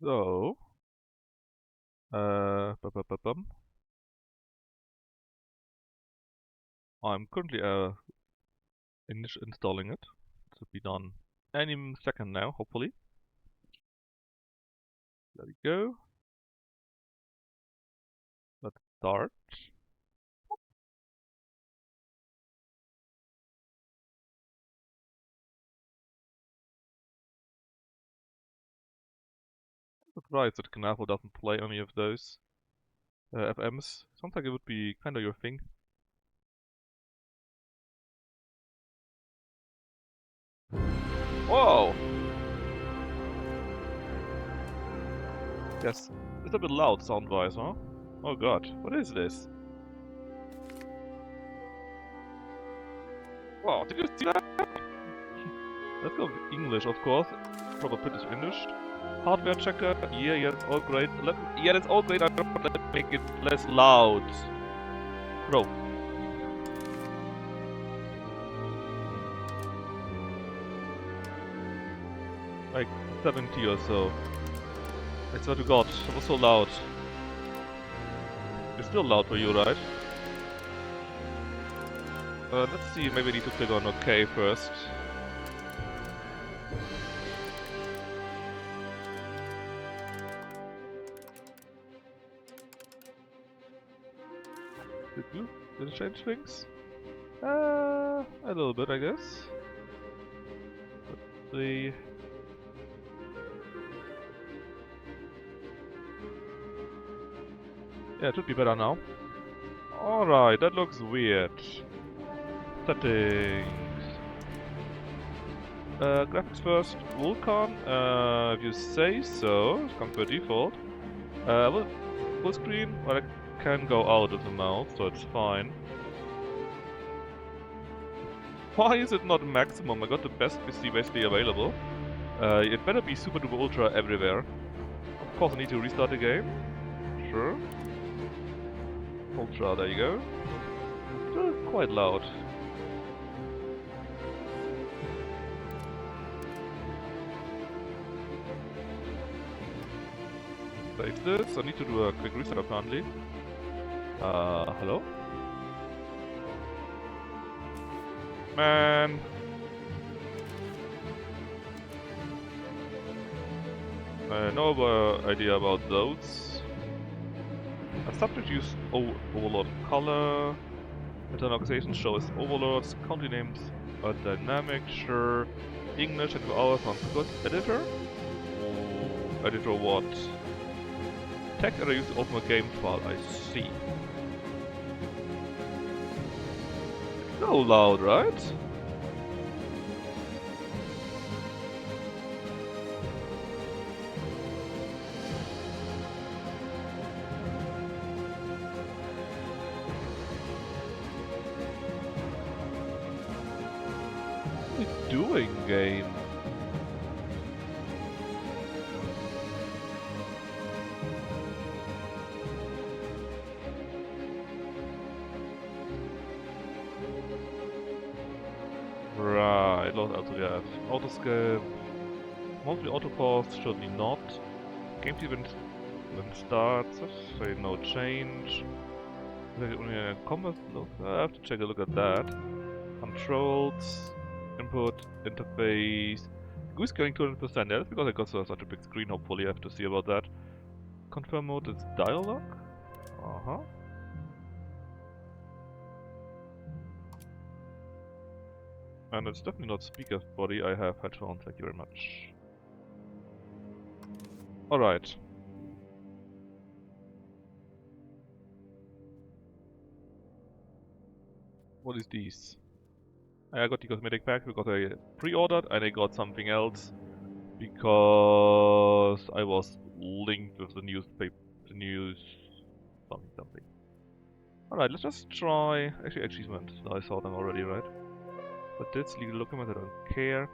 So, I'm currently installing it. It should be done any second now, hopefully. There we go. Let's start. Surprised that Knavel doesn't play any of those FMs. Sounds like it would be kind of your thing. Whoa! Yes, it's a bit loud sound-wise, huh? Oh god, what is this? Wow, did you see that? Let's go with English, of course. Proper British English. Hardware checker. Yeah, it's all great. Yeah, that's all great. I don't let make it less loud. Bro. Like 70 or so. I swear to God, it was so loud. It's still loud for you, right? Let's see, maybe I need to click on OK first. Did it change things? A little bit, I guess. Let's see. Yeah, it should be better now. Alright, that looks weird. Settings. Graphics first, Vulkan, if you say so, it comes by default. Full screen, but I can go out of the mouse, so it's fine. Why is it not maximum? I got the best PC basically available. It better be super duper ultra everywhere. Of course I need to restart the game. Sure. Ultra, there you go. Still quite loud. Save this. I need to do a quick reset apparently. Hello? Man. No idea about those. A subject use overlord color. Internal organization shows overlords. Country names are dynamic, sure. English and hours sounds good. Editor? Editor what? Tech editor use to open a game file, I see. So loud, right? What are you doing, game? Right, what else do we have? Autoscape. Mostly auto pause, certainly not. Game event when starts, say no change. Combat look, I have to check a look at that. Controls, input, interface. GUI's going 200%, yeah, that's because I got such a big screen, hopefully I have to see about that. Confirm mode is dialogue? Uh-huh. And it's definitely not speaker body, I have headphones, thank you very much. Alright. What is these? I got the cosmetic pack because I pre-ordered and I got something else because I was linked with the newspaper, the news, something. Alright, let's just try, actually achievement, I saw them already, right? But this legal document, I don't care.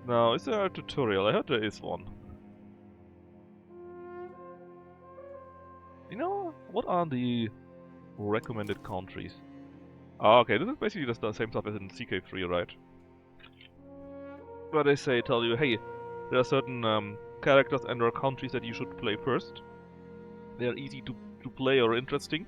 Now, is there a tutorial? I heard there is one. You know, what are the recommended countries? Ah, okay, this is basically just the same stuff as in CK3, right? Where they say, tell you, hey, There are certain characters and or countries that you should play first. They are easy to play or interesting.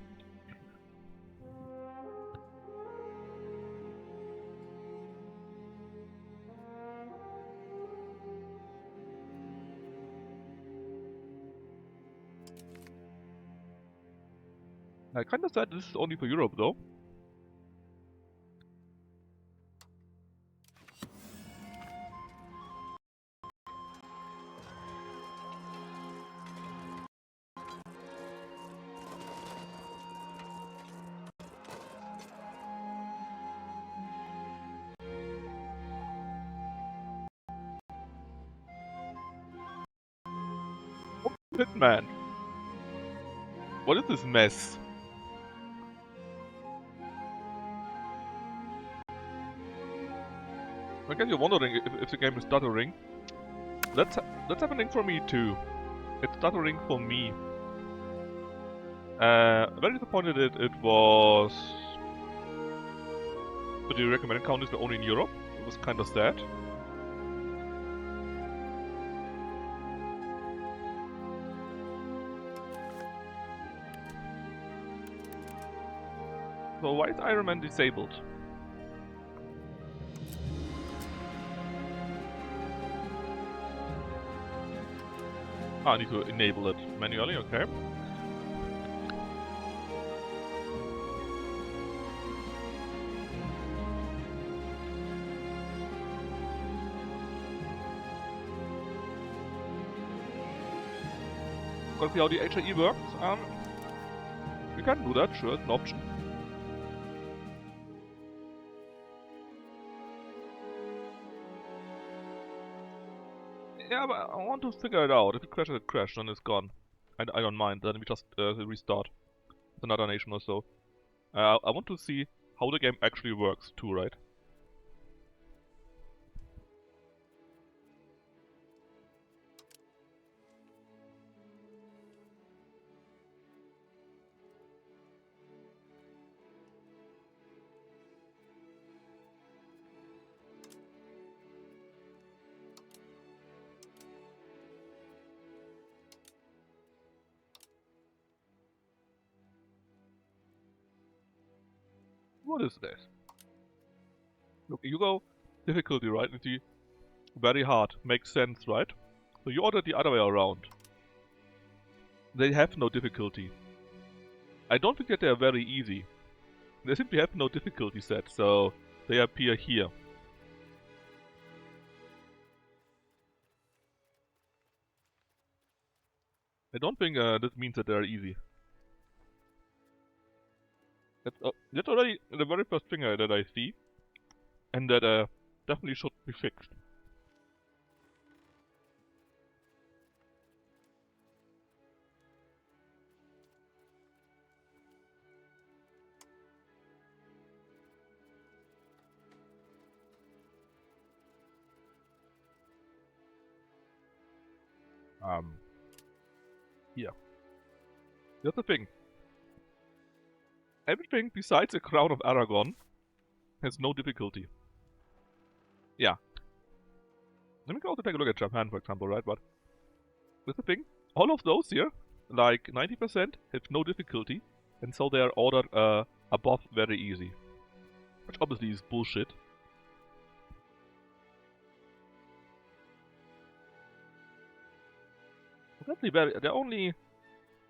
I kinda said this is only for Europe though. Man, what is this mess? I guess you're wondering if the game is stuttering. That's happening for me too. It's stuttering for me. Very disappointed it was... But the recommended countries were only in Europe. It was kinda sad. So why is Iron Man disabled? I need to enable it manually, okay. Gotta see how the HIE works. We can do that, sure, it's an option. Yeah, but I want to figure it out. If it crashes, it crashed, then it's gone. I don't mind, then we just restart with another nation or so. I want to see how the game actually works too, right? What is this? Look, you go difficulty, right? You see, very hard. Makes sense, right? So you order the other way around. They have no difficulty. I don't think that they are very easy. They simply have no difficulty set, so they appear here. I don't think this means that they are easy. That's already the very first thing that I see, and that definitely should be fixed. Here. That's the thing. Everything besides the Crown of Aragon has no difficulty. Yeah. Let me also take a look at Japan, for example, right? But that's the thing. All of those here, like 90%, have no difficulty, and so they are ordered above very easy. Which obviously is bullshit. There are only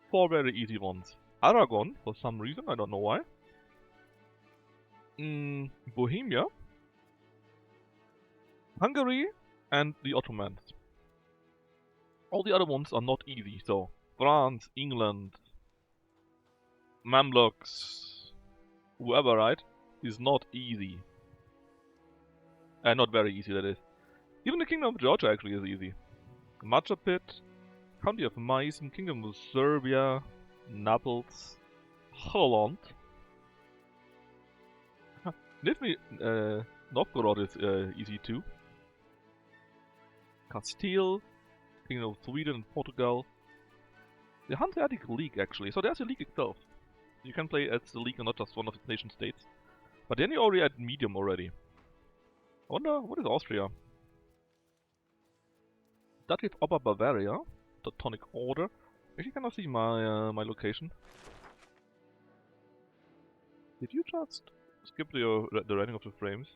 4 very easy ones. Aragon, for some reason, I don't know why. Bohemia, Hungary, and the Ottomans. All the other ones are not easy, so France, England, Mamluks, whoever, right, is not easy. Not very easy, that is. Even the Kingdom of Georgia actually is easy. Majapahit, County of Meissen, Kingdom of Serbia, Naples, Holland. Nizhny Novgorod is easy too. Castile, Kingdom of Sweden and Portugal. The Hanseatic League actually, so there's a league itself. You can play as the league and not just one of its nation states. But then you're already at medium already. I wonder, what is Austria? Study of Upper Bavaria, Teutonic Order. Actually, can I see my my location? Did you just skip the writing of the frames?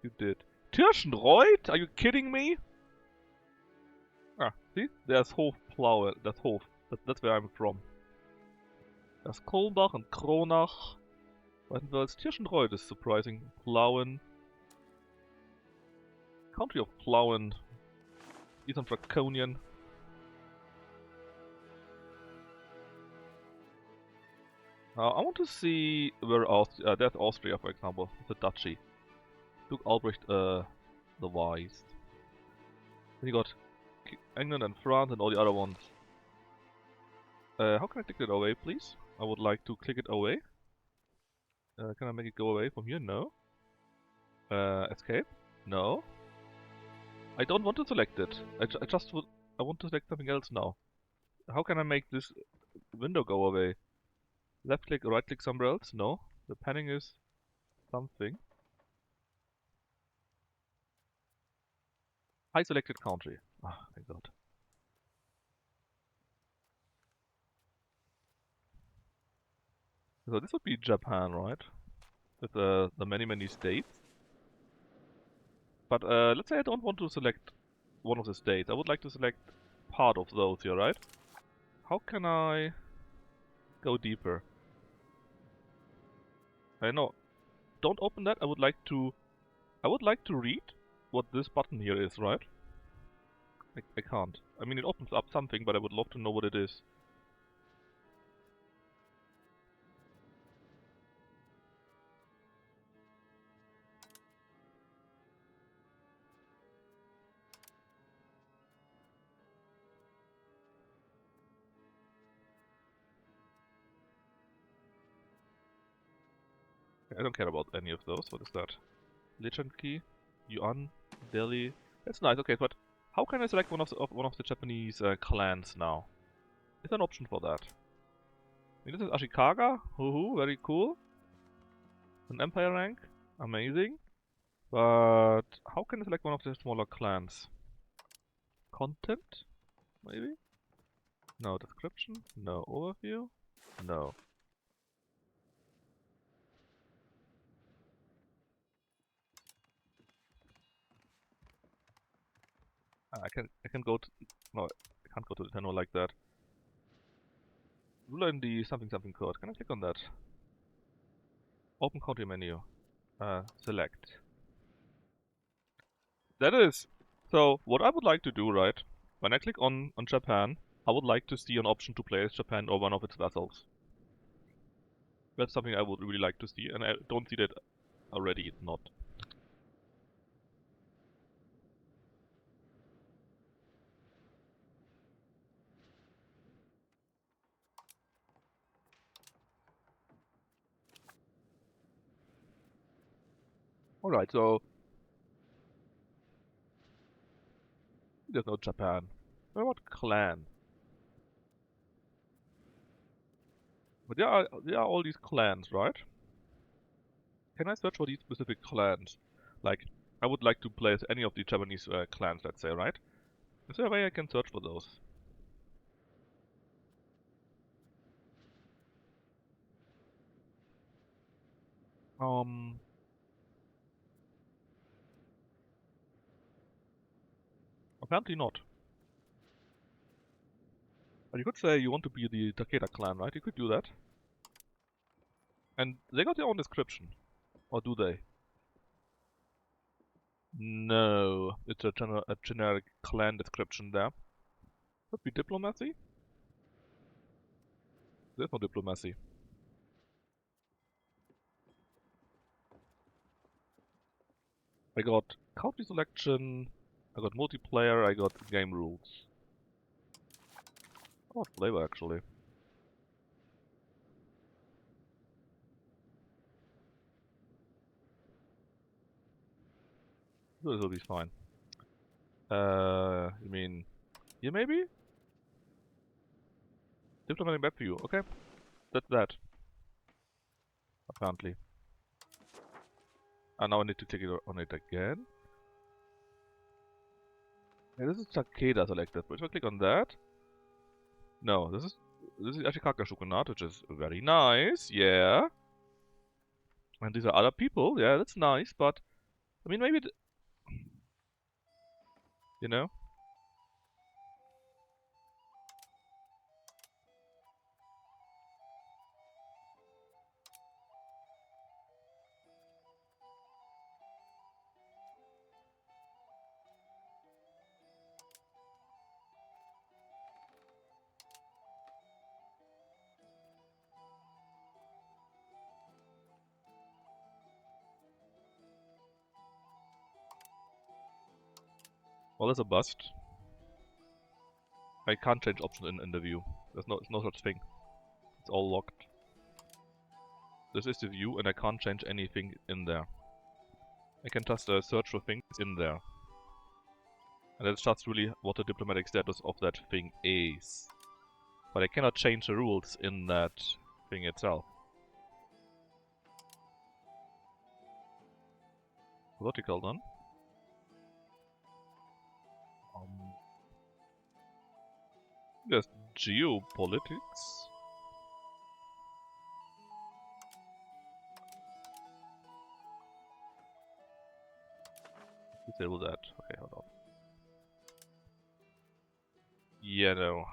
You did. Tirschenreuth? Are you kidding me? Ah, see? There's Hofplaue. That's Hof. That's where I'm from. There's Kolbach and Kronach. Weitenwels. Tirschenreuth is surprising. Plauen. Country of Plauen. Eastern Fraconian. I want to see where there's Austria, for example. The Duchy. Duke Albrecht the Wise. Then you got England and France and all the other ones. How can I click it away, please? I would like to click it away. Can I make it go away from here? No. Escape? No. I don't want to select it. I want to select something else now. How can I make this window go away? Left click, right click somewhere else? No. The panning is something. I selected country. Ah, thank God. So this would be Japan, right? With the many states. But let's say I don't want to select one of the states. I would like to select part of those here, right? How can I go deeper? I know. Don't open that. I would like to read what this button here is, right? I can't. I mean, it opens up something, but I would love to know what it is. I don't care about any of those. What is that? Legend key, Yuan, Delhi. That's nice. Okay, but how can I select one of the Japanese clans now? Is there an option for that? I mean, this is Ashikaga. Hoo-hoo, very cool. An empire rank, amazing. But how can I select one of the smaller clans? Content, maybe? No description. No overview. No. I can go to no, I can't go to the tenor like that. Ruler in the something code. Can I click on that? Open country menu. Select. That is. So what I would like to do, right? When I click on Japan, I would like to see an option to place Japan or one of its vassals. That's something I would really like to see, and I don't see that already. It's not. Alright, so there's no Japan. What about clan? But there are all these clans, right? Can I search for these specific clans? Like, I would like to place any of the Japanese clans, let's say, right? Is there a way I can search for those? Apparently not. But you could say you want to be the Takeda clan, right? You could do that. And they got their own description. Or do they? No. It's a generic clan description there. Could be diplomacy? There's no diplomacy. I got country selection, I got multiplayer, I got game rules. I got flavor actually. This will be fine. You mean here maybe? Diplomatic map view, okay. That's that. Apparently. And now I need to click on it again. Yeah, this is Takeda selected. If I click on that, no, this is Ashikaka Shogunate, which is very nice. Yeah, and these are other people. Yeah, that's nice, but I mean, maybe you know. Well, there's a bust. I can't change options in the view. There's no such thing. It's all locked. This is the view, and I can't change anything in there. I can just search for things in there. And that's just really what the diplomatic status of that thing is. But I cannot change the rules in that thing itself. Vertical done. There's geopolitics. Disable that. Okay, hold on. Yeah, no.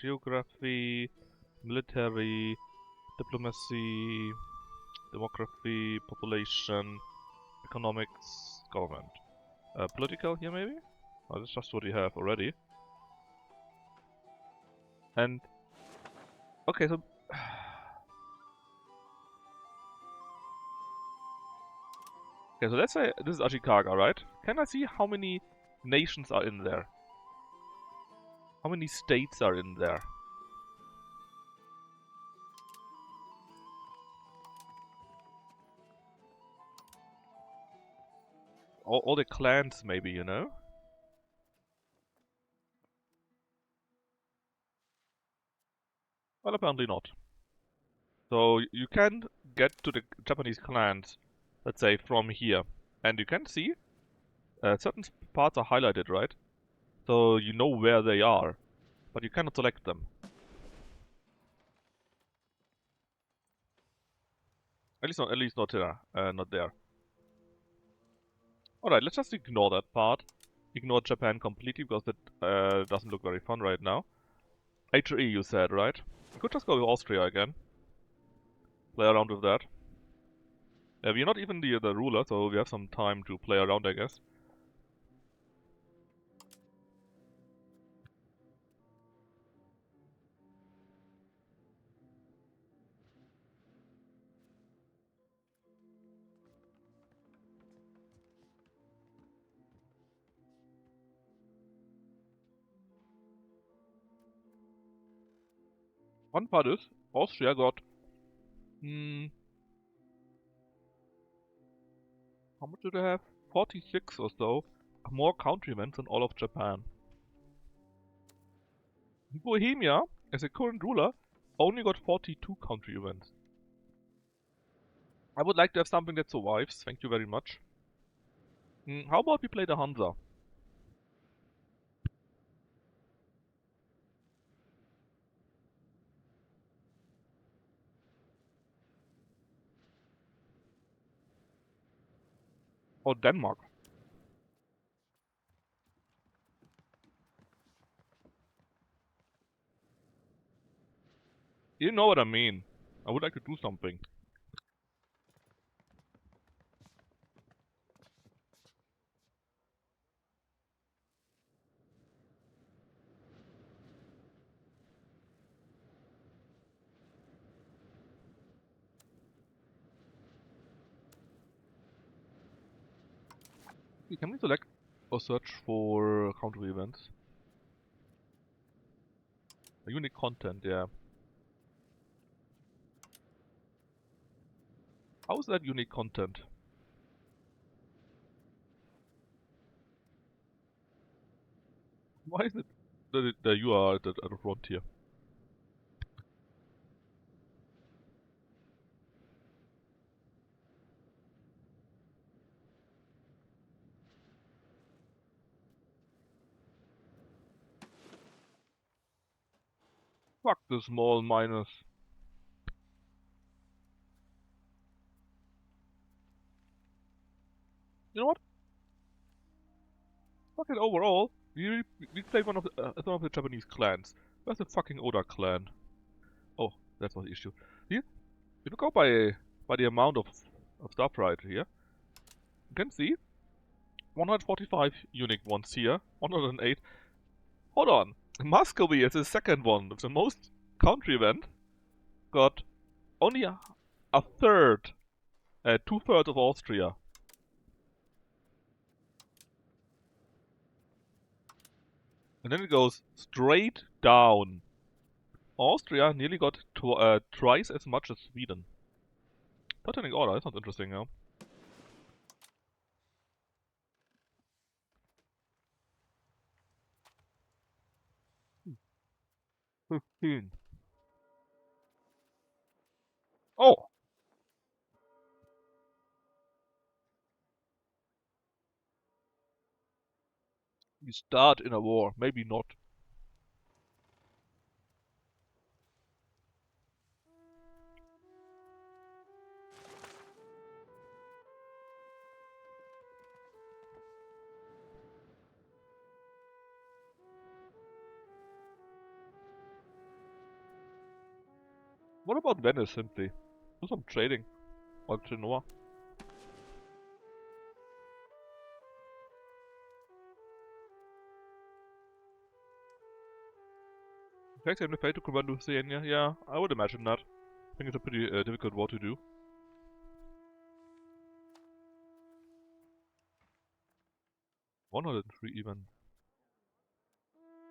Geography, military, diplomacy, demography, population, economics, government. Political here maybe? Oh, that's just what you have already. And okay, so okay, so let's say this is Ashikaga, right? Can I see how many nations are in there? How many states are in there? All the clans maybe, you know? Well, apparently not. So you can get to the Japanese clans, let's say, from here. And you can see certain parts are highlighted, right? So you know where they are, but you cannot select them. At least not there. Not there. Alright, let's just ignore that part. Ignore Japan completely because that doesn't look very fun right now. HE you said, right? We could just go with Austria again. Play around with that. We're not even the ruler, so we have some time to play around, I guess. One part is, Austria got... how much do they have? 46 or so. More countrymen than all of Japan. Bohemia, as a current ruler, only got 42 country events. I would like to have something that survives, thank you very much. How about we play the Hansa? Or Denmark? You know what I mean. I would like to do something. Can we select or search for country events? Unique content, yeah. How is that unique content? Why is it that you are at the front here? The small minus. You know what? Fucking overall, we played one of the Japanese clans. Where's the fucking Oda clan? Oh, that's what the issue. Here, if you go by the amount of stuff right here, you can see 145 unique ones here, 108. Hold on, Muscovy is the second one with the most country event. Got only a third, 2/3 of Austria. And then it goes straight down. Austria nearly got twice as much as Sweden. Totemic order, that sounds interesting, yeah. Hmm. 15. Oh! We start in a war, maybe not. What about Venice, simply? Do some trading. Or Genoa. Effects and fate to command Lithuania? Yeah, I would imagine that. I think it's a pretty difficult war to do. $103 even.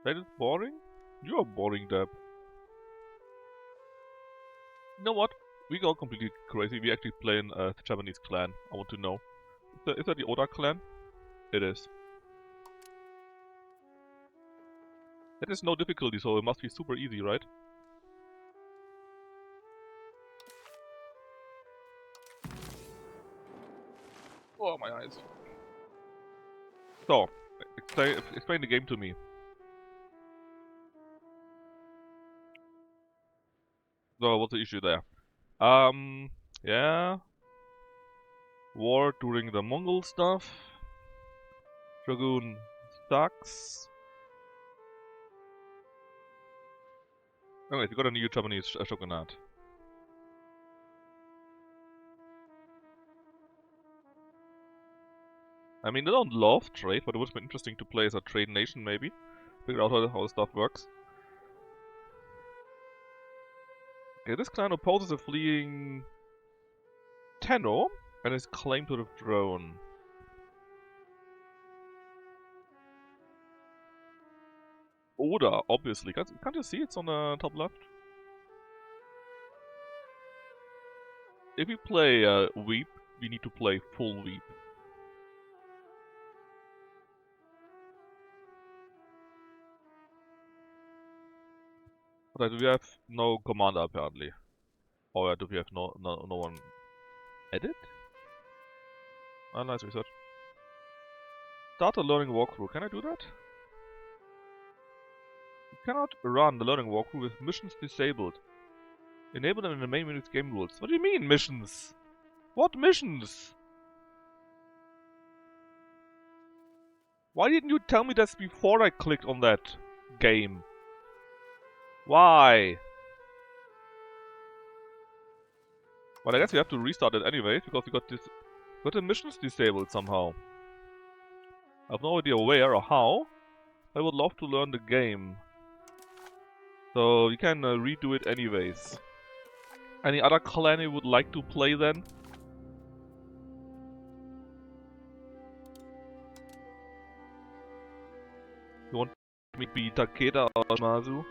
That is boring? You are boring, Deb. You know what? We go completely crazy. We actually play in the Japanese clan. I want to know. Is that the Oda clan? It is. That is no difficulty, so it must be super easy, right? Oh, my eyes. So, explain the game to me. So, what's the issue there? Yeah. War during the Mongol stuff. Dragoon sucks. Anyways, you got a new Japanese shogunate. I mean, they don't love trade, but it would have been interesting to play as a trade nation, maybe. Figure out how the stuff works. Okay, this clan opposes a fleeing Tenno and is claimed to the throne. Oda, obviously. Can't you see it's on the top left? If we play Weep, we need to play full Weep. But we have no commander apparently. Or do we have no one edit? Ah, nice research. Start a learning walkthrough. Can I do that? You cannot run the learning walkthrough with missions disabled. Enable them in the main menu's game rules. What do you mean, missions? What missions? Why didn't you tell me this before I clicked on that game? Why? Well, I guess we have to restart it anyway, because we got the missions disabled somehow. I have no idea where or how. I would love to learn the game. So you can redo it anyways. Any other clan you would like to play then? You want me to be Takeda or Mazu?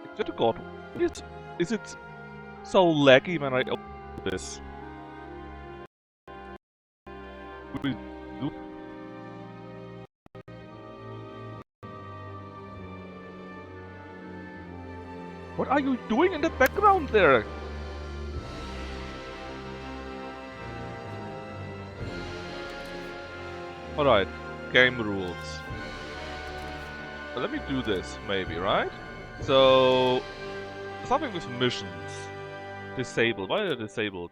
I swear to God, is it so laggy when I open this? What are you doing in the background there? Alright, game rules. let me do this, maybe, right? So, something with missions. Disabled. Why are they disabled?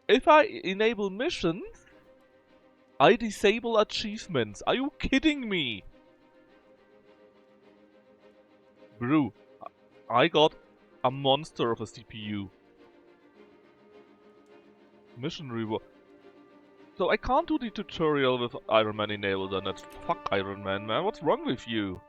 If I enable missions, I disable achievements. Are you kidding me? Bro, I got a monster of a CPU. Mission reward. So I can't do the tutorial with Iron Man enabled on it. Fuck Iron Man, man. What's wrong with you?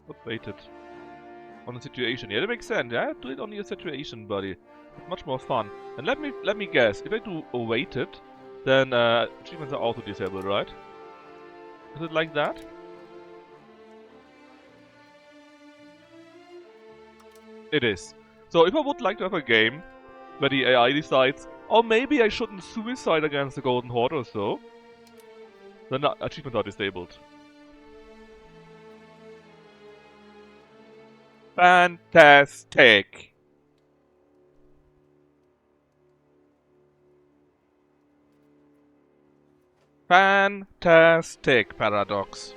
What waited? On the situation. Yeah, that makes sense. Yeah, do it on your situation, buddy. It's much more fun. And let me guess. If I do awaited, then achievements are auto disabled, right? Is it like that? It is. So if I would like to have a game where the AI decides, oh maybe I shouldn't suicide against the Golden Horde or so, then the achievements are disabled. Fantastic! Fantastic, Paradox.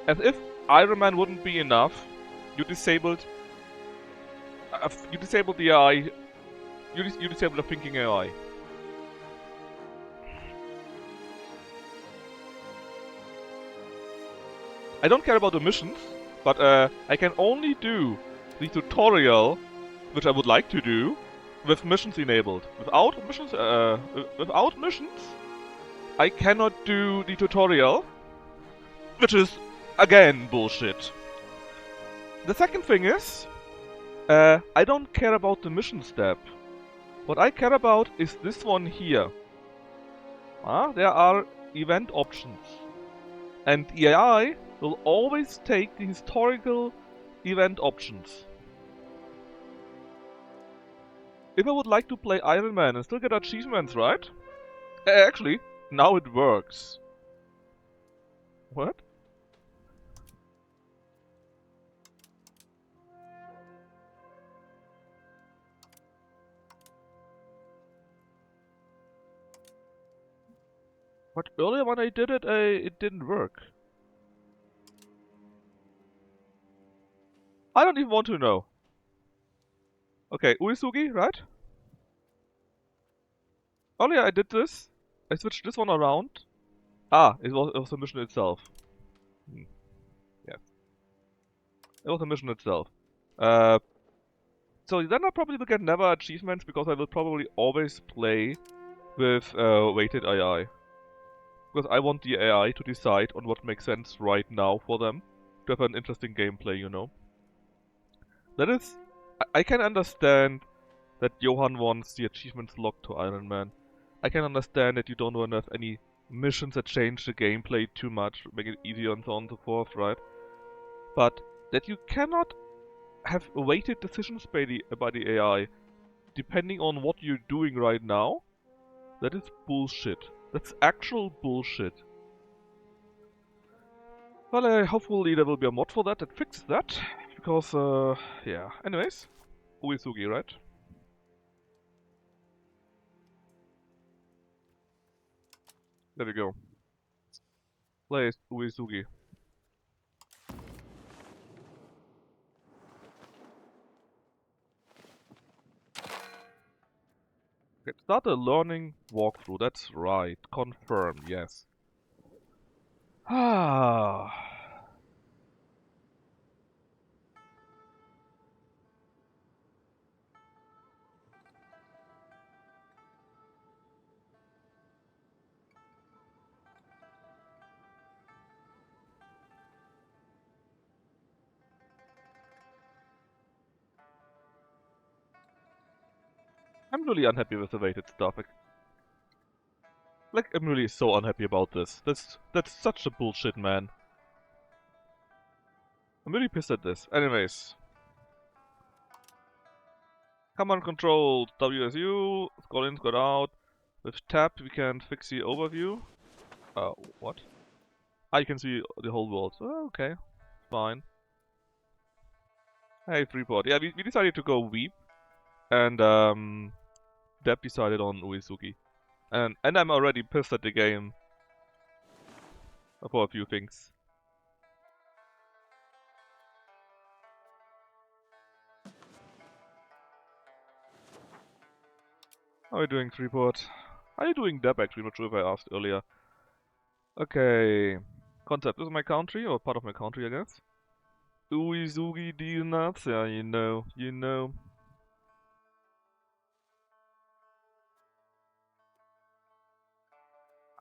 As if Iron Man wouldn't be enough, you disabled the AI. You disabled the thinking AI. I don't care about the missions, but I can only do the tutorial, which I would like to do, with missions enabled. Without missions, I cannot do the tutorial, which is again bullshit. The second thing is, I don't care about the mission step. What I care about is this one here. There are event options. And AI will always take the historical event options. If I would like to play Iron Man and still get achievements, right? Actually, now it works. What? But earlier when I did it, it didn't work. I don't even want to know. Okay, Uesugi, right? Earlier I did this. I switched this one around. It was the mission itself. Yes. It was the mission itself. So then I probably will get never achievements because I will probably always play with weighted AI. Because I want the AI to decide on what makes sense right now for them to have an interesting gameplay, you know. That is, I can understand that Johan wants the achievements locked to Iron Man. I can understand that you don't want to have any missions that change the gameplay too much, make it easier and so on and so forth, right? But that you cannot have weighted decisions by the AI depending on what you're doing right now, that is bullshit. That's actual bullshit. Well, hopefully there will be a mod for that fixes that. Because, yeah. Anyways, Uesugi, right? There we go. Play Uesugi. Okay, start a learning walkthrough. That's right. Confirmed, yes. Ah. I'm really unhappy with the weighted stuff. Like, I'm really so unhappy about this. That's such a bullshit, man. I'm really pissed at this. Anyways. Command control WSU, scroll in, scroll out. With tab we can fix the overview. What? Ah, you can see the whole world. Oh, okay, fine. Hey, Freeport. Yeah, we decided to go Weep, and Deb decided on Uesugi. And I'm already pissed at the game for a few things. How are you doing, Freeport? How are you doing, Deb, actually? Not sure if I asked earlier. Okay. Concept. This is my country, or part of my country, I guess. Uesugi, do you not? Yeah, you know.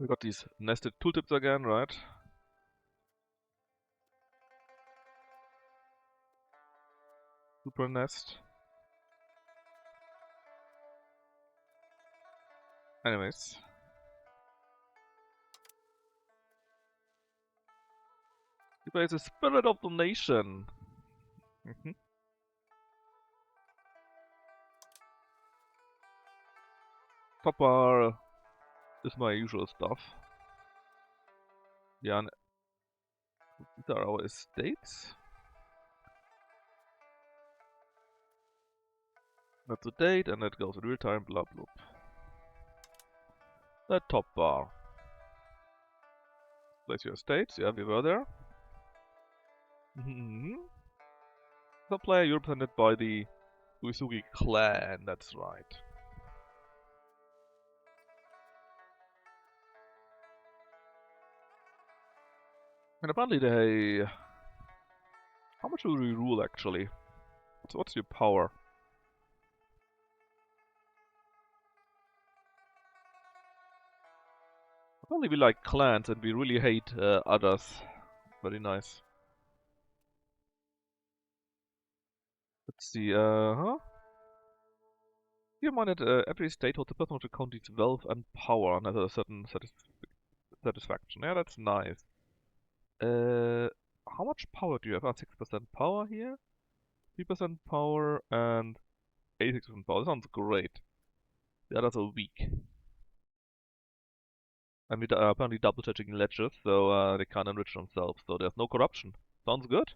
We got these nested tooltips again, right? Super nest. Anyways. There is a spirit of the nation. Top bar is my usual stuff. Yeah, and these are our estates. That's the date, and that goes in real time, blah blah. The top bar. Place your estates, yeah, we were there. The player you're represented by the Uesugi clan, that's right. And apparently they... How much do we rule actually? So what's your power? Apparently we like clans and we really hate others. Very nice. Let's see, Keep in mind that every state holds a personal to count its wealth and power and has a certain satisfaction. Yeah, that's nice. How much power do you have? 6% power here, 3% power, and 86% power. That sounds great. The others are weak. And we are apparently double touching ledgers, so they can't enrich themselves. So there's no corruption. Sounds good.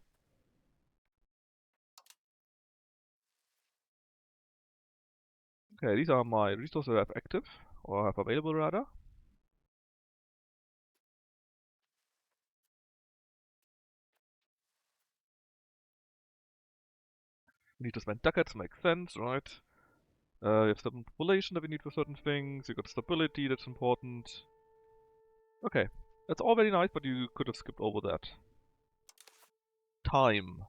Okay, these are my resources I have active, or have available rather. We need to spend ducats, makes sense, right? We have certain population that we need for certain things. You got stability, that's important. Okay, that's all very nice, but you could have skipped over that. Time.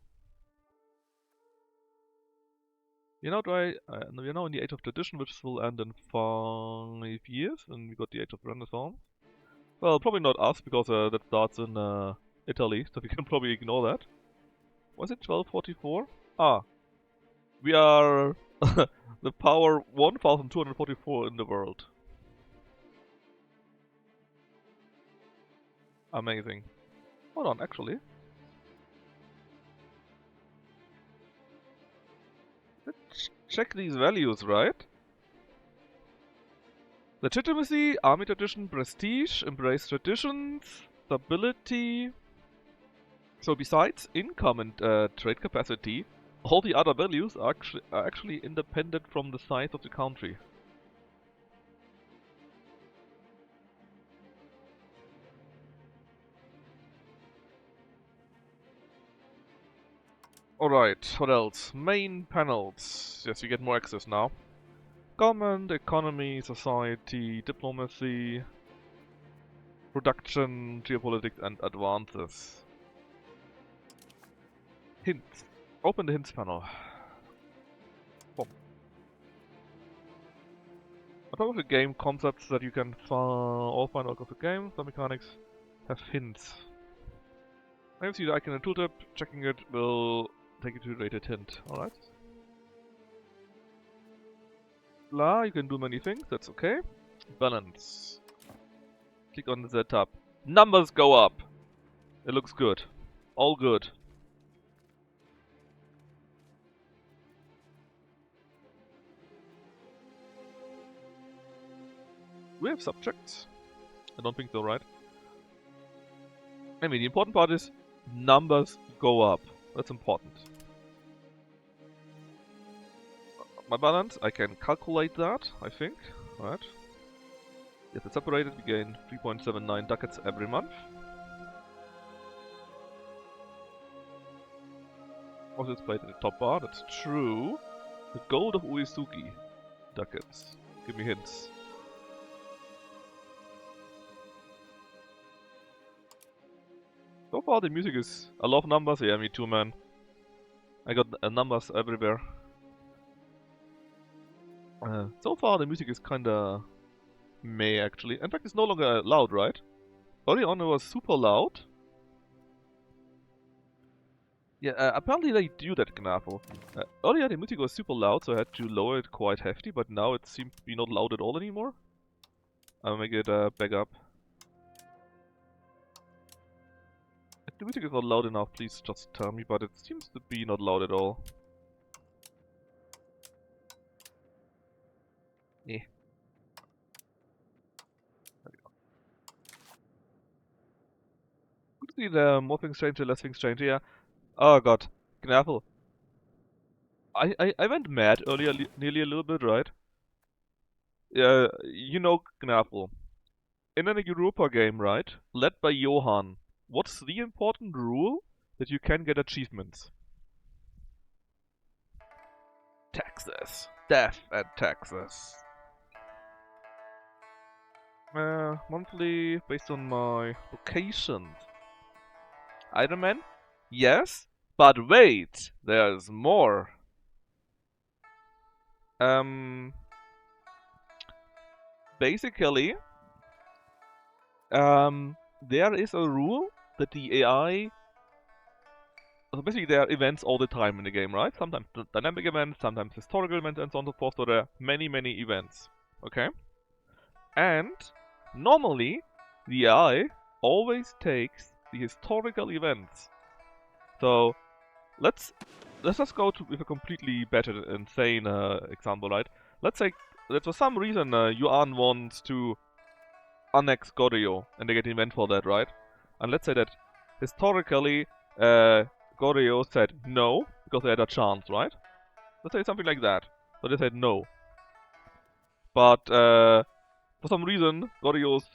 We're now in the Age of Tradition, which will end in 5 years, and we got the Age of Renaissance. Well, probably not us, because that starts in Italy, so we can probably ignore that. Was it 1244? Ah, we are the power 1244 in the world. Amazing. Hold on, actually. Let's check these values, right? Legitimacy, army tradition, prestige, embrace traditions, stability. So besides income and trade capacity, all the other values are actually independent from the size of the country. Alright, what else? Main panels. Yes, you get more access now. Government, economy, society, diplomacy, production, geopolitics, and advances. Hints. Open the hints panel. Boom. On top of the game, concepts that you can all find out of the game, some mechanics have hints. Now you see the icon in the tooltip, checking it will take you to the rated hint, alright? Blah, you can do many things, that's okay. Balance. Click on the Z tab. Numbers go up! It looks good. All good. we have subjects? I don't think so, right? I mean, the important part is numbers go up. That's important. My balance, I can calculate that, I think, right? If it's separated, we gain 3.79 ducats every month. Also displayed in the top bar, that's true. The gold of Uesugi. Ducats. Give me hints. So far the music is... I love numbers, yeah, me too, man. I got numbers everywhere. So far the music is kinda... meh, actually. In fact, it's no longer loud, right? Early on it was super loud. Yeah, apparently they do that, Gnafo. Earlier the music was super loud, so I had to lower it quite hefty, but now it seems to be not loud at all anymore. I'll make it back up. If the music is not loud enough, please just tell me, but it seems to be not loud at all. Eh. Good to see the more things stranger, less things stranger, yeah. Oh god, Gnafo. I went mad earlier, nearly a little bit, right? Yeah, you know Gnafo. In a Europa game, right? Led by Johan. What's the important rule that you can get achievements? Taxes. Death and taxes. Monthly, based on my location. Iron Man? Yes, but wait, there's more. Basically, there is a rule that the AI... So basically there are events all the time in the game, right? Sometimes dynamic events, sometimes historical events and so on and so forth, so there are many events. Okay? And normally the AI always takes the historical events. So let's just go with a completely better, insane example, right? Let's say that for some reason Yuan wants to annex Goryeo, and they get an event for that, right? And let's say that historically Goryeo said no, because they had a chance, right? Let's say something like that. So they said no. But for some reason, Goryeo's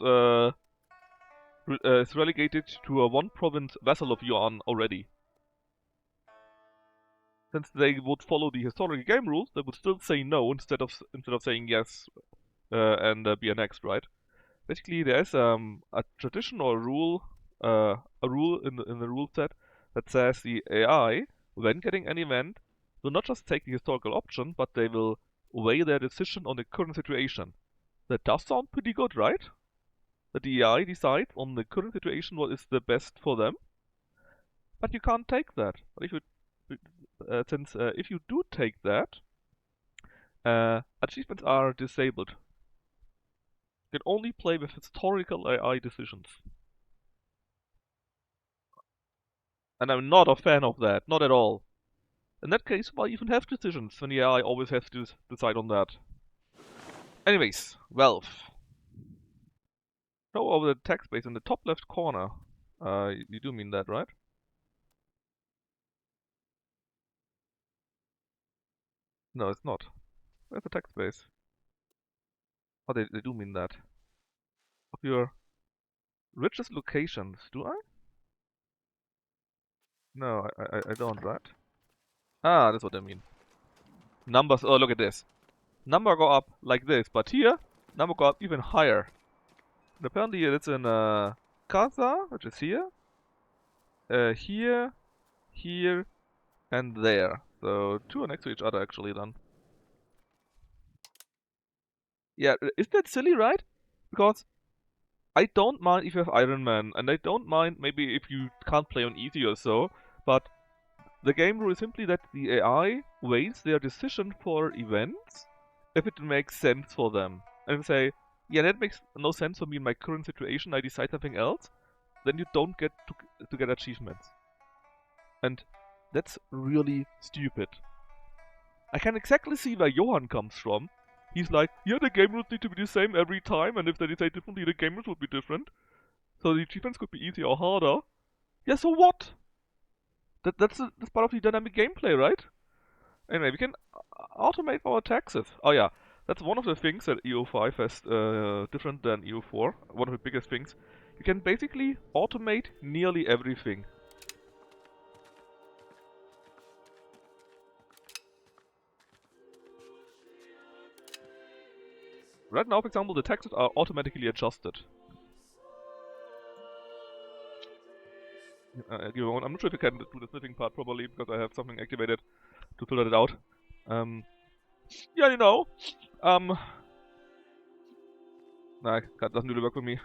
is relegated to a one-province vassal of Yuan already. Since they would follow the historical game rules, they would still say no instead of saying yes and be annexed, right? Basically, there is a tradition or a rule in the rule set that says the AI, when getting an event, will not just take the historical option, but they will weigh their decision on the current situation. That does sound pretty good, right? That the AI decides on the current situation what is the best for them. But you can't take that. But if you, if you do take that, achievements are disabled. You can only play with historical AI decisions. And I'm not a fan of that, not at all. In that case, why even have decisions when the AI always has to decide on that? Anyways, wealth. Show over the text base in the top left corner. You do mean that, right? No, it's not. Where's the text base? Oh, they do mean that. Of your richest locations, do I? No, I don't, right? Ah, that's what I mean. Numbers, oh, look at this. Number go up like this, but here, number go up even higher. And apparently it's in Casa, which is here, here, here, and there. So two are next to each other actually then. Yeah, is that silly, right? Because I don't mind if you have Iron Man, and I don't mind maybe if you can't play on easy or so, but the game rule is simply that the AI weighs their decision for events if it makes sense for them. And if they say, yeah, that makes no sense for me in my current situation, I decide something else, then you don't get to get achievements. And that's really stupid. I can exactly see where Johan comes from. he's like, yeah, the game rules need to be the same every time, and if they say differently, the game rules would be different. So the achievements could be easier or harder. Yeah, so what? That's part of the dynamic gameplay, right? Anyway, we can automate our taxes. Oh yeah, that's one of the things that EO5 has different than EO4. One of the biggest things. You can basically automate nearly everything. Right now, for example, the taxes are automatically adjusted. Give me a moment. I'm not sure if I can do the sniffing part properly because I have something activated to filter it out. Yeah, you know. Nah, that doesn't really work for me.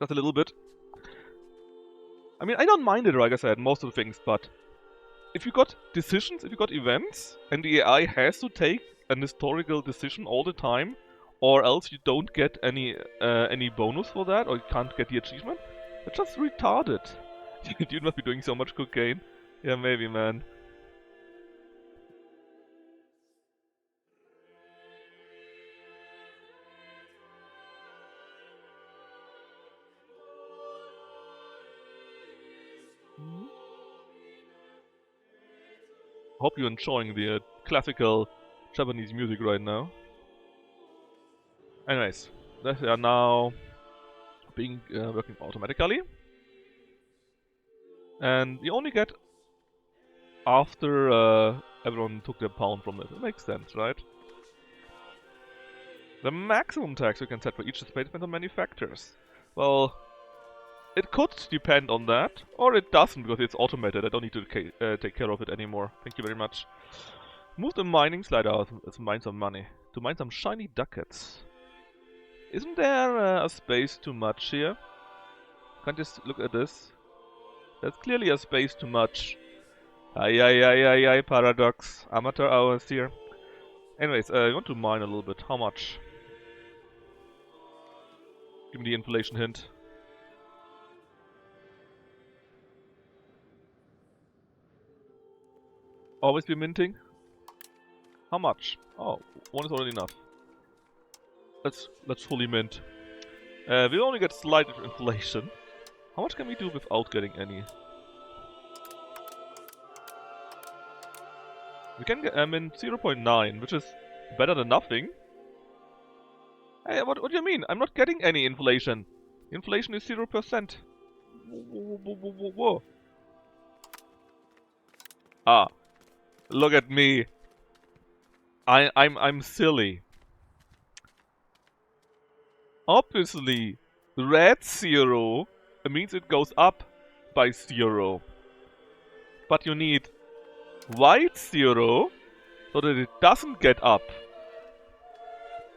Just a little bit. I mean, I don't mind it, like I said, most of the things, but if you got decisions, if you got events, and the AI has to take an historical decision all the time, or else you don't get any bonus for that, or you can't get the achievement, that's just retarded. You must be doing so much cocaine. Yeah, maybe, man. Hope you're enjoying the classical Japanese music right now. Anyways, they are now being working automatically, and you only get after everyone took their pound from it. It makes sense, right? The maximum tax you can set for each space depends on many factors. Well, it could depend on that, or it doesn't because it's automated. I don't need to take care of it anymore. Thank you very much. Move the mining slider out. Let's mine some money. To mine some shiny ducats. Isn't there a space too much here? Can't just look at this. There's clearly a space too much. Ay, paradox. Amateur hours here. Anyways, I want to mine a little bit. How much? Give me the inflation hint. Always be minting? How much? Oh, one is already enough. Let's fully mint. We only get slight inflation. How much can we do without getting any? We can get mint 0.9, which is better than nothing. Hey, what do you mean? I'm not getting any inflation. Inflation is 0%. Whoa. Ah, look at me. I'm silly. Obviously, red 0 means it goes up by 0. But you need white 0 so that it doesn't get up.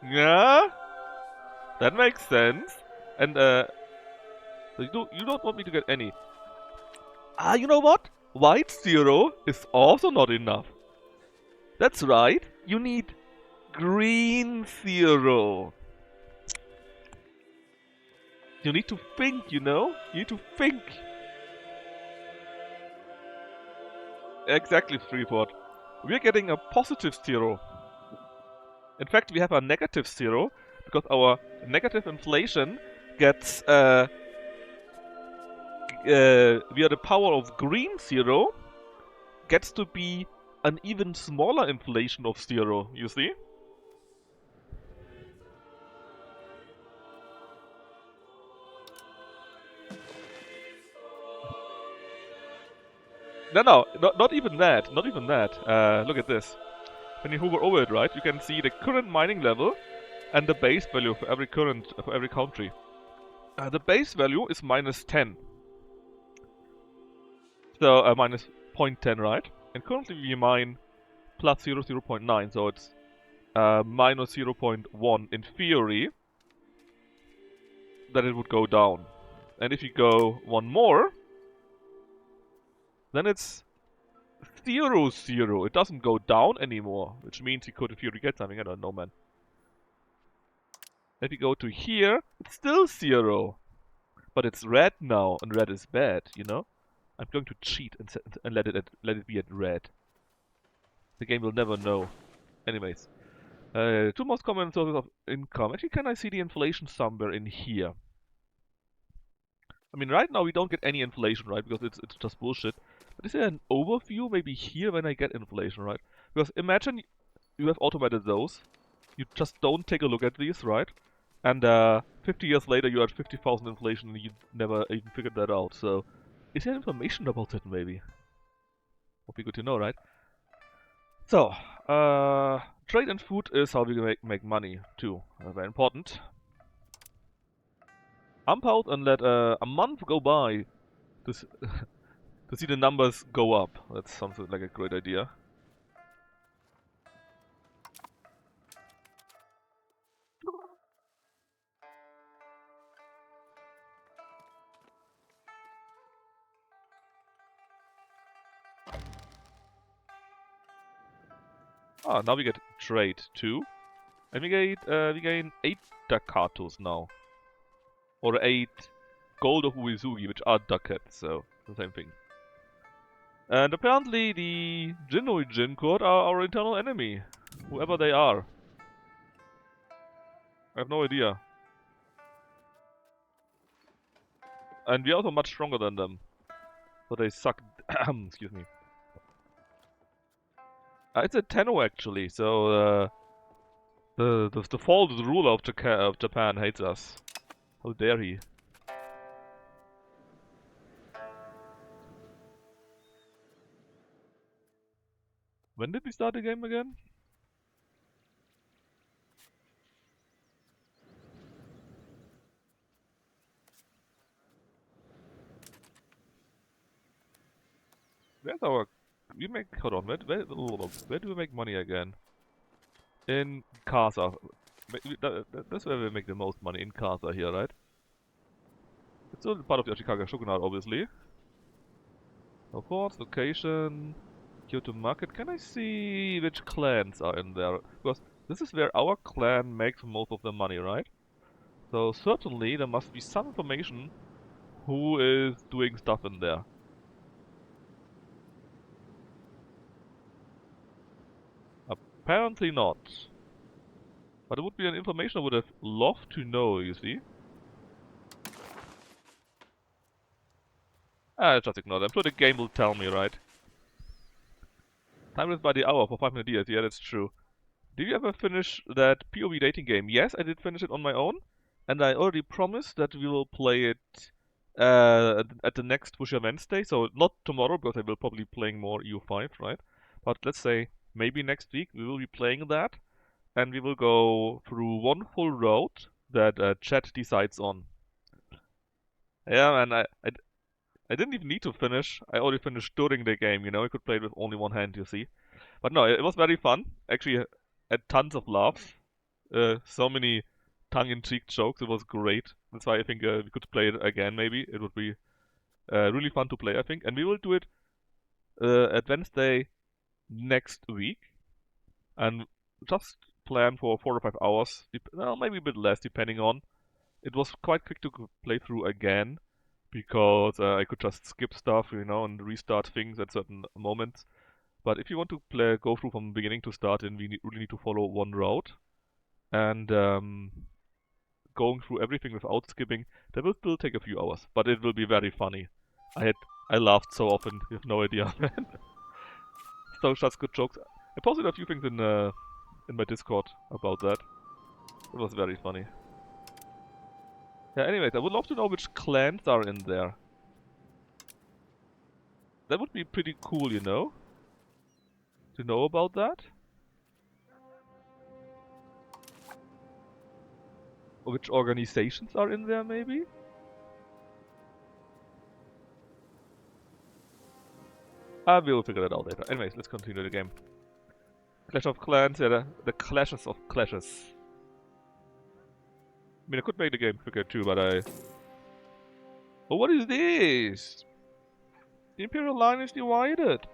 Yeah? That makes sense. And so you don't want me to get any. Ah, you know what? White 0 is also not enough. That's right. You need green 0. You need to think, you know? You need to think. Exactly, Freeport. We're getting a positive 0. In fact, we have a negative 0 because our negative inflation gets via the power of green 0 gets to be an even smaller inflation of 0, you see? No, not even that. Not even that. Look at this. When you hover over it, right, you can see the current mining level and the base value for every country. The base value is -10. So minus 0.10, right? And currently we mine plus 0.9, so it's minus 0.1 in theory. Then it would go down. And if you go one more, then it's 0. It doesn't go down anymore, which means you could, if you get something, I don't know, man. If you go to here, it's still 0. But it's red now, and red is bad, you know? I'm going to cheat and let it be at red. The game will never know. Anyways. Two most common sources of income. Actually, can I see the inflation somewhere in here? I mean, right now we don't get any inflation, right? Because it's just bullshit. But is there an overview maybe here when I get inflation, right? Because imagine you have automated those. You just don't take a look at these, right? And 50 years later you had 50,000 inflation and you never even figured that out. So, is there information about that maybe? Would be good to know, right? So, trade and food is how we make money too. Very important. Amp out and let a month go by to, to see the numbers go up. That sounds like a great idea. Ah, now we get trade too. And we gain 8 ducatos now. Or 8 gold of Uesugi, which are ducats, so the same thing. And apparently the Jinoi Jin Court are our internal enemy. Whoever they are. I have no idea. And we're also much stronger than them. But they suck. Excuse me. It's a Tenno actually, so the fault ruler of Japan hates us. How dare he? When did we start the game again? Where's our... We make... Hold on, where do we make money again? In Casa. That's where we make the most money, in Casa here, right? It's all part of the Ashikaga Shogunate, obviously. Of course, location... Kyoto Market. Can I see which clans are in there? Because this is where our clan makes most of the money, right? So certainly there must be some information who is doing stuff in there. Apparently not. But it would be an information I would have loved to know, you see. Just ignore them. I'm sure the game will tell me, right? Time is by the hour for 500 years. Yeah, that's true. Did you ever finish that POV dating game? Yes, I did finish it on my own. And I already promised that we will play it at the next Wuxia Wednesday. So not tomorrow, because I will probably be playing more EU5, right? But let's say maybe next week we will be playing that. And we will go through one full route that chat decides on. Yeah, and I didn't even need to finish. I already finished during the game, you know. I could play it with only one hand, you see. But no, it was very fun. Actually, I had tons of laughs. So many tongue-in-cheek jokes. It was great. That's why I think we could play it again, maybe. It would be really fun to play, I think. And we will do it at Wednesday next week. And just plan for 4 or 5 hours. Well, maybe a bit less, depending on. It was quite quick to play through again. Because I could just skip stuff, you know, and restart things at certain moments. But if you want to go through from beginning to start, then we really need to follow one route. And going through everything without skipping, that will still take a few hours. But it will be very funny. I laughed so often, you have no idea, man. So just good jokes. I posted a few things in my Discord about that. It was very funny. Yeah, anyways, I would love to know which clans are in there. That would be pretty cool, you know? To know about that. Or which organizations are in there, maybe? We'll figure that out later. Anyways, let's continue the game. Clash of Clans, yeah, the clashes of clashes. I mean, I could make the game quicker too, but I... Oh, what is this? The Imperial line is divided.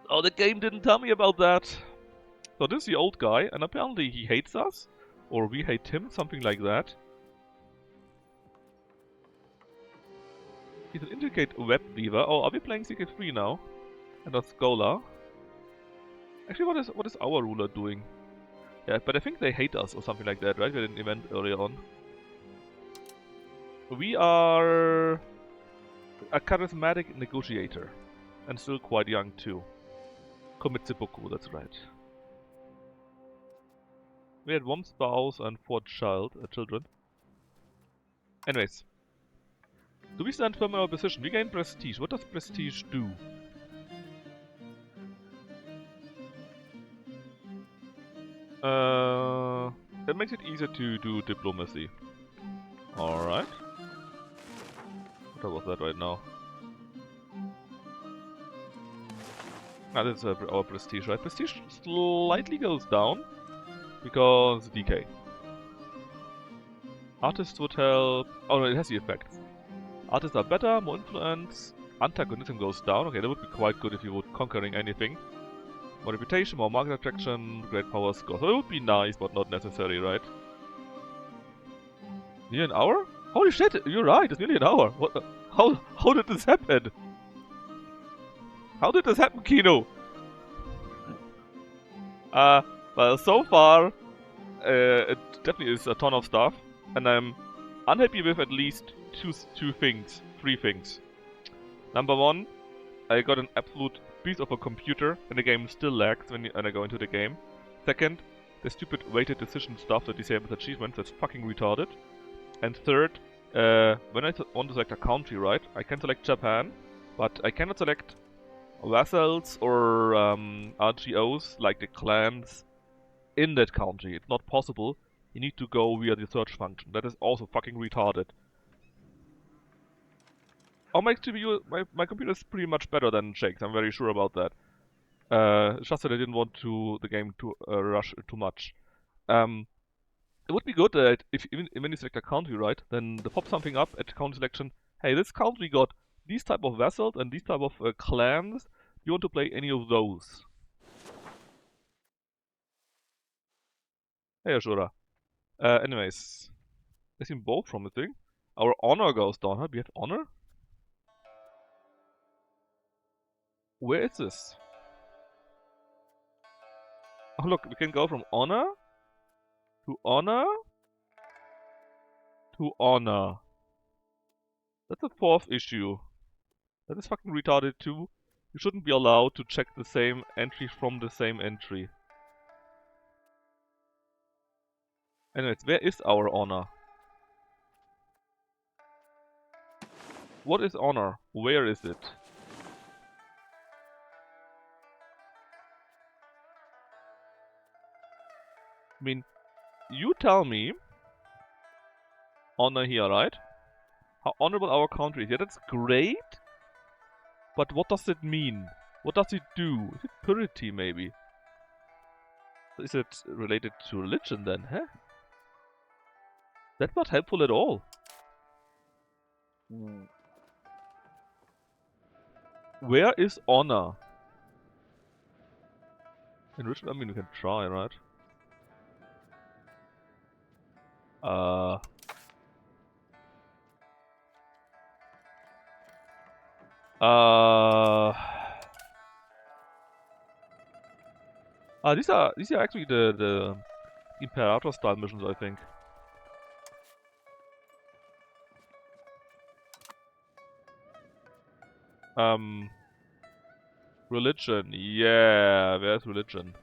Oh, the game didn't tell me about that. So this is the old guy, and apparently he hates us. Or we hate him, something like that. He's an intricate web weaver. Oh, are we playing CK3 now? And a scholar. Actually, what is our ruler doing? Yeah, but I think they hate us or something like that, right? We had an event earlier on. We are a charismatic negotiator. And still quite young too. Komitsuboku, that's right. We had 1 spouse and 4 children. Anyways. Do we stand firm in our position? We gain prestige. What does prestige do? It makes it easier to do diplomacy. Alright. What was that right now? Ah, that's our prestige, right? Prestige slightly goes down because decay. Artists would help. Oh no, it has the effect. Artists are better, more influence. Antagonism goes down. Okay, that would be quite good if you would conquering anything. More reputation, more market attraction, great power score. So it would be nice, but not necessary, right? Nearly an hour? Holy shit! You're right. It's nearly an hour. What? How did this happen? How did this happen, Kino? Well, so far, it definitely is a ton of stuff, and I'm unhappy with at least three things. Number one, I got an absolute piece of a computer, and the game still lags when I go into the game. Second, the stupid weighted decision stuff that disables achievements, that's fucking retarded. And third, when I want to select a country, right, I can select Japan, but I cannot select vassals or RGOs, like the clans, in that country. It's not possible. You need to go via the search function. That is also fucking retarded. Oh, my CPU, my computer is pretty much better than Jake's, I'm very sure about that. It's just that I didn't want the game to rush too much. It would be good that even when you select a country, right, then they pop something up at country selection. Hey, this country got these type of vassals and these type of clans. Do you want to play any of those? Hey, Ashura. Anyways, they seem both promising. Our honor goes down. Huh? We have honor? Where is this? Oh look, we can go from honor to honor to honor. That's the 4th issue. That is fucking retarded too. You shouldn't be allowed to check the same entry from the same entry. Anyways, where is our honor? What is honor? Where is it? I mean, you tell me honor here, right? How honorable our country is. Yeah, that's great. But what does it mean? What does it do? Is it purity, maybe? Is it related to religion then, huh? That's not helpful at all. Where is honor? Enrichment, I mean, we can try, right? These are actually the Imperator style missions, I think. Religion. Yeah, where's religion?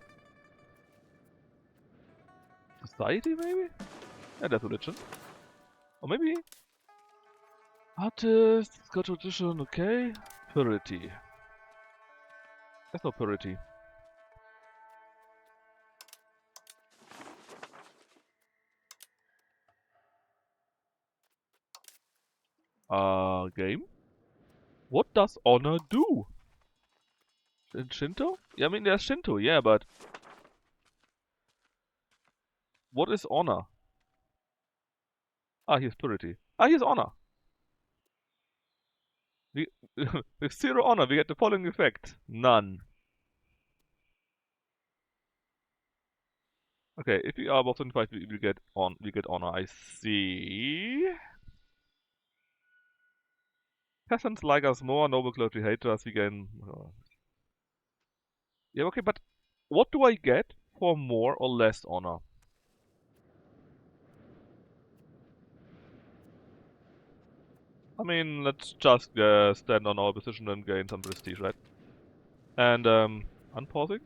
Society, maybe? Yeah, that's religion. Or maybe... Artist, got tradition, okay. Purity. There's no purity. Game? What does honor do? In Shinto? Yeah, I mean, there's Shinto, yeah, but... What is honor? Here's purity. Here's honor. With 0 honor, we get the following effect. None. Okay, if we are above 25, we get honor. I see. Peasants like us more, noble clergy hate us, we gain... Yeah, okay, but what do I get for more or less honor? I mean, let's just stand on our position and gain some prestige, right? And, unpausing?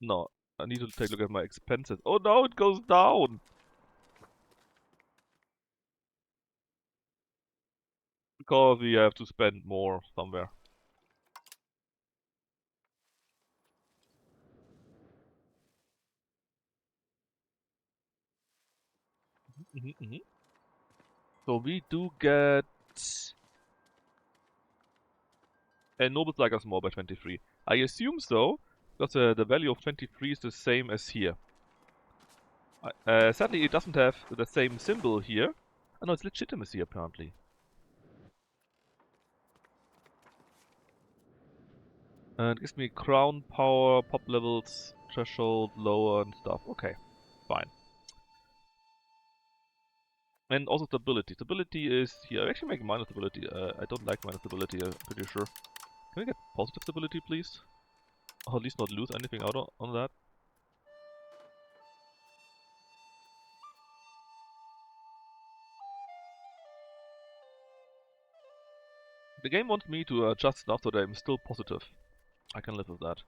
No, I need to take a look at my expenses. Oh no, it goes down! Because we have to spend more somewhere. So we do get a Nobles like us more by 23. I assume so, because the value of 23 is the same as here. Sadly, it doesn't have the same symbol here. Oh no, it's legitimacy apparently. And it gives me crown power, pop levels, threshold, lower and stuff. Okay, fine. And also stability. Stability is here. I actually make minus stability. I don't like minus stability, I'm pretty sure. Can we get positive stability, please? Or at least not lose anything out on that. The game wants me to adjust stuff so that I'm still positive. I can live with that.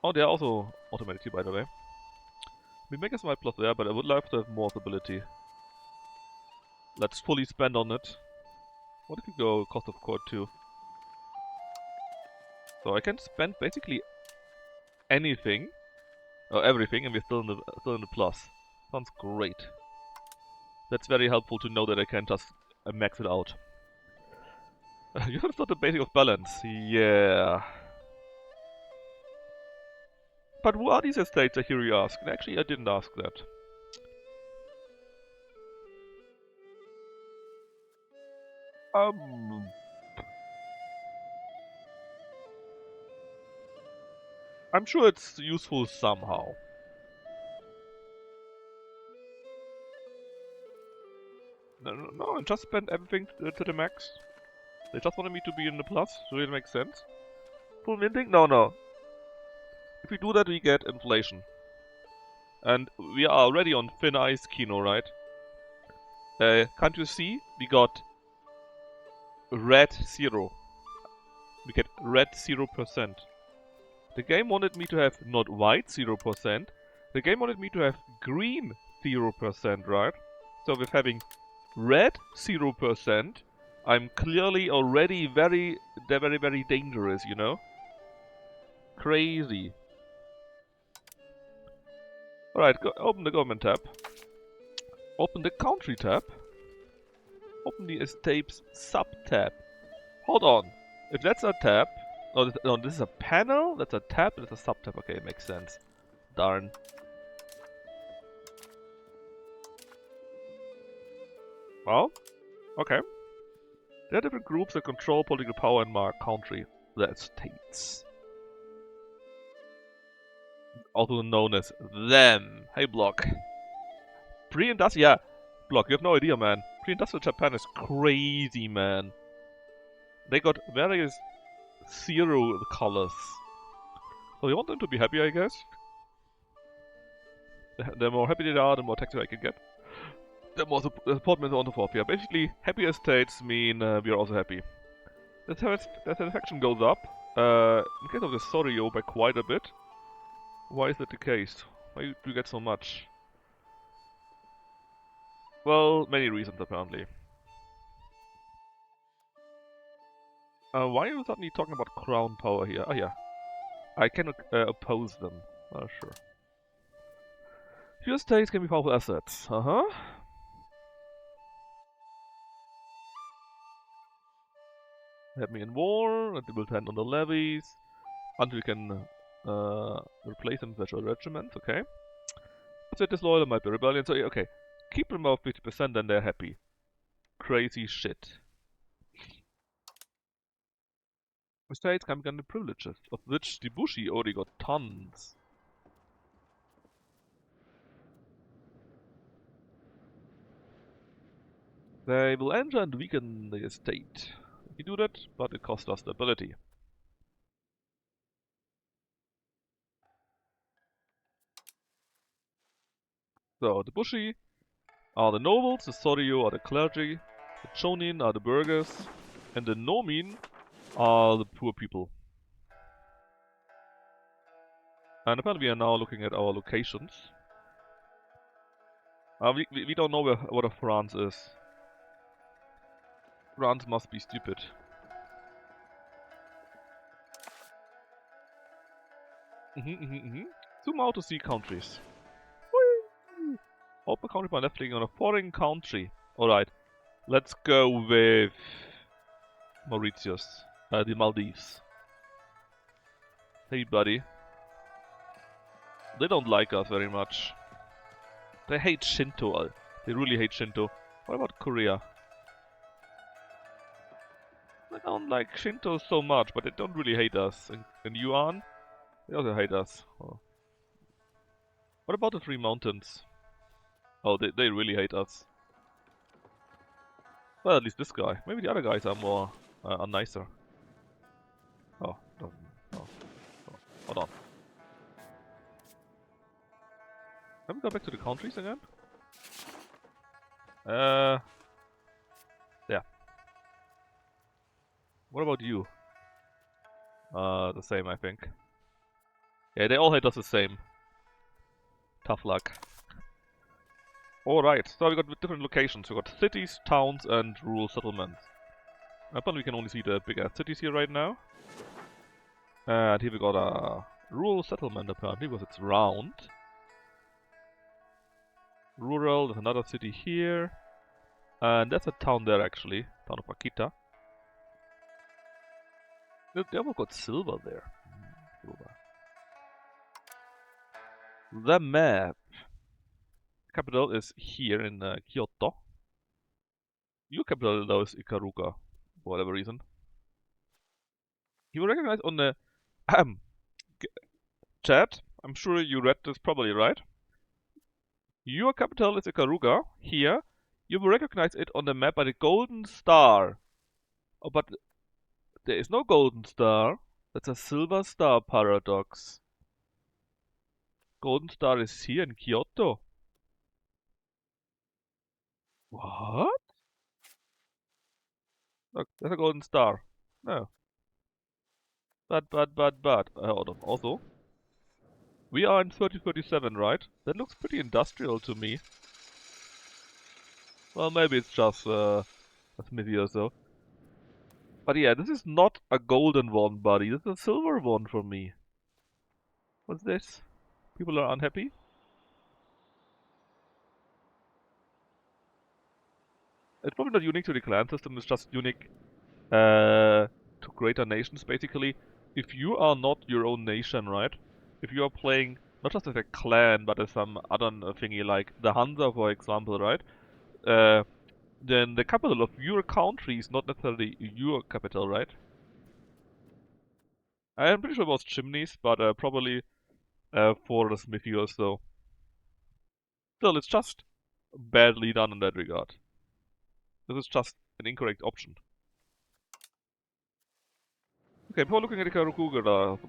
Oh, they are also automated here, by the way. We make a slight plus there, but I would like to have more stability. Let's fully spend on it. What if we go cost of core 2? So I can spend basically anything, or everything, and we're still in the plus. Sounds great. That's very helpful to know that I can just max it out. You have not the basic of balance. Yeah. But who are these estates, I hear you ask? Actually, I didn't ask that. Um... I'm sure it's useful somehow. No, I just spent everything to the max. They just wanted me to be in the plus, so it makes sense. Full minting? No. If we do that, we get inflation. And we are already on thin ice, Kino, right? Can't you see? We got red 0. We get red 0%. The game wanted me to have not white 0%. The game wanted me to have green 0%, right? So with having red 0%, I'm clearly already very dangerous, you know? Crazy. Alright, open the government tab. Open the country tab. Open the estates sub-tab. Hold on. If that's a tab... No, this is a panel? That's a tab, and it's a sub-tab. Okay, it makes sense. Darn. Well, okay. There are different groups that control political power in my country. The estates. Also known as them. Hey, Block. Pre-industrial... Yeah. Block, you have no idea, man. Pre-industrial Japan is crazy, man. They got various 0 colors. So you want them to be happy, I guess? The more happy they are, the more taxes I can get. The more support and so on and so forth. Yeah, basically, happy estates mean we are also happy. The satisfaction goes up. In case of the Sorio by quite a bit. Why is that the case? Why do you get so much? Well, many reasons apparently. Why are you suddenly talking about crown power here? Oh yeah. I cannot oppose them. Oh sure. Few states can be powerful assets. Uh-huh. Have me in war, and they will turn on the levies. Until we can replace them with virtual regiments, okay. If they're disloyal, there might be rebellion, so yeah, okay. Keep them above 50%, then they're happy. Crazy shit. States can become the privileges, of which the Bushi already got tons. They will enter and weaken the estate. We do that, but it costs us stability. So, the Bushi are the nobles, the Soryu are the clergy, the Chonin are the burghers, and the Nomin are the poor people. And apparently we are now looking at our locations. We don't know what France is. France must be stupid. Zoom out to see countries. Whee! Open country by left clicking on a foreign country. Alright, let's go with Mauritius, the Maldives. Hey buddy. They don't like us very much. They hate Shinto. They really hate Shinto. What about Korea? They don't like Shinto so much, but they don't really hate us. And Yuan? They also hate us. Oh. What about the Three Mountains? Oh, they really hate us. Well, at least this guy. Maybe the other guys are more are nicer. Oh, no. Oh. Hold on. Can we go back to the countries again? Yeah. What about you? The same, I think. Yeah, they all hate us the same. Tough luck. Alright, so we got different locations. We got cities, towns, and rural settlements. Apparently we can only see the bigger cities here right now. And here we got a rural settlement apparently, because it's round. Rural, there's another city here. And that's a town there actually, town of Akita. They also got silver there. Silver. The map. Capital is here in Kyoto. Your capital though is Ikaruga, for whatever reason. You will recognize on the chat, I'm sure you read this probably, right? Your capital is Ikaruga, here. You will recognize it on the map by the golden star. Oh, but there is no golden star. That's a silver star paradox. Golden star is here in Kyoto. What? Look, there's a golden star. No. But. Hold on. Also, we are in 3037, right? That looks pretty industrial to me. Well, maybe it's just a smithy or so. But yeah, this is not a golden one, buddy. This is a silver one for me. What's this? People are unhappy? It's probably not unique to the clan system, it's just unique to greater nations, basically. If you are not your own nation, right? If you are playing not just as a clan, but as some other thingy like the Hansa, for example, right? Then the capital of your country is not necessarily your capital, right? I'm pretty sure it was Chimneys, but probably for the smithy or so. Still, it's just badly done in that regard. This is just an incorrect option. Okay, before looking at the Karukuga,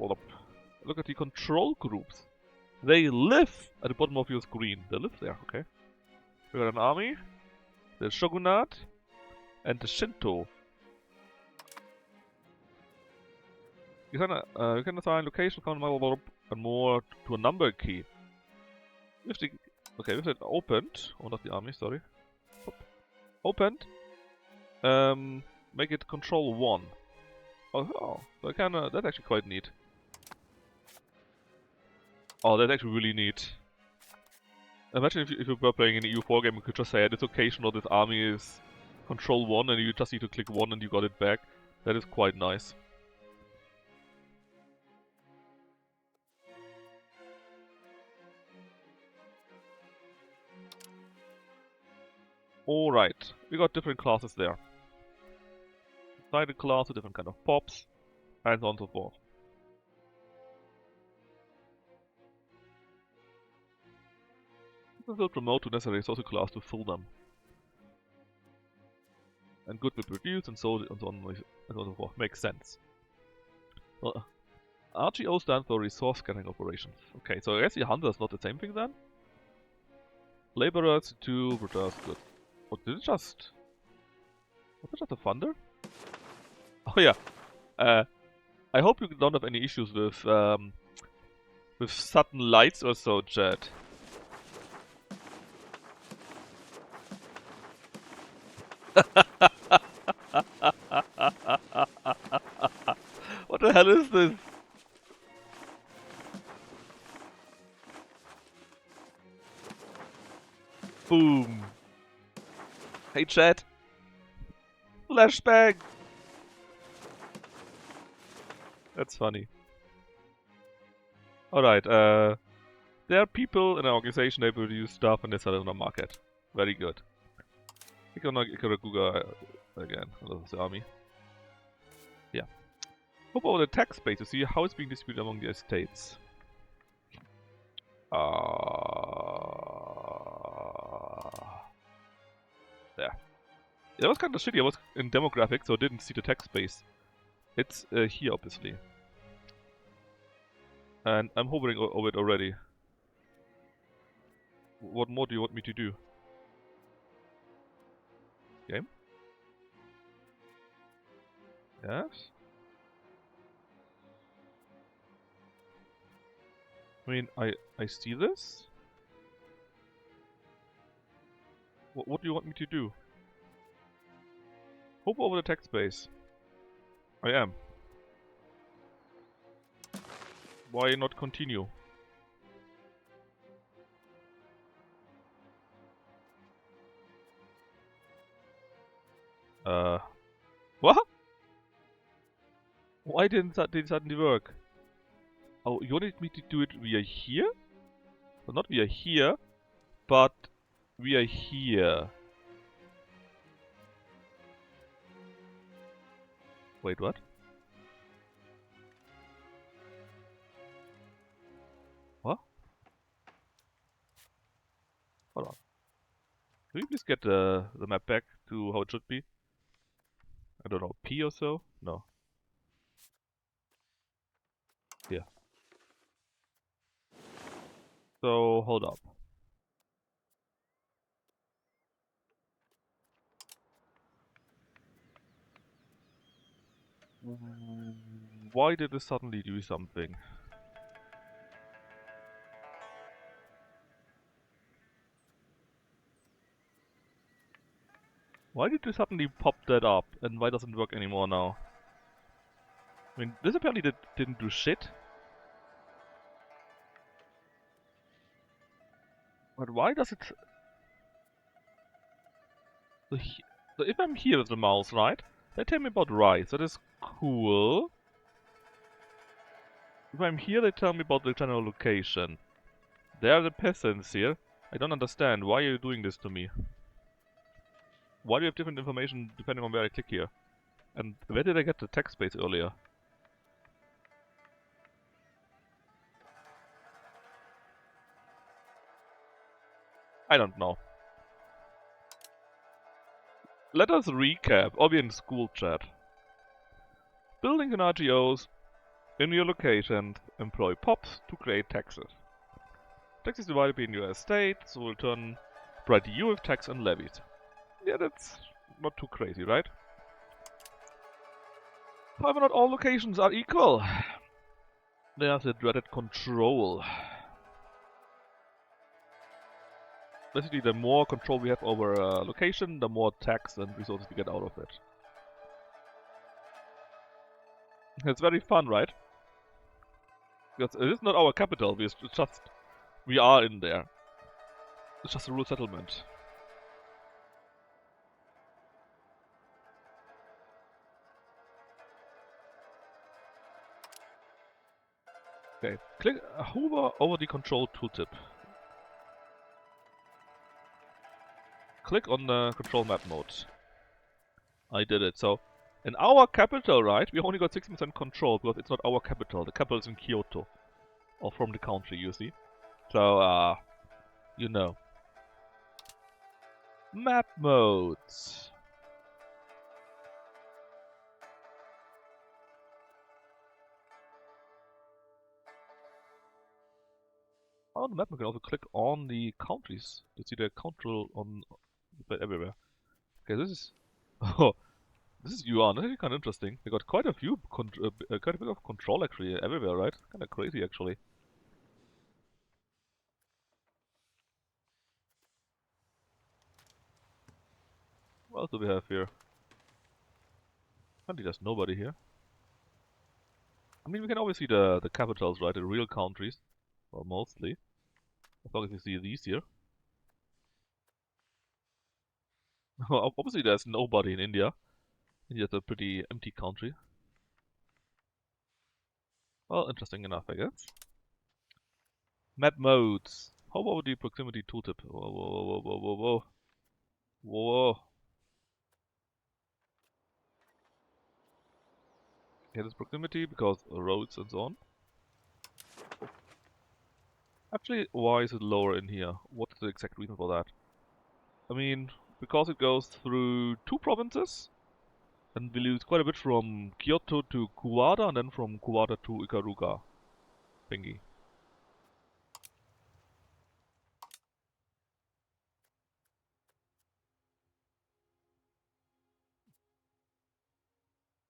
look at the control groups. They live at the bottom of your screen. They live there, okay. We got an army, the shogunate, and the Shinto. You can assign location, count, and more to a number key. Okay, with it opened, oh not the army, sorry. Opened, make it control 1. Oh, so I can, that's actually quite neat. Oh, that's actually really neat. Imagine if you were playing an EU4 game, you could just say at this location or this army is control 1 and you just need to click 1 and you got it back. That is quite nice. Alright, we got different classes there. Decided class with different kind of pops, and so on and so forth. This will promote to necessary social class to fill them. And good will produce and so on and so forth. Makes sense. Well, RGO stands for Resource Scanning Operations. Okay, so I guess the Hunter is not the same thing then? Laborers to produce good. What did it just? Was it just a thunder? Oh yeah. I hope you don't have any issues with sudden lights or so, chat. What the hell is this? Boom. Hey chat. Flashbang. That's funny. Alright, there are people in our organization that produce stuff and they sell it on the market. Very good. Ikaraguga again. That's the army. Yeah. Hope over the tax base to see how it's being distributed among the estates. There. That was kind of shitty. I was in demographics, so I didn't see the text base. It's here, obviously. And I'm hovering over it already. What more do you want me to do? Game? Yes? I mean, I see this? What do you want me to do? Hover over the text space. I am. Why not continue? What? Why didn't that suddenly work? Oh, you wanted me to do it via here? Well, not via here, but via here. Wait, what? What? Hold on. Can we please get the map back to how it should be? I don't know, P or so? No. Yeah. So, hold up. Why did this suddenly do something? Why did you suddenly pop that up, and why doesn't it work anymore now? I mean, this apparently didn't do shit. But why does it... So, so if I'm here with the mouse, right? They tell me about rice, that is cool. If I'm here, they tell me about the general location. They are the peasants here. I don't understand, why are you doing this to me? Why do you have different information depending on where I click here? And where did I get the text space earlier? I don't know. Let us recap. Or we're in school chat. Buildings and RGOs in your location employ POPs to create taxes. Taxes divided between your estates will turn provide you with tax and levies. Yeah, that's not too crazy, right? However, not all locations are equal. There's the dreaded control. Basically, the more control we have over a location, the more tax and resources we get out of it. It's very fun, right? Because it is not our capital, it's just... we are in there. It's just a rural settlement. Okay, hover over the control tooltip. Click on the control map mode. I did it. So, in our capital, right, we only got 60% control because it's not our capital. The capital is in Kyoto. Or from the country, you see. So, you know. Map modes. On the map, we can also click on the countries to see the control on everywhere. Okay, this is oh, this is Yuan. This is kind of interesting. They got quite a few, quite a bit of control actually everywhere, right? Kind of crazy actually. What else do we have here? I think there's nobody here. I mean, we can always see the capitals, right? The real countries, well, mostly. As long as we see these here. Obviously, there's nobody in India. India's a pretty empty country. Well, interesting enough, I guess. Map modes. How about the proximity tooltip? Whoa, whoa, whoa, whoa, whoa, whoa. Whoa. Okay, this proximity because roads and so on. Actually, why is it lower in here? What's the exact reason for that? I mean, because it goes through two provinces, and we lose quite a bit from Kyoto to Kuwada, and then from Kuwada to Ikaruga. Thingy.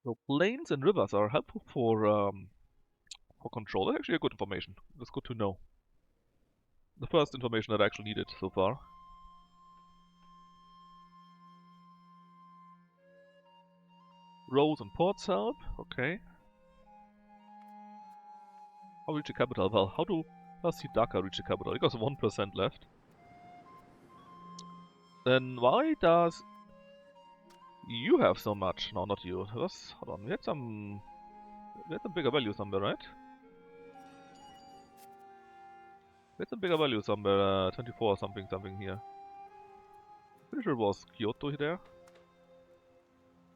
So plains and rivers are helpful for control. That's actually a good information. That's good to know. The first information that I actually needed so far. Roads and ports help. Okay. How reach the capital? Well, how does Hidaka reach the capital? It got 1% left. Then why does you have so much? No, not you. Hold on. We had some bigger value somewhere, right? We had some bigger value somewhere. 24 something here. Pretty sure it was Kyoto there.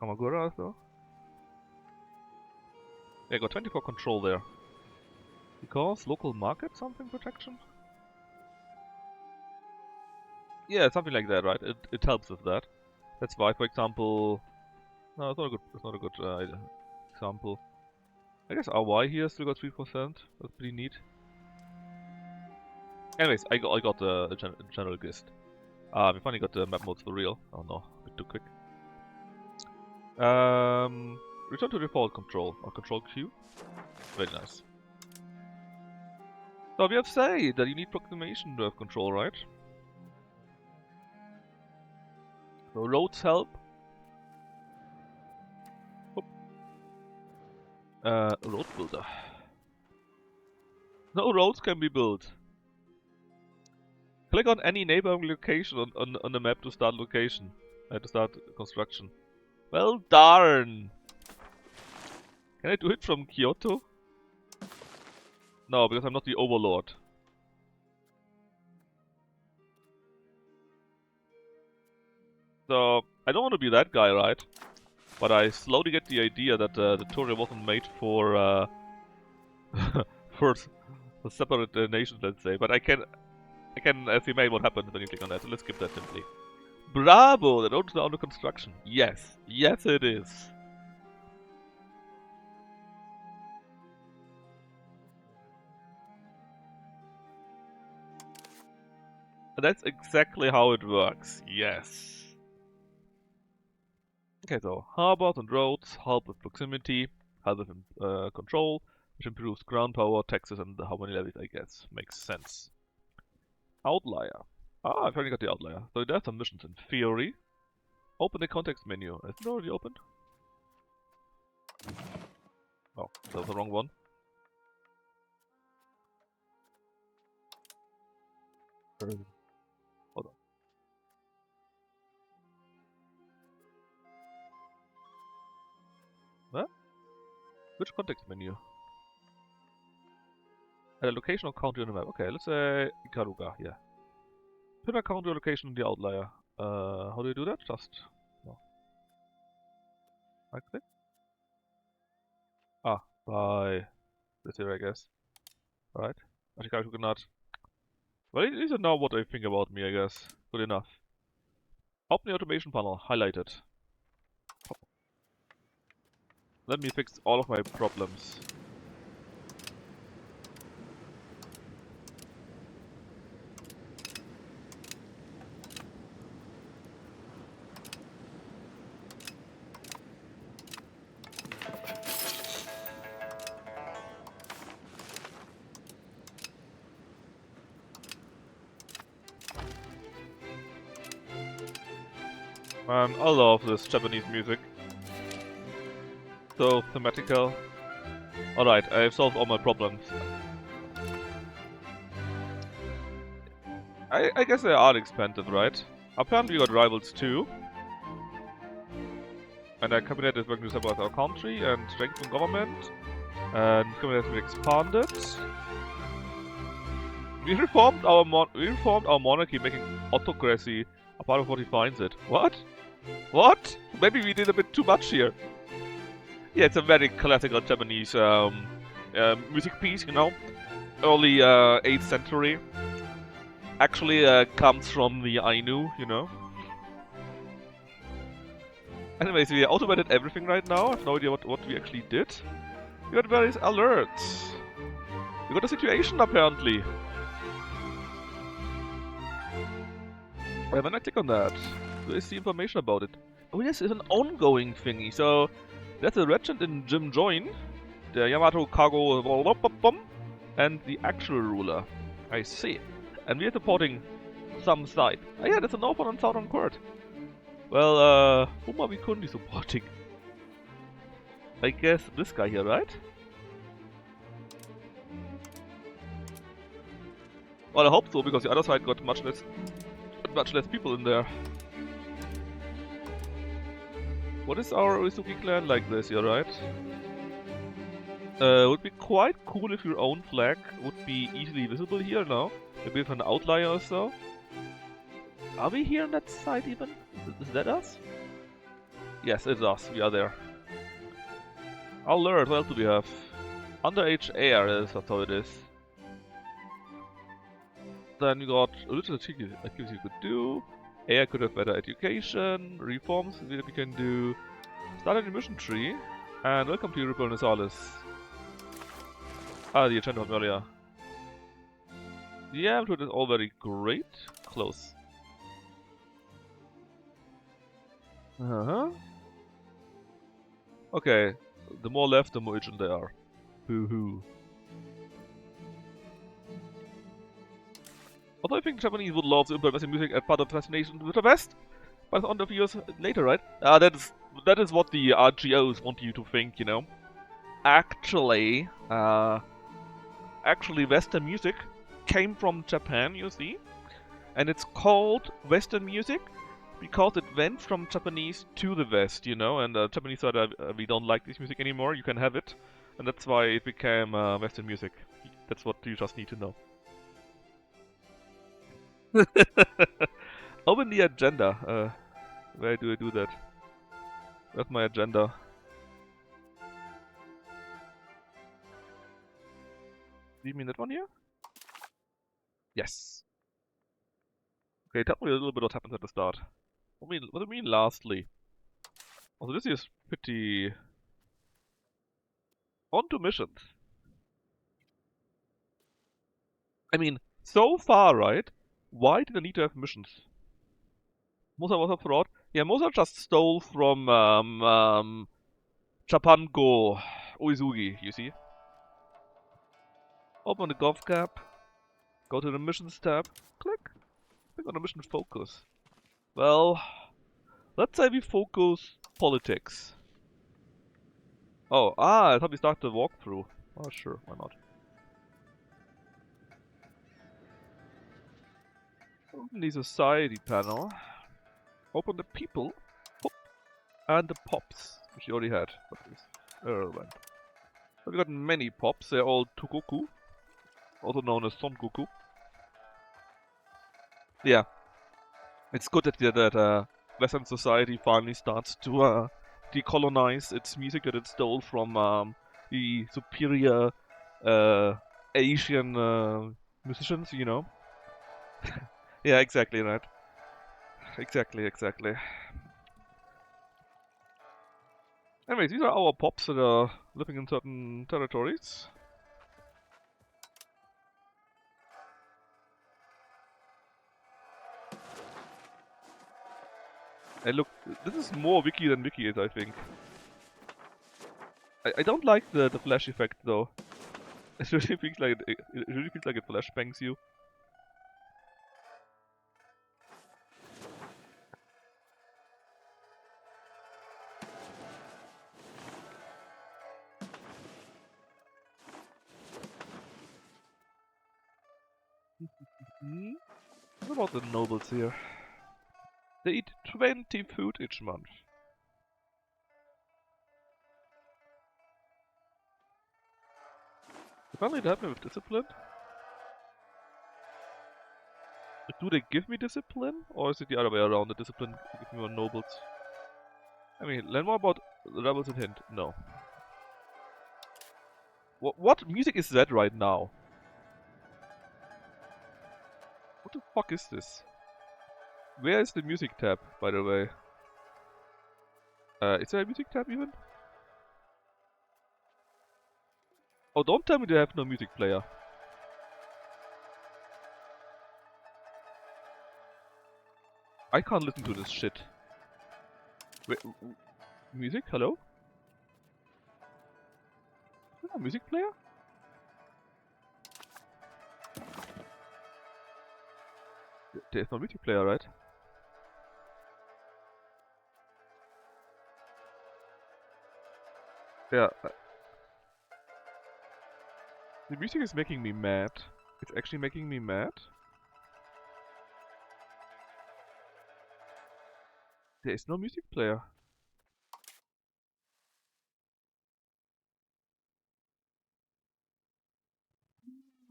Kamagura though. Yeah, got 24 control there. Because local market something protection? Yeah, something like that, right? It helps with that. That's why, for example, no, it's not a good example. I guess RY here still got 3%. That's pretty neat. Anyways, I got the general gist. We finally got the map modes for real. Oh no, a bit too quick. Return to default control or control Q. Very nice. So we have said that you need proclamation to have control, right? So roads help. Road builder. No roads can be built. Click on any neighboring location on the map to start location. To start construction. Well, darn! Can I do it from Kyoto? No, because I'm not the overlord. So, I don't want to be that guy, right? But I slowly get the idea that the tutorial wasn't made for for separate nations, let's say. But I can estimate what happens when you click on that. So let's skip that simply. Bravo! The road is now under construction. Yes, yes, it is. And that's exactly how it works. Yes. Okay, so harbors and roads help with proximity, help with control, which improves ground power, taxes, and how many levies, I guess. Makes sense. Outlier. Ah, I've already got the outlier. So there's some missions in theory. Open the context menu. Is it already opened? Oh, that was the wrong one. Hold on. What? Which context menu? A location or country on the map. Okay, let's say Ikaruga, yeah. Pin a country or location in the outlier. How do you do that? Just... no. Right click? Ah, by this here, I guess. Alright. Ashikaru cannot. Well, these are now what I think about me, I guess. Good enough. Open the automation panel, highlighted. Let me fix all of my problems. Man, I love this Japanese music. So thematical. Alright, I've solved all my problems. I guess they are expensive, right? Apparently we got rivals too. And our cabinet is working to support our country and strengthen government. And cabinet has been expanded. We reformed our monarchy, making autocracy a part of what defines it. What? What? Maybe we did a bit too much here. Yeah, it's a very classical Japanese music piece, you know, early 8th century. Actually, comes from the Ainu, you know. Anyways, we automated everything right now. I have no idea what we actually did. We got various alerts. We got a situation apparently. When I click on that, do I see information about it? Oh yes, it's an ongoing thingy. So that's a regent in Jim Join, the Yamato Cargo and the actual ruler. I see. And we are supporting some side. Oh yeah, that's a northern and southern court. Well, whom are we currently supporting? I guess this guy here, right? Well, I hope so, because the other side got much less people in there. What is our Uesugi clan like this here, right? Would be quite cool if your own flag would be easily visible here now. Maybe with an outlier or so. Are we here on that side even? Is that us? Yes, it's us. We are there. Alert, what else do we have? Underage air, that's how it is. Then we got little activities you could do. Air could have better education, reforms that we can do. Start an emission tree, and welcome to Europa Universalis. Ah, the agenda from earlier. Yeah, it is all very great. Close. Okay, the more left, the more urgent they are. Boo-hoo. Although I think Japanese would love to implement Western music as part of fascination with the West, but it's on the few years later, right? That is what the RGOs want you to think, you know. Actually, Western music came from Japan, you see, and it's called Western music because it went from Japanese to the West, you know, and Japanese said, we don't like this music anymore, you can have it, and that's why it became Western music. That's what you just need to know. Open the agenda. Where do I do that? Where's my agenda? Do you mean that one here? Yes. Okay, tell me a little bit what happens at the start. What do you mean lastly? Also, this is pretty... On to missions. I mean, so far, right? Why did I need to have missions? Mosa was a fraud? Yeah, Mosa just stole from, Japango Oizugi, you see? Open the Gov cap. Go to the missions tab. Click. Click on the mission focus. Well, let's say we focus politics. Oh, I thought we started the walkthrough. Oh, sure, why not? Open the society panel. Open the people. Pop. And the pops, which you already had. But is irrelevant. So we got many pops. They're all Togoku, also known as Son Goku. Yeah, it's good that Western society finally starts to decolonize its music that it stole from the superior Asian musicians, you know. Yeah, exactly, right. Exactly. Anyways, these are our pops that are living in certain territories. And look, this is more wiki than wiki is, I think. I don't like the flash effect though. It really feels like it really feels like it flashbangs you. What about the nobles here? They eat 20 food each month. Finally, they help me with discipline. Do they give me discipline, or is it the other way around? The discipline give me more nobles. I mean, learn more about the rebels and hint. No. What music is that right now? What the fuck is this? Where is the music tab, by the way? Is there a music tab even? Oh, don't tell me they have no music player. I can't listen to this shit. Wait, music? Hello? Is there a music player? There's no music player, right? Yeah. The music is making me mad. It's actually making me mad. There is no music player.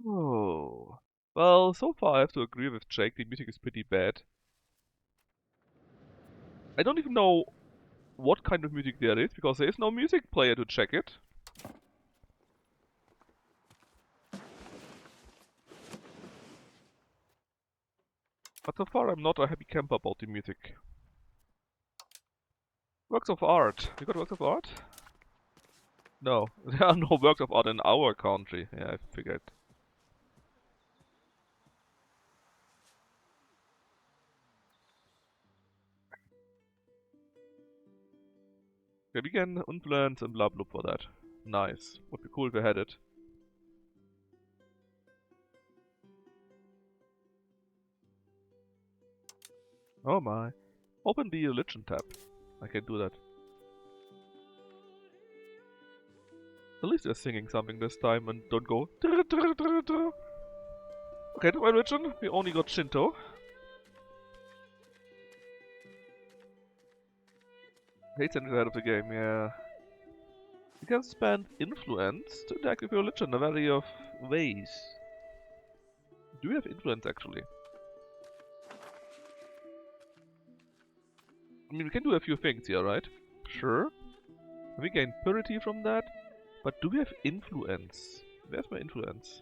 Oh. Well, so far I have to agree with Jake, the music is pretty bad. I don't even know what kind of music there is, because there is no music player to check it. But so far I'm not a happy camper about the music. Works of art. You got works of art? No, there are no works of art in our country. Yeah, I figured. Okay, we can influence and blah blah for that. Nice. Would be cool if we had it. Oh my. Open the religion tab. I can do that. At least they're singing something this time and don't go. Okay, to my religion, we only got Shinto. Hates and out of the game, yeah. You can spend influence to interact with your religion in a variety of ways. Do we have influence actually? I mean, we can do a few things here, right? Sure. We gain purity from that. But do we have influence? Where's my influence?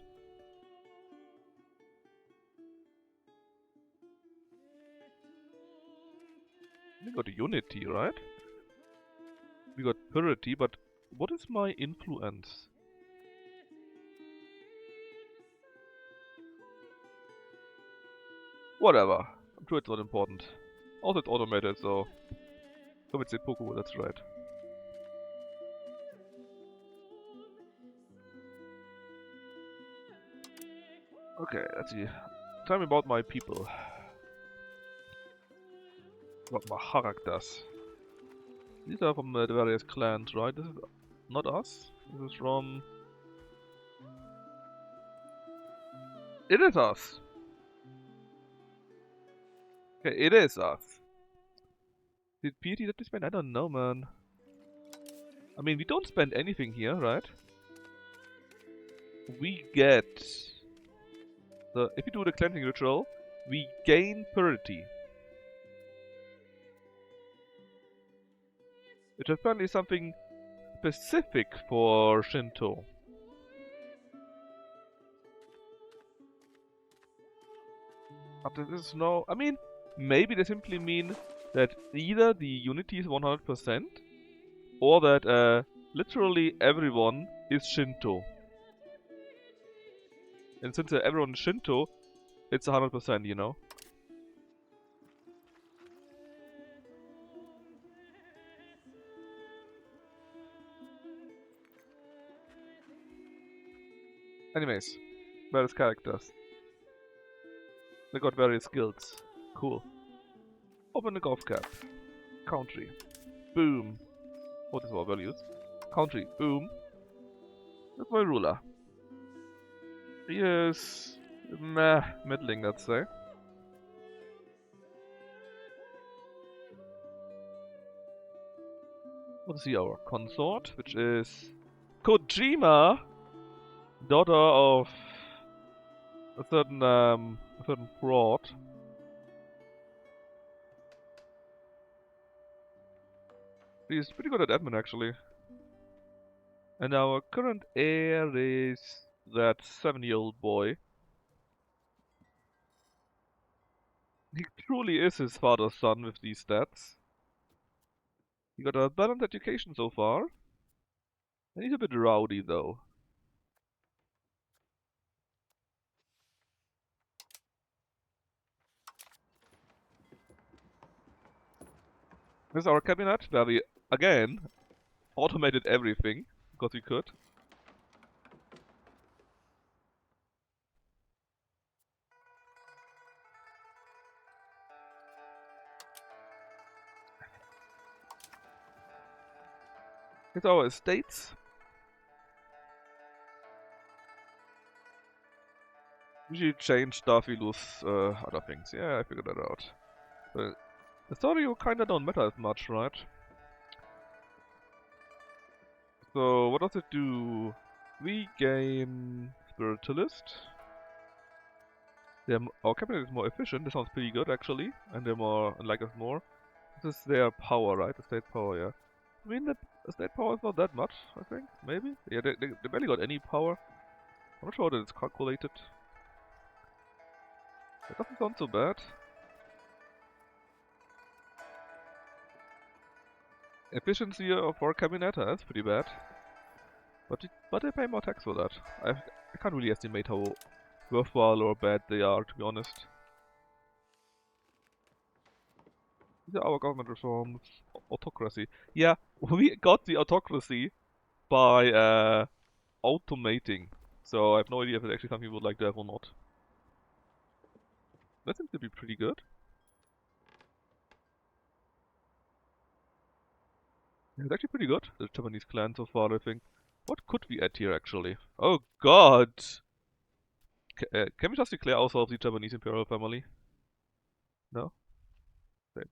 We got unity, right? We got purity, but what is my influence? Whatever. I'm sure it's not important. Also, it's automated, so... Oh, it's seppuku, that's right. Okay, let's see. Tell me about my people. About my characters. These are from the various clans, right? This is not us. This is from... It is us! Okay, it is us. Did piety that we spend? I don't know, man. I mean, we don't spend anything here, right? We get... if you do the cleansing ritual, we gain purity. Which is apparently something specific for Shinto. But this is no... I mean, maybe they simply mean that either the unity is 100% or that literally everyone is Shinto. And since everyone is Shinto, it's 100%, you know? Anyways, various characters. They got various skills. Cool. Open the golf cap. Country. Boom. What is our values? Country. Boom. That's my ruler. Yes. Meh, middling, let's say. What is our consort, which is Kojima, daughter of a certain fraud. He's pretty good at admin actually. And our current heir is that 7-year-old boy. He truly is his father's son with these stats. He got a balanced education so far. And he's a bit rowdy though. This is our cabinet, where we, again, automated everything, because we could. Here's our estates. Usually change stuff, we lose other things. Yeah, I figured that out. But the story kinda don't matter as much, right? So, what does it do? We gain Spiritualist. Our cabinet is more efficient, this sounds pretty good actually. And they're more, like us more. This is their power, right? The state power, yeah. I mean, the state power is not that much, I think. Maybe? Yeah, they barely got any power. I'm not sure that it's calculated. It doesn't sound so bad. Efficiency of our cabinet, that's pretty bad. But they pay more tax for that. I can't really estimate how worthwhile or bad they are, to be honest. These are our government reforms. Autocracy. Yeah, we got the autocracy by automating. So I have no idea if it's actually something we would like to have or not. That seems to be pretty good. Yeah, it's actually pretty good, the Japanese clan so far, I think. What could we add here, actually? Oh god! Can we just declare ourselves the Japanese imperial family? No? Okay.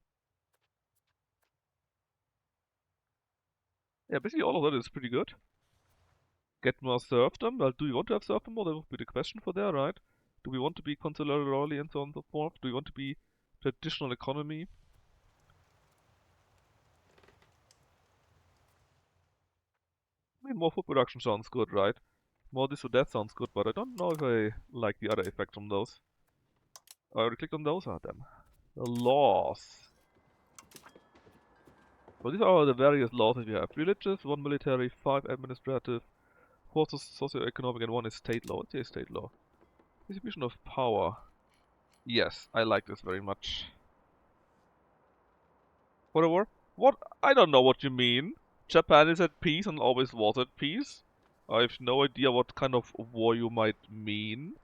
Yeah, basically all of that is pretty good. Get more serfdom. Well, do we want to have serfdom more? That would be the question for there, right? Do we want to be consular royalty and so on and so forth? Do we want to be traditional economy? I mean, more food production sounds good, right? More this or that sounds good, but I don't know if I like the other effects from those. I already clicked on those, them. The laws. So these are the various laws that we have. Religious, 1 military, 5 administrative, 4 socio-economic, and 1 is state law. What's the state law? Distribution of power. Yes, I like this very much. Whatever. What? I don't know what you mean. Japan is at peace and always was at peace. I have no idea what kind of war you might mean.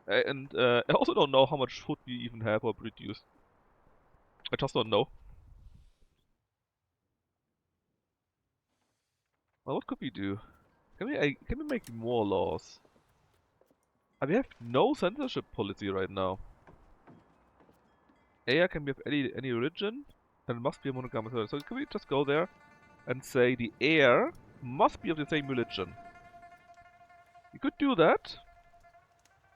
And I also don't know how much food we even have or produce. I just don't know. Well, what could we do? Can we make more laws? We have no censorship policy right now. Heir can be of any religion, and must be a monogamous. So can we just go there and say the heir must be of the same religion? We could do that.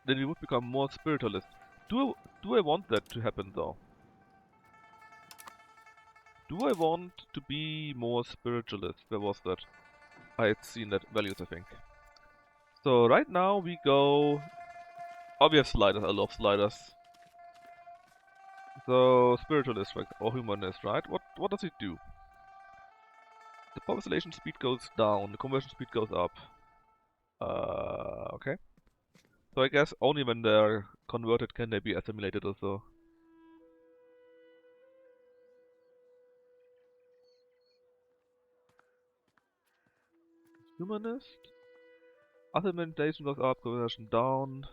Then we would become more spiritualist. Do I want that to happen though? Do I want to be more spiritualist? Where was that? I had seen that values, I think. So right now we go. Oh, we have sliders. I love sliders. So spiritualist, right? Or humanist, right? What does it do? The population speed goes down. The conversion speed goes up. Okay. So I guess only when they're converted can they be assimilated or so. Humanist. Assimilation goes up, conversion down.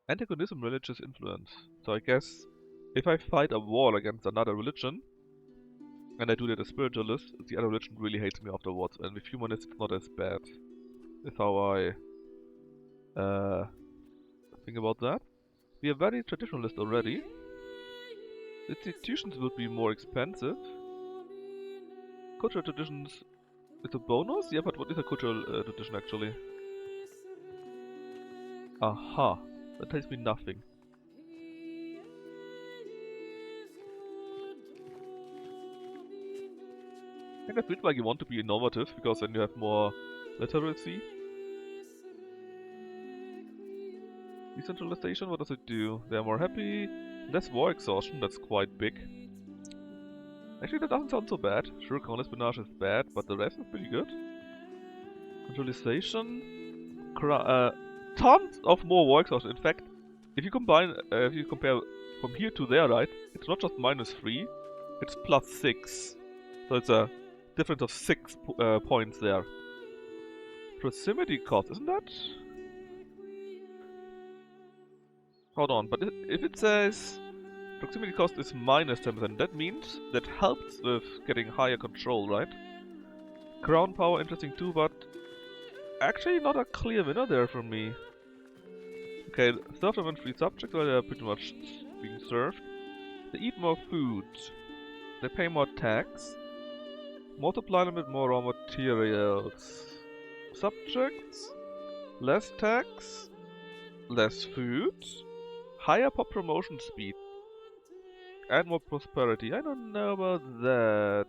Antagonism, religious influence. So I guess if I fight a war against another religion, and I do that as spiritualist, the other religion really hates me afterwards, and with humanists it's not as bad. That's how I think about that. We are very traditionalist already. Institutions would be more expensive. Cultural traditions is a bonus? Yeah, but what is a cultural tradition actually? Aha, that tells me nothing. Kind of feels like you want to be innovative because then you have more literacy. Decentralization, what does it do? They're more happy. Less war exhaustion, that's quite big. Actually, that doesn't sound so bad. Sure, corn espionage is bad, but the rest is pretty good. Centralization. Tons of more war exhaustion. In fact, if you compare from here to there, right, it's not just -3, it's +6. So it's a difference of 6 points there. Proximity cost, isn't that? Hold on, but if it says proximity cost is -10%, that means that helps with getting higher control, right? Crown power, interesting too, but actually not a clear winner there for me. Okay, serve them and free subjects, well, they're pretty much being served. They eat more food. They pay more tax. Multiply them with more raw materials. Subjects. Less tax. Less food. Higher pop promotion speed. And more prosperity. I don't know about that.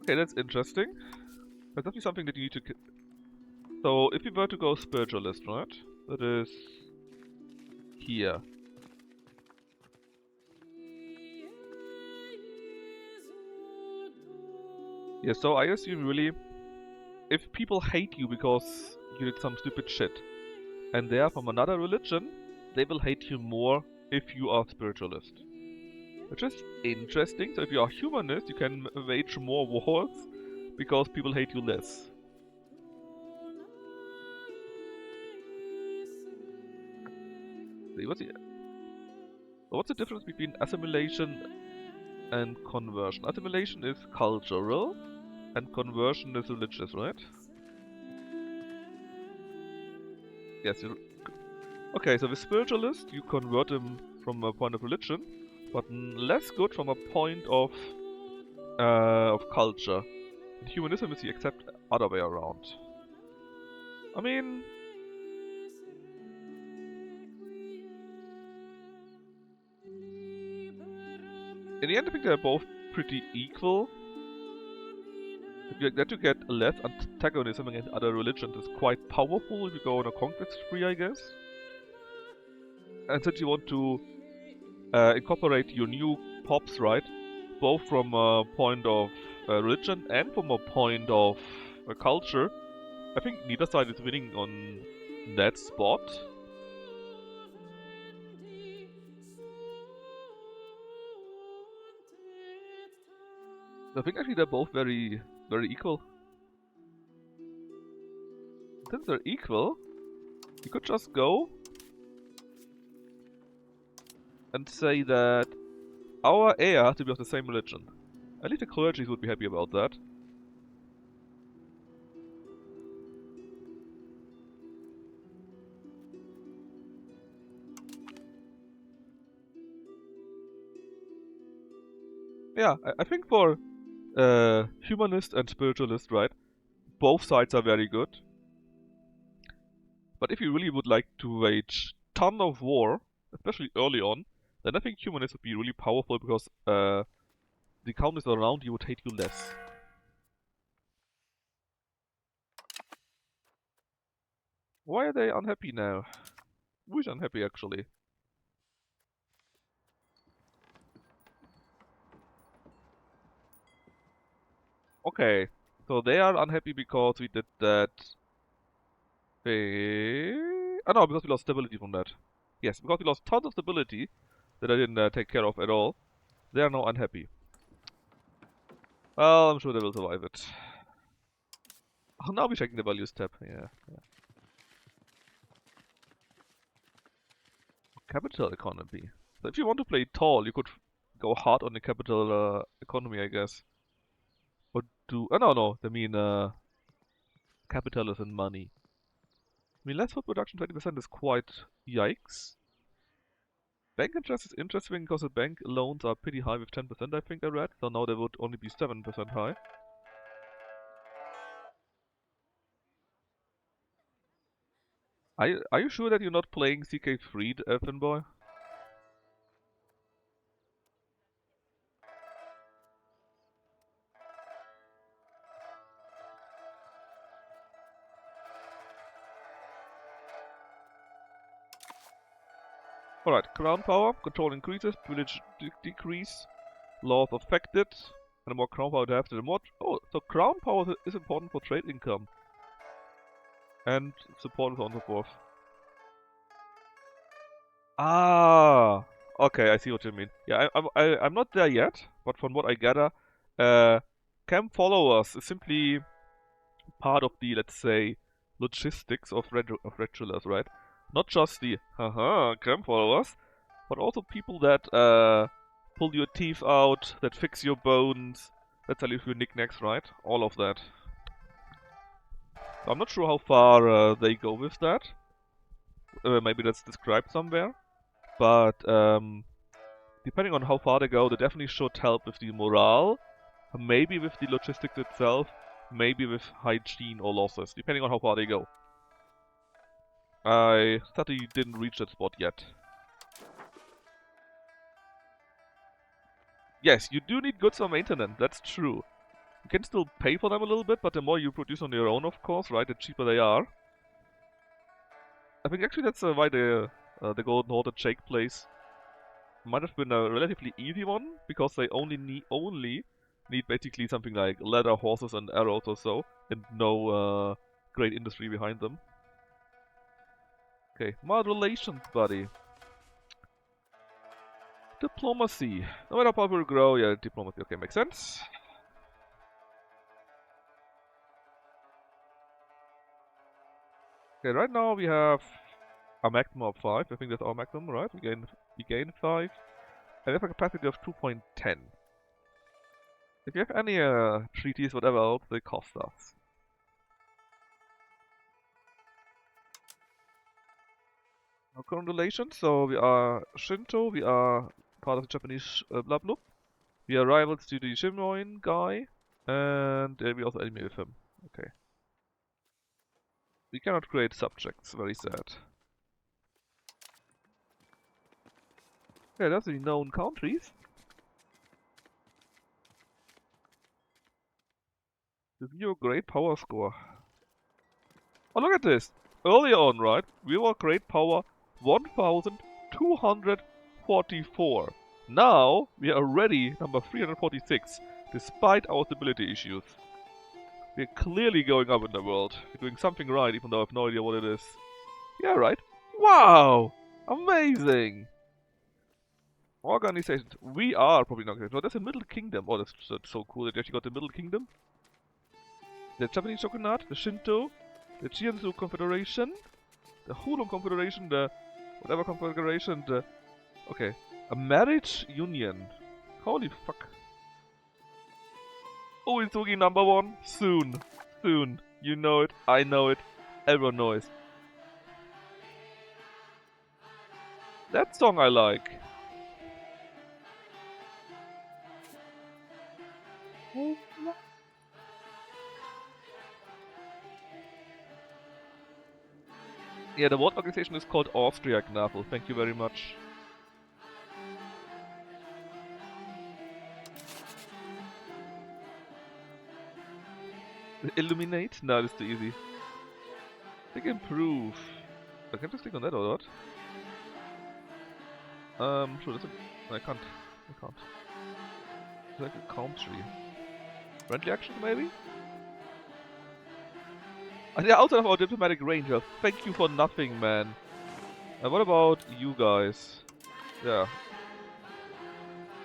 Okay, that's interesting. That's definitely something that you need to... So, if you were to go spiritualist, right? That is... here. Yeah, so I assume really, if people hate you because you did some stupid shit, and they are from another religion, they will hate you more if you are spiritualist. Which is interesting, so if you are humanist, you can wage more wars, because people hate you less. See, what's the difference between assimilation and conversion? Assimilation is cultural, and conversion is religious, right? Yes, okay, so with spiritualist, you convert them from a point of religion, but less good from a point of culture. In humanism is the exact other way around. I mean... in the end, I think they're both pretty equal. That you get less antagonism against other religions is quite powerful if you go on a conquest spree, I guess. And since you want to incorporate your new pops, right, both from a point of religion and from a point of culture, I think neither side is winning on that spot. I think actually they're both very equal. Since they're equal, you could just go and say that our heir has to be of the same religion. At least the clergy would be happy about that. Yeah, I think for humanist and spiritualist, right, both sides are very good. But if you really would like to wage ton of war, especially early on, then I think humanists would be really powerful because the countries around you would hate you less. Why are they unhappy now? Who is unhappy actually? Okay, so they are unhappy because we did that. Oh no, because we lost stability from that. Yes, because we lost tons of stability that I didn't take care of at all. They are now unhappy. Well, I'm sure they will survive it. Oh, now we're checking the values tab. Yeah. Capital economy. So if you want to play tall, you could go hard on the capital economy, I guess. Or do... Oh, no. I mean, Capital is in money. I mean, less food production 20% is quite yikes. Bank interest is interesting because the bank loans are pretty high with 10%, I think I read. So now they would only be 7% high. Are you sure that you're not playing CK3, Finboy? Alright, crown power, control increases, privilege decrease, laws affected, and the more crown power they have, the more... Oh, so crown power is important for trade income. And support and so on and so forth. Ah, okay, I see what you mean. Yeah, I'm not there yet, but from what I gather, camp followers is simply part of the, let's say, logistics of red ritualers, right? Not just the haha camp followers, but also people that pull your teeth out, that fix your bones, that sell you your knickknacks, right? All of that. So I'm not sure how far they go with that. Maybe that's described somewhere. But depending on how far they go, they definitely should help with the morale, maybe with the logistics itself, maybe with hygiene or losses, depending on how far they go. I sadly didn't reach that spot yet. Yes, you do need goods for maintenance, that's true. You can still pay for them a little bit, but the more you produce on your own, of course, right, the cheaper they are. I think actually that's why the Golden Horde at Jake place might have been a relatively easy one, because they only need basically something like leather, horses, and arrows or so, and no great industry behind them. Okay, mild relations, buddy. Diplomacy. No matter how will grow, yeah, diplomacy. Okay, makes sense. Okay, right now we have a maximum of 5. I think that's our maximum, right? We gain 5. And we have a capacity of 2.10. If you have any treaties, whatever else, they cost us. Our current relations, so we are Shinto, we are part of the Japanese blah blah. We are rivals to the Shimoin guy, and we also enemy with him. Okay. We cannot create subjects, very sad. Okay, that's the known countries. Review a great power score. Oh, look at this! Earlier on, right, we were great power 1244. Now, we are already number 346, despite our stability issues. We're clearly going up in the world. We're doing something right, even though I have no idea what it is. Yeah, right. Wow! Amazing! Organizations. We are probably not. No, there's a Middle Kingdom. Oh, that's so cool that you actually got the Middle Kingdom. The Japanese Shogunate, the Shinto, the Jianzhou Confederation, the Hulun Confederation, the whatever confederation, the... Okay. A marriage union. Holy fuck. Uesugi #1. Soon. Soon. You know it. I know it. Everyone knows. That song I like. Yeah, the world organization is called Austria Gnafel. Thank you very much. Illuminate? No, that's too easy. Click improve. I can just click on that or what? Sure, that's I can't. I can't. It's like a country. Friendly actions, maybe? And yeah, outside of our diplomatic ranger, thank you for nothing, man. And what about you guys? Yeah.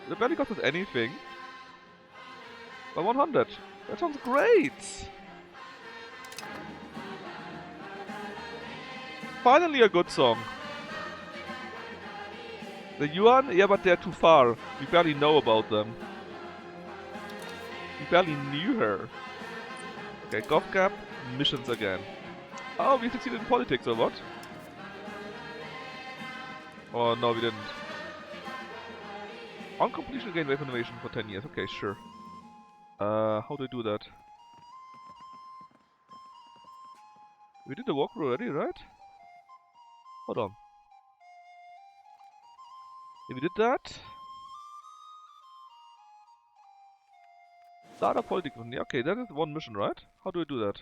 They barely cost us anything. By 100. That sounds great! Finally a good song. The Yuan? Yeah, but they're too far. We barely know about them. We barely knew her. Okay, Gov Gap, missions again. Oh, we succeeded in politics, or what? Oh, no, we didn't. On completion, gain wave innovation for 10 years. Okay, sure. How do I do that? We did the walkthrough already, right? Hold on. Yeah, we did that. Start a politics mission. Yeah, okay, that is one mission, right? How do I do that?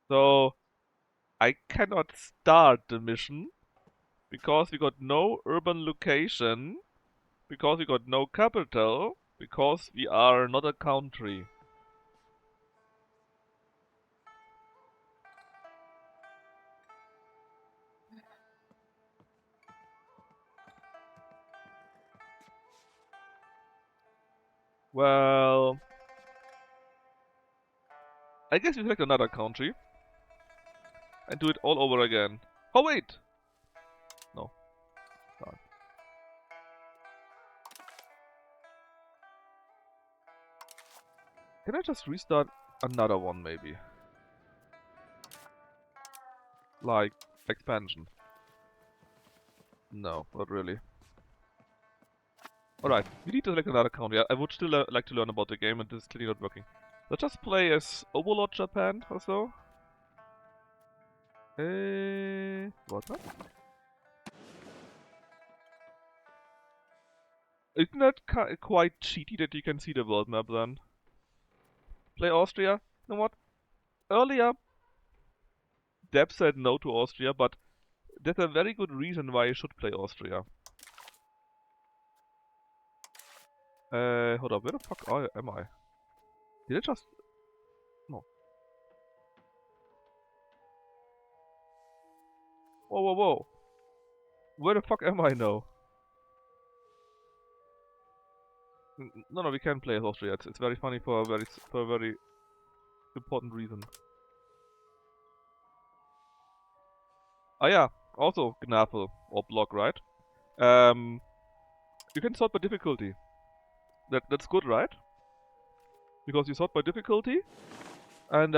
So, I cannot start the mission because we got no urban location, because we got no capital, because we are not a country. Well, I guess we select another country and do it all over again. Oh wait! No. Darn. Can I just restart another one maybe? Like, expansion. No, not really. Alright, we need to select another country. I would still like to learn about the game, and this is clearly not working. Let's just play as Overlord Japan or so. What? Isn't that quite cheaty that you can see the world map then? Play Austria? You know what? Earlier, Deb said no to Austria, but there's a very good reason why you should play Austria. Hold up, where the fuck am I? Did I just... No. Whoa, whoa, whoa. Where the fuck am I now? No, we can play as Austria. It's very funny for a very important reason. Ah yeah, also Gnafel or block, right? You can sort by difficulty. That's good, right? Because you sort by difficulty. And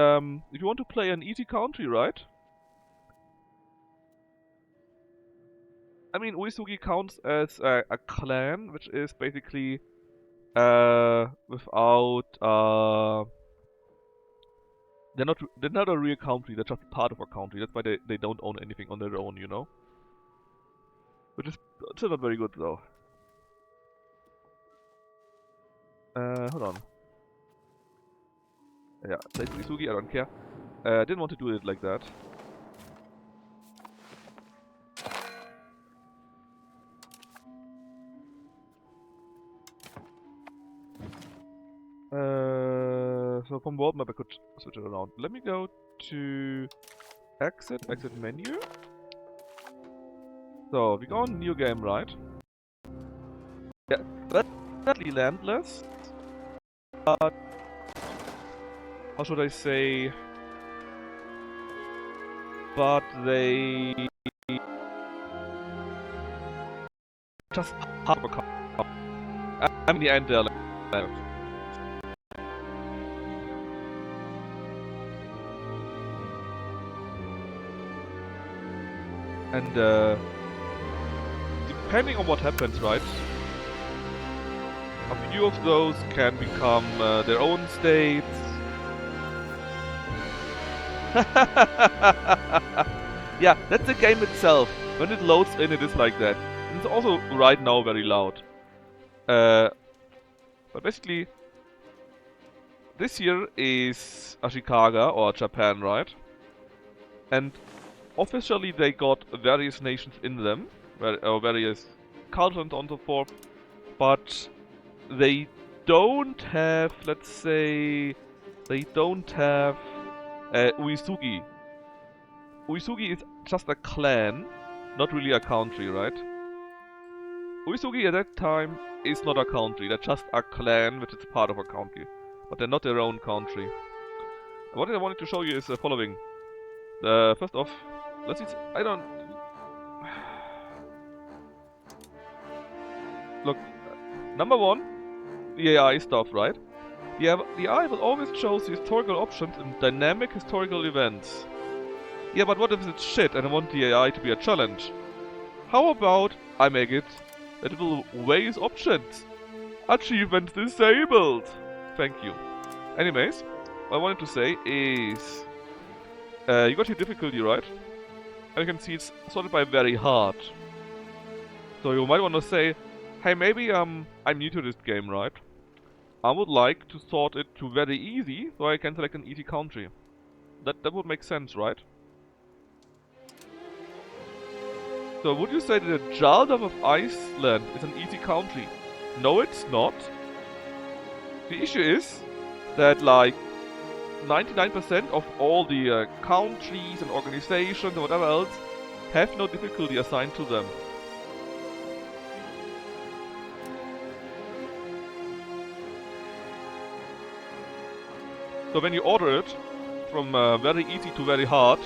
if you want to play an easy country, right? I mean, Uesugi counts as a clan, which is basically without they're not a real country. They're just part of a country. That's why they don't own anything on their own, you know. Which is still not very good though. Hold on. Yeah, take Uesugi. I don't care. I didn't want to do it like that. So from world map I could switch it around. Let me go to exit menu. So we go on new game, right? Yeah, that's definitely landless. But how should I say? But they just part of a car. I mean, the end they're landless. And depending on what happens, right? A few of those can become their own states. Yeah, that's the game itself. When it loads in, it is like that. And it's also right now very loud. But basically, this here is Ashikaga or Japan, right? And officially they got various nations in them, or various cultures and so forth, but they don't have, let's say, they don't have Uesugi. Uesugi is just a clan, not really a country, right? Uesugi at that time is not a country, they're just a clan which is part of a country, but they're not their own country. What I wanted to show you is the following. First off, let's see. I don't... Look, number one, the AI stuff, right? The AI will always choose the historical options in dynamic historical events. Yeah, but what if it's shit and I want the AI to be a challenge? How about I make it that it will weigh options? Achievement disabled! Thank you. Anyways, what I wanted to say is... you got your difficulty, right? And you can see it's sorted by very hard. So you might want to say, hey, maybe I'm new to this game, right? I would like to sort it to very easy, so I can select an easy country. That would make sense, right? So would you say that the Jarldom of Iceland is an easy country? No, it's not. The issue is that like 99% of all the countries and organizations and whatever else have no difficulty assigned to them. So when you order it from very easy to very hard,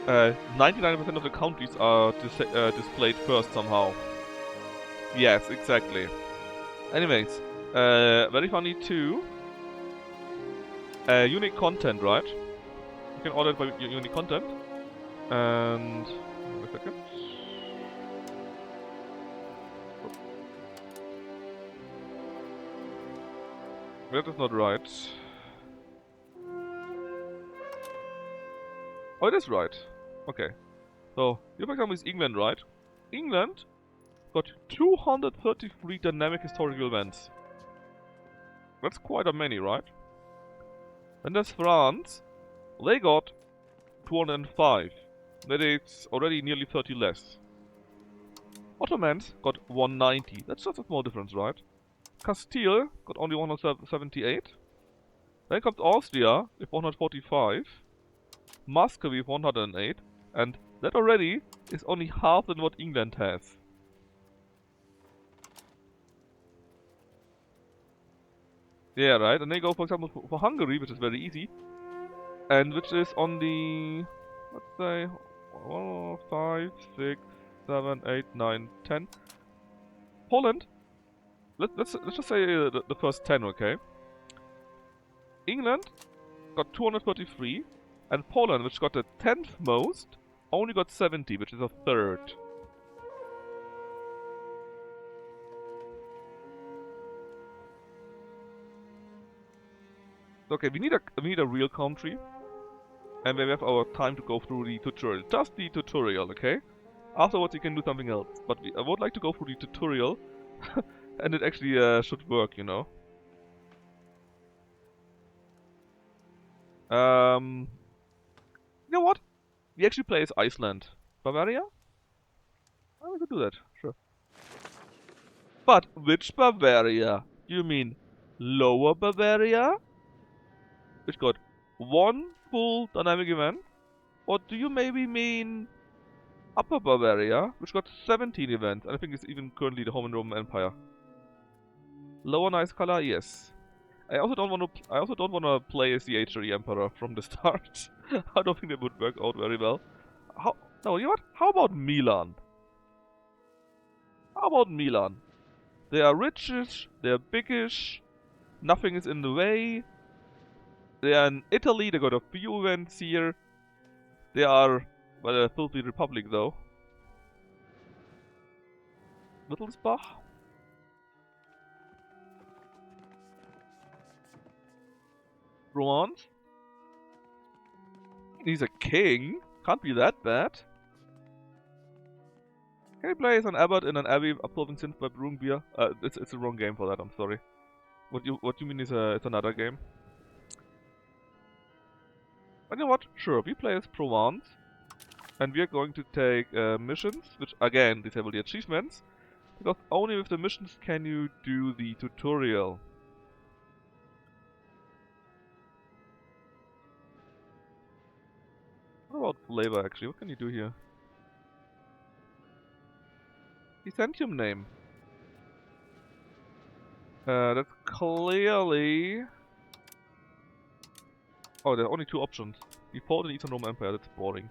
99% of the countries are displayed first somehow. Yes, exactly. Anyways, very funny too. Unique content, right? You can order it by unique content. And... wait a second. That is not right. Oh, it is right. Okay. So, here for example is England, right? England got 233 dynamic historical events. That's quite a many, right? And there's France. They got 205. That is already nearly 30 less. Ottomans got 190. That's just a small difference, right? Castile got only 178. Then comes Austria with 145. Muscovy with 108. And that already is only half than what England has. Yeah, right? And they go, for example, for Hungary, which is very easy. And which is on the... let's say... 5, 6, 7, 8, 9, 10. Poland. Let's just say the first 10, okay? England got 233. And Poland, which got the 10th most, only got 70, which is a third. Okay, we need a real country. And we have our time to go through the tutorial. Just the tutorial, okay? Afterwards you can do something else. But I would like to go through the tutorial. And it actually should work, you know? You know what? We actually play as Iceland. Bavaria? Oh, we could do that, sure. But which Bavaria? You mean Lower Bavaria? Which got one full dynamic event? Or do you maybe mean Upper Bavaria, which got 17 events, and I think it's even currently the Roman Empire? Lower nice color, yes. I also don't want to play as the HRE Emperor from the start. I don't think that would work out very well. No, you know what? How about Milan? How about Milan? They are richish, they are biggish, nothing is in the way. They are in Italy, they got a few events here. They are, well, a filthy republic though. Wittelsbach? Rouen? He's a king? Can't be that bad. Can you play as an abbot in an abbey absorbing sins by brewing beer? It's the wrong game for that, I'm sorry. What you mean is it's another game? But you know what? Sure, we play as Provence. And we are going to take missions, which again disable the achievements. Because only with the missions can you do the tutorial. What about flavor actually? What can you do here? Byzantium name. That's clearly... Oh, there are only 2 options. Default and Eastern Roman Empire, that's boring.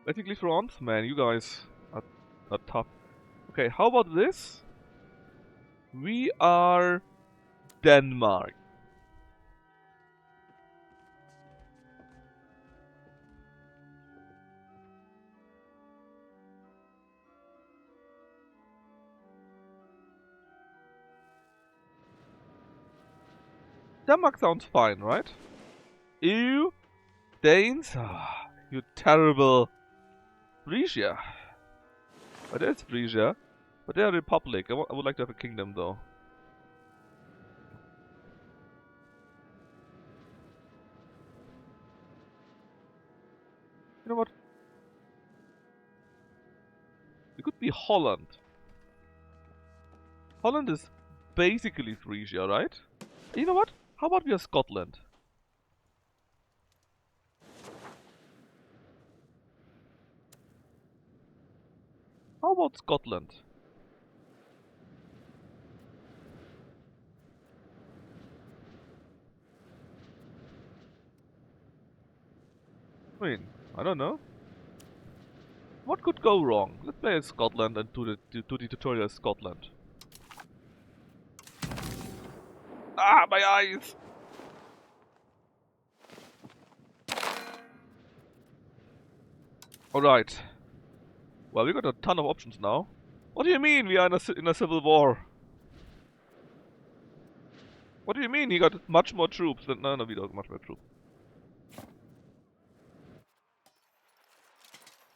Basically France? Man, you guys are tough. Okay, how about this? We are Denmark. Denmark sounds fine, right? You Danes? Ah, you terrible Frisia. But there's Frisia. But they're a republic. I would like to have a kingdom though. You know what? It could be Holland. Holland is basically Frisia, right? You know what? How about we are Scotland? How about Scotland? I mean, I don't know. What could go wrong? Let's play as Scotland and do the tutorial as Scotland. Ah, my eyes! Alright. Well, we got a ton of options now. What do you mean we are in a civil war? What do you mean he got much more troops than... No, we don't have much more troops.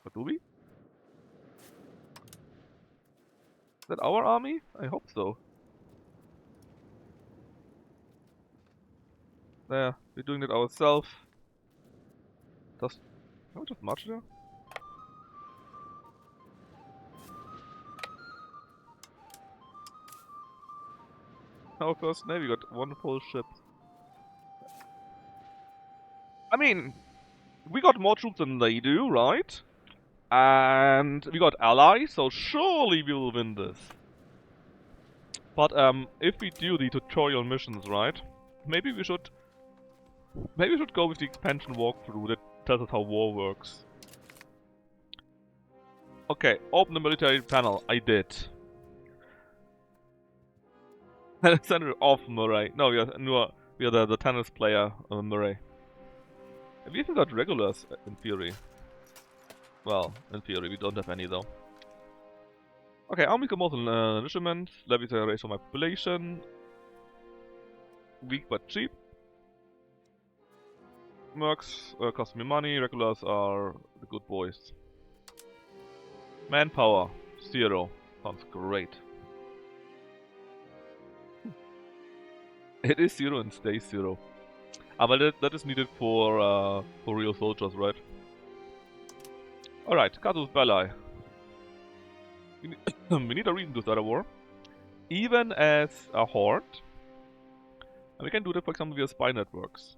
But do we? Is that our army? I hope so. There, we're doing it ourselves. Can we just march there? Our first navy got 1 full ship. I mean, we got more troops than they do, right? And we got allies, so surely we will win this. But if we do the tutorial missions, right? Maybe we should go with the expansion walkthrough that tells us how war works. Okay, open the military panel. I did. Alexander of Murray. No, we are the tennis player Murray. Have we even got regulars in theory? Well, in theory we don't have any though. Okay, army commercial regiment, levies a race for my population. Weak but cheap. Mercs cost me money, regulars are the good boys. Manpower, 0. Sounds great. It is 0 and stays 0. Ah, but that is needed for real soldiers, right? Alright, Casus Belli. We need a reason to start a war. Even as a horde. And we can do that, for example, via spy networks.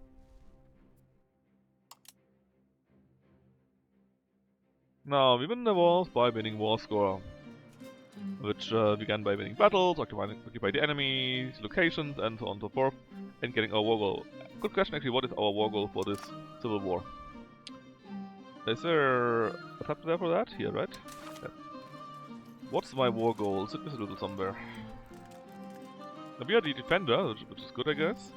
Now, we win the wars by winning war score. Which began by winning battles, occupy the enemy's locations, and so on and so forth, and getting our war goal. Good question actually, what is our war goal for this civil war? Is there a tab there for that? Here, right? Yeah. What's my war goal? Is it visible somewhere? Now we are the defender, which is good I guess.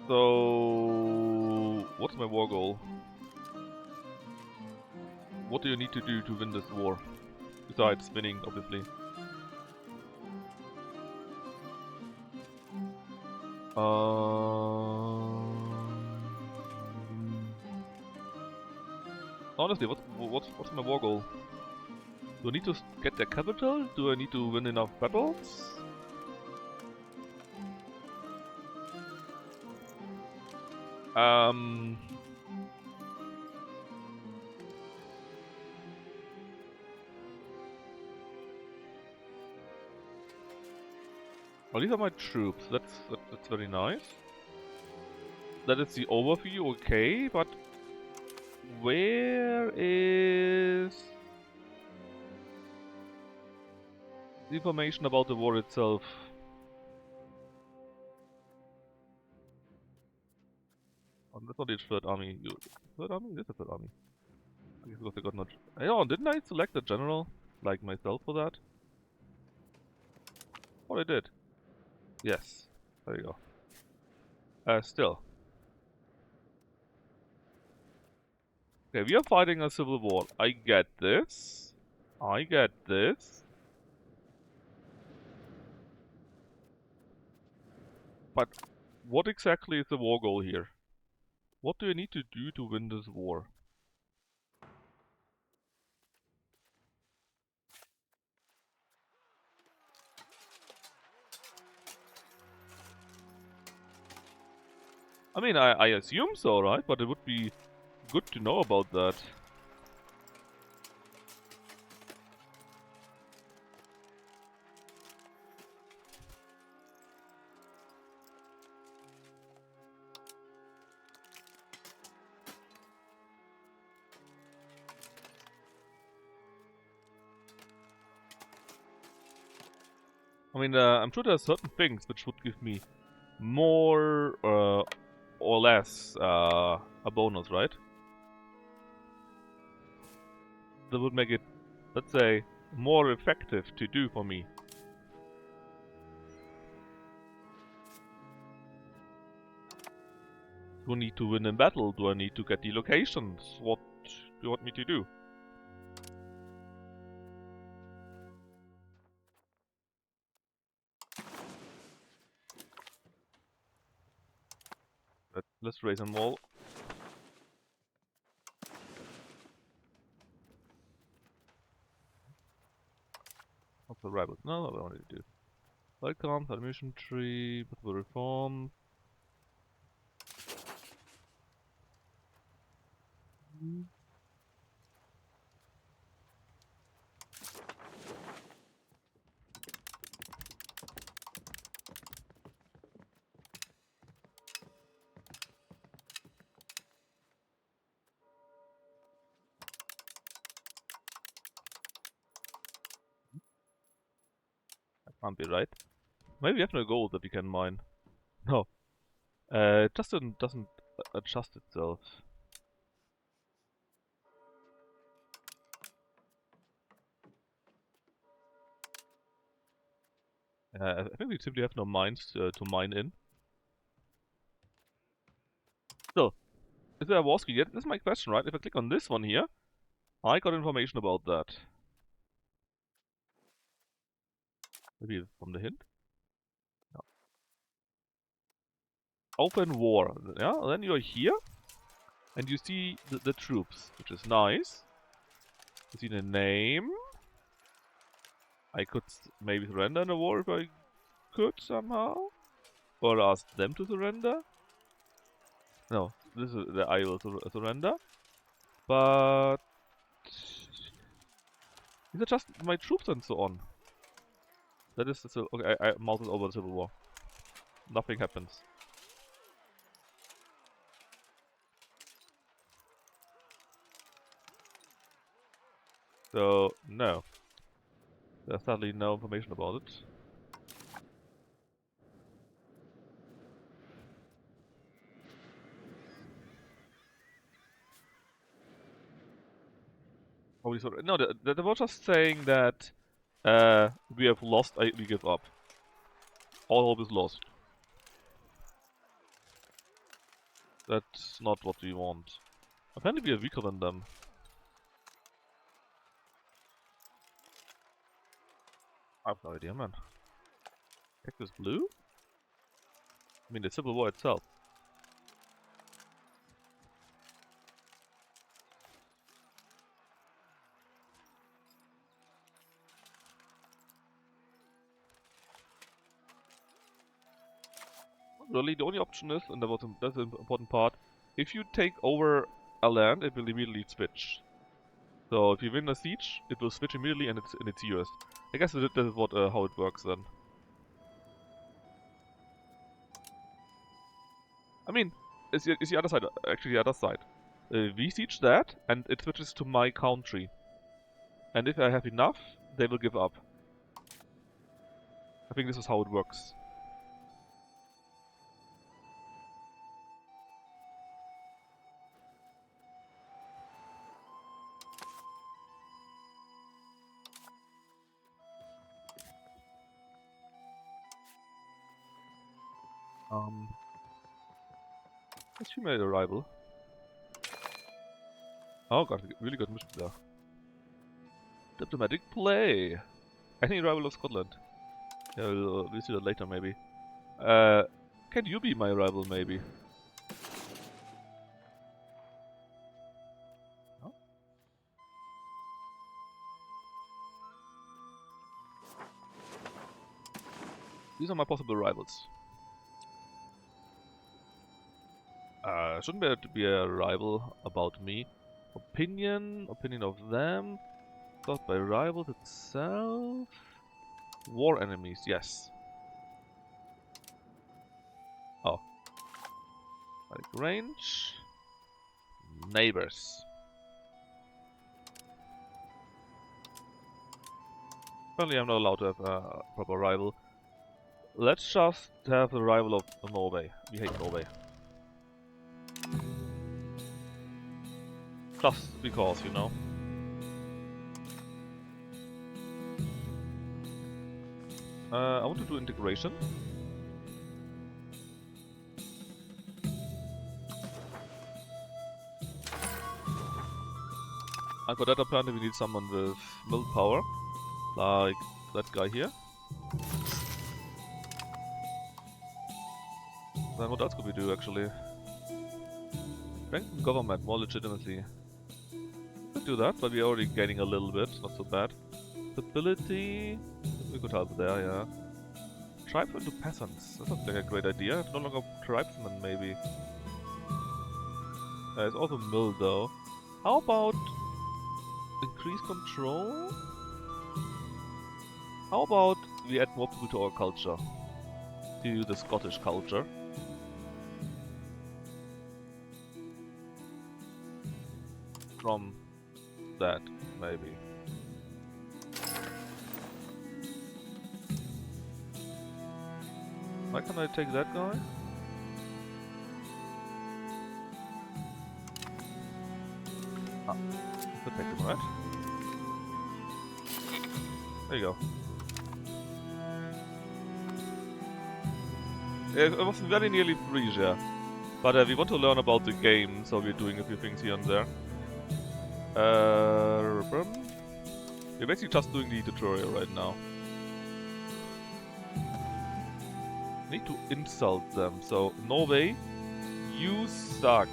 So... what's my war goal? What do you need to do to win this war? Besides winning, obviously. Honestly, what's my war goal? Do I need to get their capital? Do I need to win enough battles? Well, these are my troops. That's very nice. that is the overview, okay, but where is the information about the war itself? Oh, that's not the third army. Third army? This is the third army. I guess because I got not. Oh, didn't I select a general like myself for that? Oh, I did. Yes. There you go. Still. Okay, we are fighting a civil war. I get this. I get this. But what exactly is the war goal here? What do I need to do to win this war? I mean, I assume so, right? But it would be good to know about that. I mean, I'm sure there are certain things which would give me more or less a bonus, right? That would make it, let's say, more effective to do for me. Do I need to win in battle? Do I need to get the locations? What do you want me to do? Let's raise them all. What's the rabbit? No, what I wanted to do. Welcome, admission tree, political reform. That can't be right. Maybe we have no gold that we can mine. No. It just doesn't adjust itself. I think we simply have no mines to mine in. Still, is there a war ski yet? This is my question, right? If I click on this one here, I got information about that. Maybe from the hint? No. Open war. Yeah, then you're here, and you see the troops, which is nice. You see the name. I could maybe surrender in a war if I could somehow. Or ask them to surrender. No, this is the I will surrender. But these are just my troops and so on. That is the okay. I moused over the civil war. Nothing happens. So no, there's sadly no information about it. Probably so. No, they were just saying that we have lost. We give up. All hope is lost. That's not what we want. Apparently we are weaker than them. I have no idea, man. Cactus blue? I mean the civil war itself. Really, the only option is, and that's the important part, if you take over a land, it will immediately switch. So if you win a siege, it will switch immediately and it's yours. I guess that is what how it works then. I mean, is the other side, actually the other side. We siege that, and it switches to my country. And if I have enough, they will give up. I think this is how it works. Let's female arrival. Oh god, really good mission there. Diplomatic play. Any rival of Scotland? Yeah, we'll see that later maybe. Can you be my rival maybe? No? These are my possible rivals. Shouldn't there be a rival about me? Opinion of them. Thought by rivals itself. War enemies, yes. Oh. Like range. Neighbors. Apparently I'm not allowed to have a proper rival. Let's just have the rival of Norway. We hate Norway. Just because, you know. I want to do integration. And for that apparently we need someone with mill power. Like that guy here. Then what else could we do actually? Strengthen government, more legitimacy. Could do that, but we're already gaining a little bit, not so bad. Stability, we could help there, yeah. Tribes into peasants, that sounds like a great idea. No longer tribesmen, maybe. There's also mill though. How about increase control? How about we add more people to our culture? To the Scottish culture. From that, maybe. Why can't I take that guy? Ah, I could take him, right? There you go. It was very nearly free, yeah. But we want to learn about the game, so we're doing a few things here and there. We're basically just doing the tutorial right now. Need to insult them, so Norway, you suck.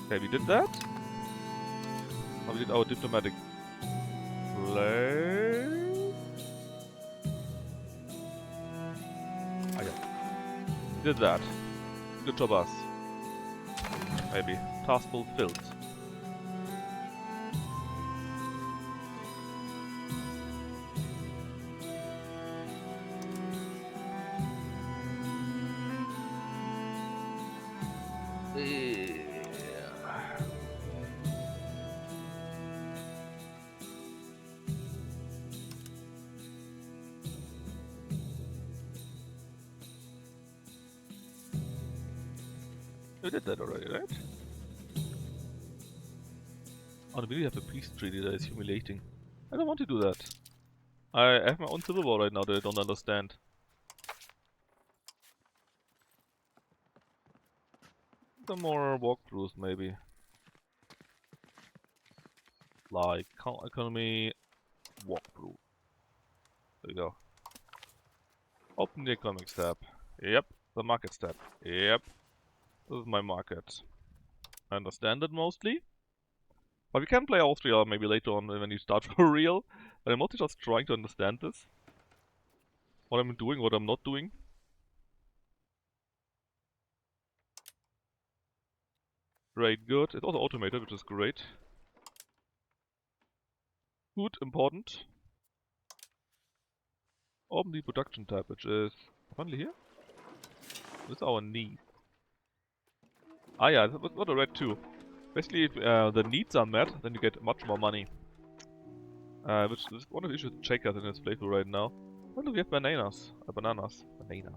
Okay, we did that. Now we did our diplomatic play. Ah yeah. We did that. Good job us. Maybe. Task fulfilled. We did that already, right? Oh, we really have a peace treaty that is humiliating. I don't want to do that. I have my own civil war right now that I don't understand. Some more walkthroughs, maybe. Like, economy walkthrough. There you go. Open the economics tab. Yep. The markets tab. Yep. This is my market. I understand it mostly. But we can play Austria maybe later on when you start for real. But I'm mostly just trying to understand this. What I'm doing, what I'm not doing. Great, good. It's also automated, which is great. Food, important. Open the production tab, which is finally here. This is our need. Ah yeah, that's what I read too. Basically, if the needs are met, then you get much more money. Which is one of the issues with Checkers in this playthrough right now. Well, look, we have bananas. Bananas. Banana.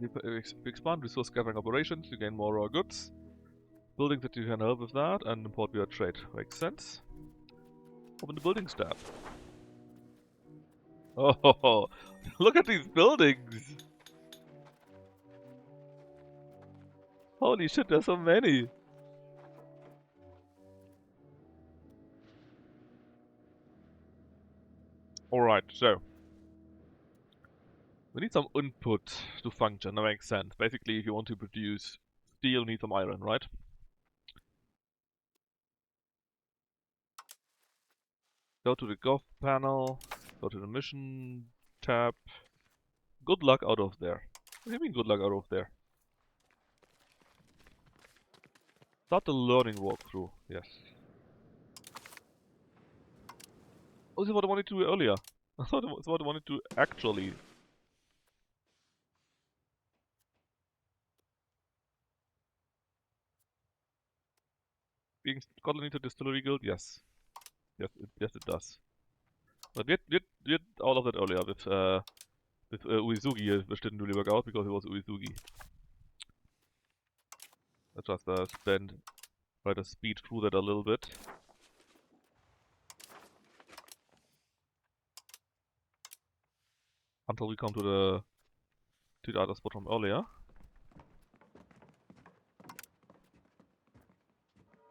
If you expand resource gathering operations, you gain more raw goods. Buildings that you can help with that, and import via trade. Makes sense. Open the buildings tab. Oh, look at these buildings! Holy shit, there's so many! Alright, so. We need some input to function, that makes sense. Basically, if you want to produce steel, you need some iron, right? Go to the Gov panel, go to the mission tab. Good luck out of there. What do you mean good luck out of there? Start the learning walkthrough, yes. Oh, this is what I wanted to do earlier. I thought it's what I wanted to actually. Being Scotland into Distillery Guild? Yes. Yes, it does. But we did all of that earlier with Uesugi, which didn't really work out because it was Uesugi. Let's just try to speed through that a little bit. Until we come to the other spot from earlier.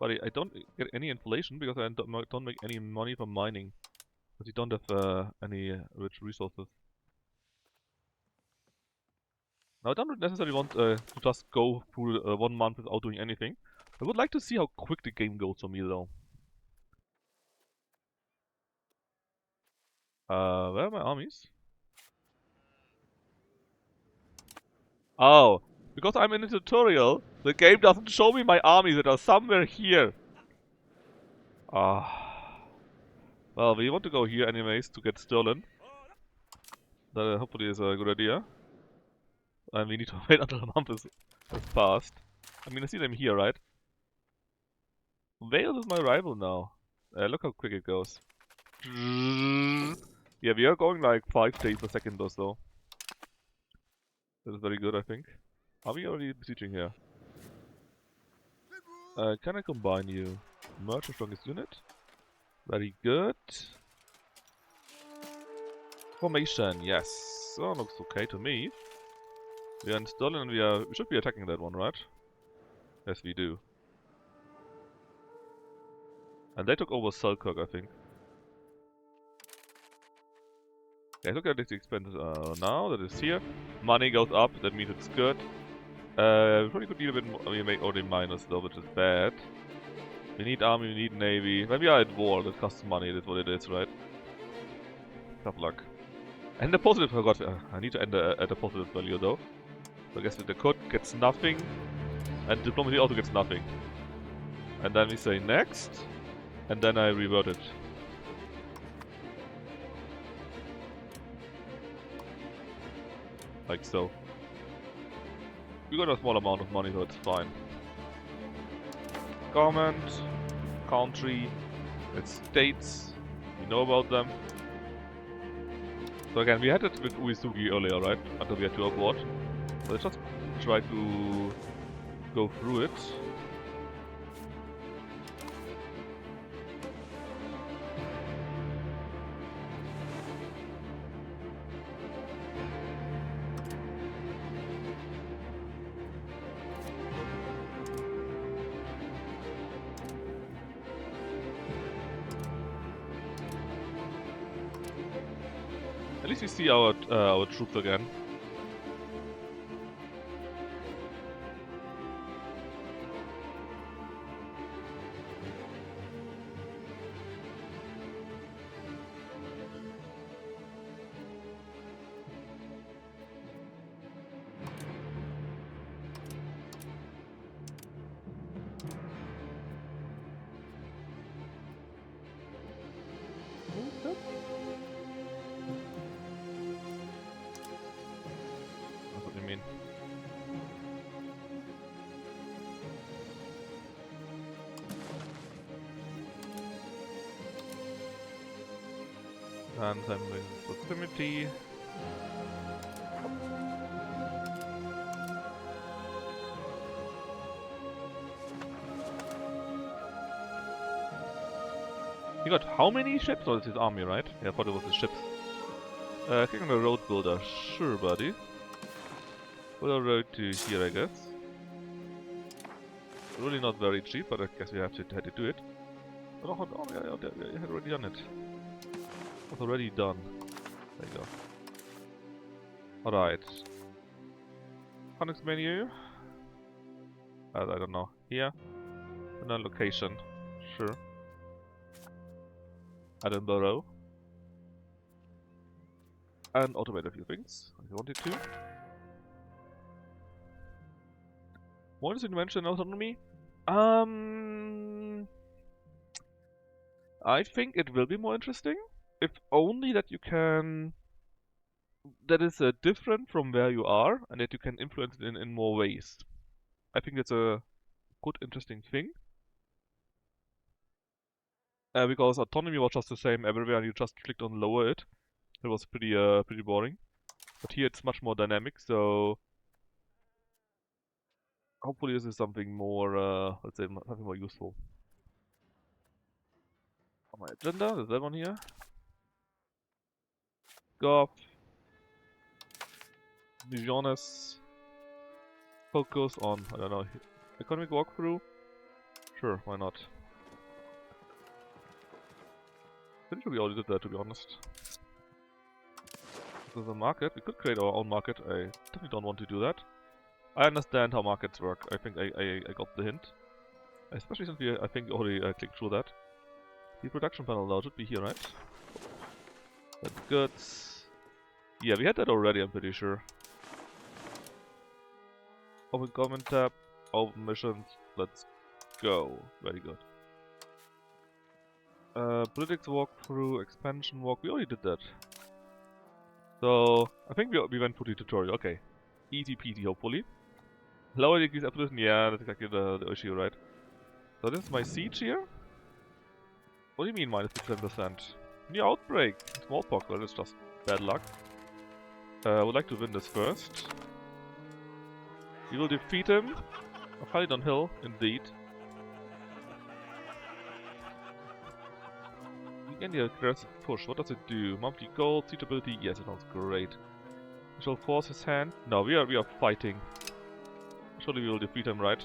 But I don't get any inflation because I don't make any money from mining. Because you don't have any rich resources. Now I don't necessarily want to just go through 1 month without doing anything. I would like to see how quick the game goes for me though. Where are my armies? Oh, because I'm in a tutorial, the game doesn't show me my armies that are somewhere here. Ah. Well, we want to go here anyways to get Sterling. That hopefully is a good idea. And we need to wait until the month has passed. I mean, I see them here, right? Wales is my rival now. Look how quick it goes. Yeah, we are going like 5 days per second or so. That is very good, I think. Are we already besieging here? Can I combine you? Merge the strongest unit. Very good. Formation, yes. So looks okay to me. We are in Stirling and we should be attacking that one, right? Yes, we do. And they took over Selkirk, I think. Okay, look at this expense now that it's here. Money goes up, that means it's good. We probably could be a bit more, we make only minus though, which is bad. We need army, we need navy. When we are at war, that costs money, that's what it is, right? Tough luck. And the positive, I forgot, I need to end at a positive value though. So I guess the code gets nothing, and diplomacy also gets nothing. And then we say next, and then I revert it. Like so. We got a small amount of money, so it's fine. Government, country, it's states, we know about them. So again, we had it with Uesugi earlier, right? Until we had to abort. So let's just try to go through it. At least we see our troops again. I mean. And then with proximity. He got how many ships? Oh, it's his army, right? Yeah, I thought it was his ships. Click on the road builder. Sure, buddy. Build a road to here, I guess. Really not very cheap, but I guess we have to do it. Oh, yeah, you had already done it. It was already done. There you go. Alright. Context menu. I don't know. Here. And then location. Sure. Edinburgh. And automate a few things if you wanted to. What is invention and autonomy? I think it will be more interesting. If only that you can... That is different from where you are, and that you can influence it in more ways. I think that's a good, interesting thing. Because autonomy was just the same everywhere, and you just clicked on lower it. It was pretty boring. But here it's much more dynamic, so... Hopefully this is something more, let's say, something more useful. On my agenda, there's that one here. Golf. To be honest, focus on, I don't know, economic walkthrough? Sure, why not? Pretty sure we already did that, to be honest. There's a market. We could create our own market. I definitely don't want to do that. I understand how markets work. I think I got the hint. Especially since I think we already clicked through that. The production panel now should be here, right? That's good. Yeah, we had that already, I'm pretty sure. Open comment tab, open missions, let's go. Very good. Politics walkthrough, expansion walk, we already did that. So, I think we went through the tutorial, okay. Easy peasy, hopefully. Lower degrees absolution, yeah, that's exactly the issue, right? So this is my siege here? What do you mean minus 57%? New outbreak! Smallpox, well, that's just bad luck. I would like to win this first. We will defeat him. A fight on hill, indeed. Any aggressive push, what does it do? Monthly gold, siege ability, yes, it sounds great. We shall force his hand. No, we are fighting. Surely we will defeat him, right?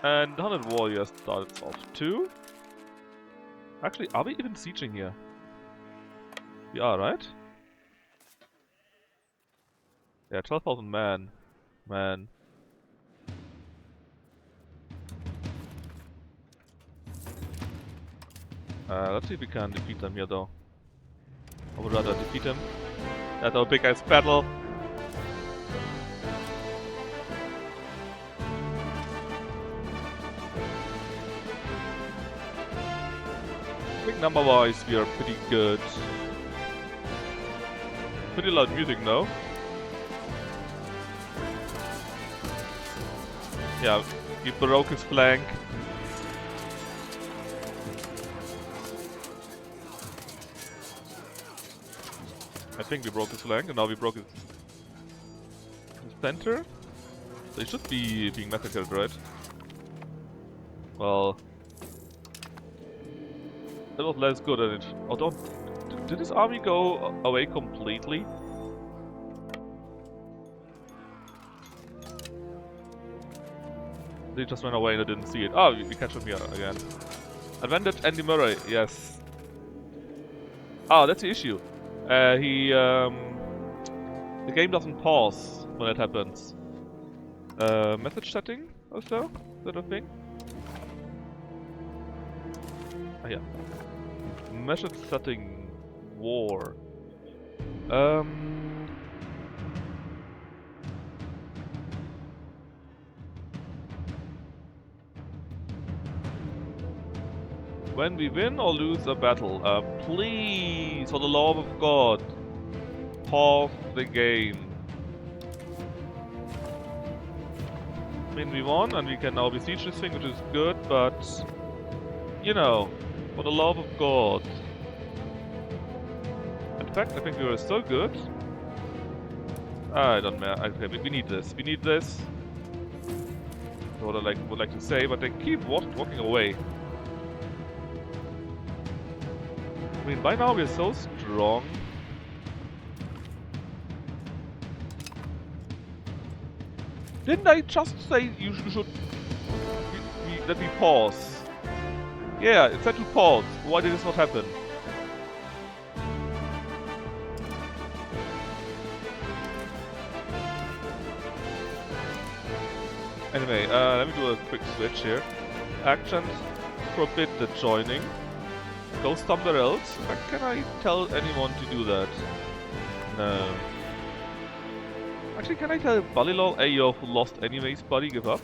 And 100 warriors starts off too. Actually, are we even sieging here? We are, right? Yeah, 12,000 men. Man. Let's see if we can defeat them here though. I would rather defeat him. That's our big ass battle. I think number wise we are pretty good. Pretty loud music now. Yeah, we broke his flank. I think we broke his flank, and now we broke his center. So he should be being massacred, right? Well, that was less good than it. Oh, did his army go away completely? They just ran away and I didn't see it. Oh, we catch him here again. Advantage Andy Murray, yes. Oh, that's the issue. The game doesn't pause when that happens. Message setting also? Is that a thing? Ah, yeah. Message setting war. When we win or lose a battle, please, for the love of God. pause the game. I mean, we won, and we can now besiege this thing, which is good, but... You know, for the love of God. In fact, I think we were so good. I don't matter. Okay, we need this. We need this. That's what I would like to say, but they keep walking away. I mean, by now we're so strong. Didn't I just say you should... Let me pause? Yeah, it said to pause. Why did this not happen? Anyway, let me do a quick switch here. Actions forbid the joining. Go somewhere else. Can I tell anyone to do that? No. Actually, can I tell Balilol, hey yo, lost anyways, buddy, give up?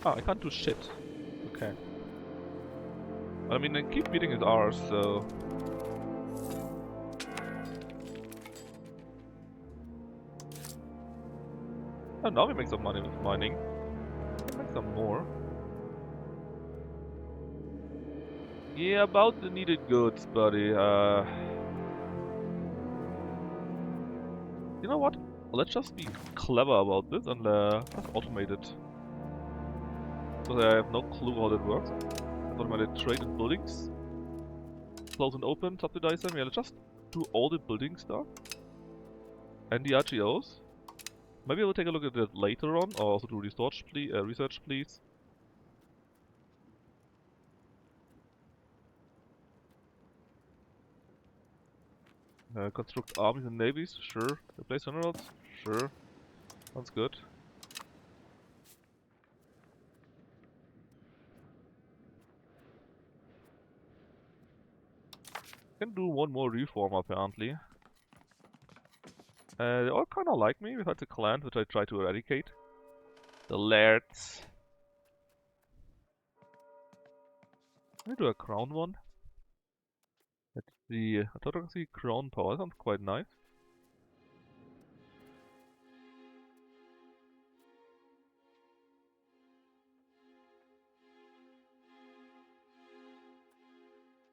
Ah, I can't do shit. Okay. I mean, I keep beating his R's, so... Oh, now we make some money with mining. Let's make some more. Yeah, about the needed goods, buddy. You know what? Let's just be clever about this and let's automate it. Because I have no clue how that works. Automated trade in buildings. Close and open, subsidize them. Yeah, let's just do all the building stuff. And the RGOs. Maybe we'll take a look at that later on, or also do research, please. Construct armies and navies, sure. Replace generals, sure. Sounds good. Can do one more reform apparently. They all kinda like me, besides the clans which I try to eradicate. The lairds. Let me do a crown one. That's the autocracy crown power, sounds quite nice.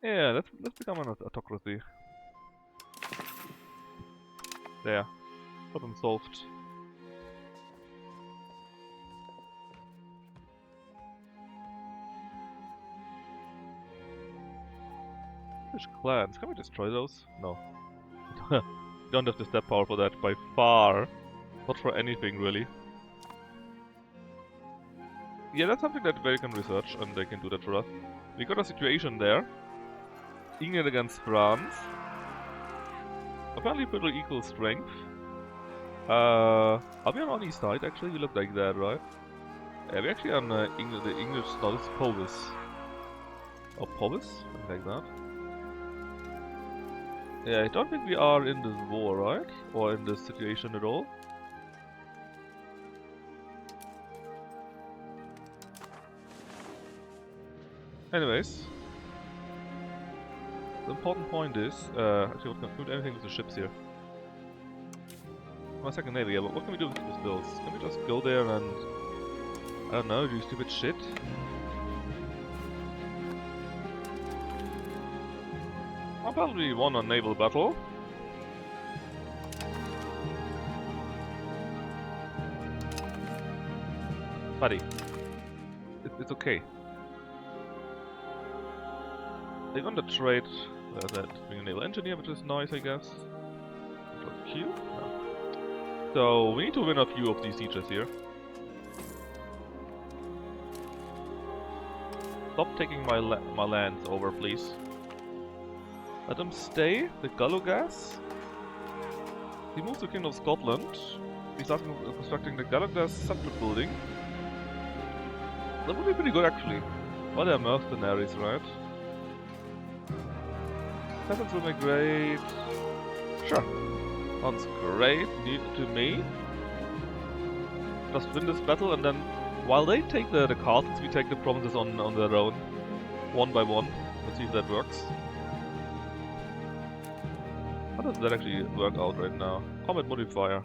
Yeah, let's become an autocracy. There. Problem solved. Which clans? Can we destroy those? No. We don't have the step power for that by far. Not for anything really. Yeah, that's something that they can research and they can do that for us. We got a situation there. England against France. Apparently pretty equal strength. Are we on any side actually? We look like that, right? Yeah, we're actually on the English, no, this is Povis. Or Povis? Something like that. Yeah, I don't think we are in this war, right? Or in this situation at all. Anyways. The important point is, actually what can we do anything with the ships here? My second navy, yeah, but what can we do with those? Can we just go there and, I don't know, do stupid shit? I'll probably won a naval battle. Buddy, it's okay. They want to trade that being a naval engineer, which is nice, I guess. Q? No. So we need to win a few of these sieges here. Stop taking my lands over, please. Let them stay. The Gallowgas. He moves to Kingdom of Scotland. He's starting constructing the Gallowgas settlement building. That would be pretty good, actually. Well, they're mercenaries, right? Peasants will migrate. Sure. Sounds great. Need to me. Just win this battle, and then while they take the castles, we take the provinces on their own, one by one. Let's see if that works. How does that actually work out right now? Combat modifier.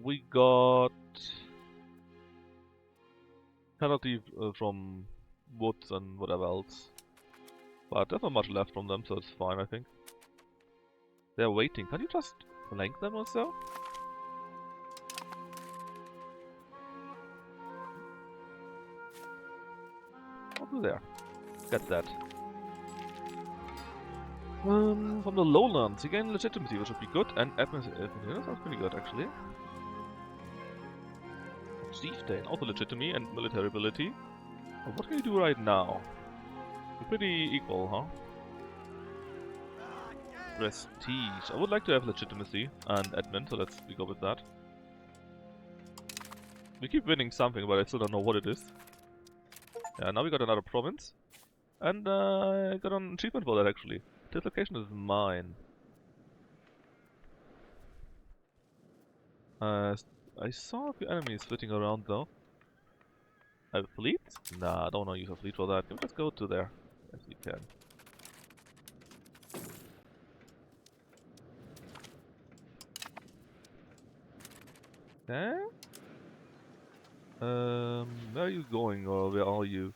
We got penalty from woods and whatever else. But there's not much left from them, so it's fine, I think. They're waiting. Can you just flank them or so? Over there. Get that. From the lowlands, you gain legitimacy, which would be good, and administration. That sounds pretty good, actually. Chieftain, also legitimacy and military ability. But what can you do right now? You're pretty equal, huh? Prestige. I would like to have legitimacy and admin, so we go with that. We keep winning something, but I still don't know what it is. Yeah, now we got another province. And I got an achievement for that, actually. This location is mine. I saw a few enemies flitting around, though. A fleet? Nah, I don't want to use a fleet for that. Can we just go to there? Yes, we can. Okay. Where are you going, or where are you?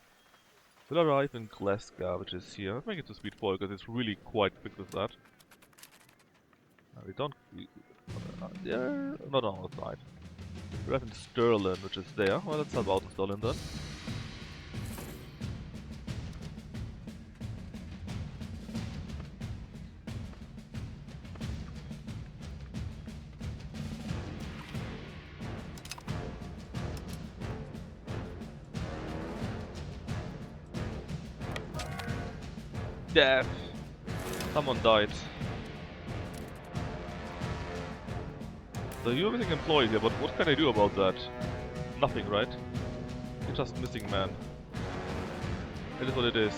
We'll arrive in Glasgow, which is here. Let's make it to speed 4, because it's really quite quick with that. We don't... yeah, not on the side. We arrive in Stirling, which is there. Well, let's help out in Stirling then. Death! Someone died. So you're missing employees here, but what can I do about that? Nothing, right? You're just missing man. It is what it is.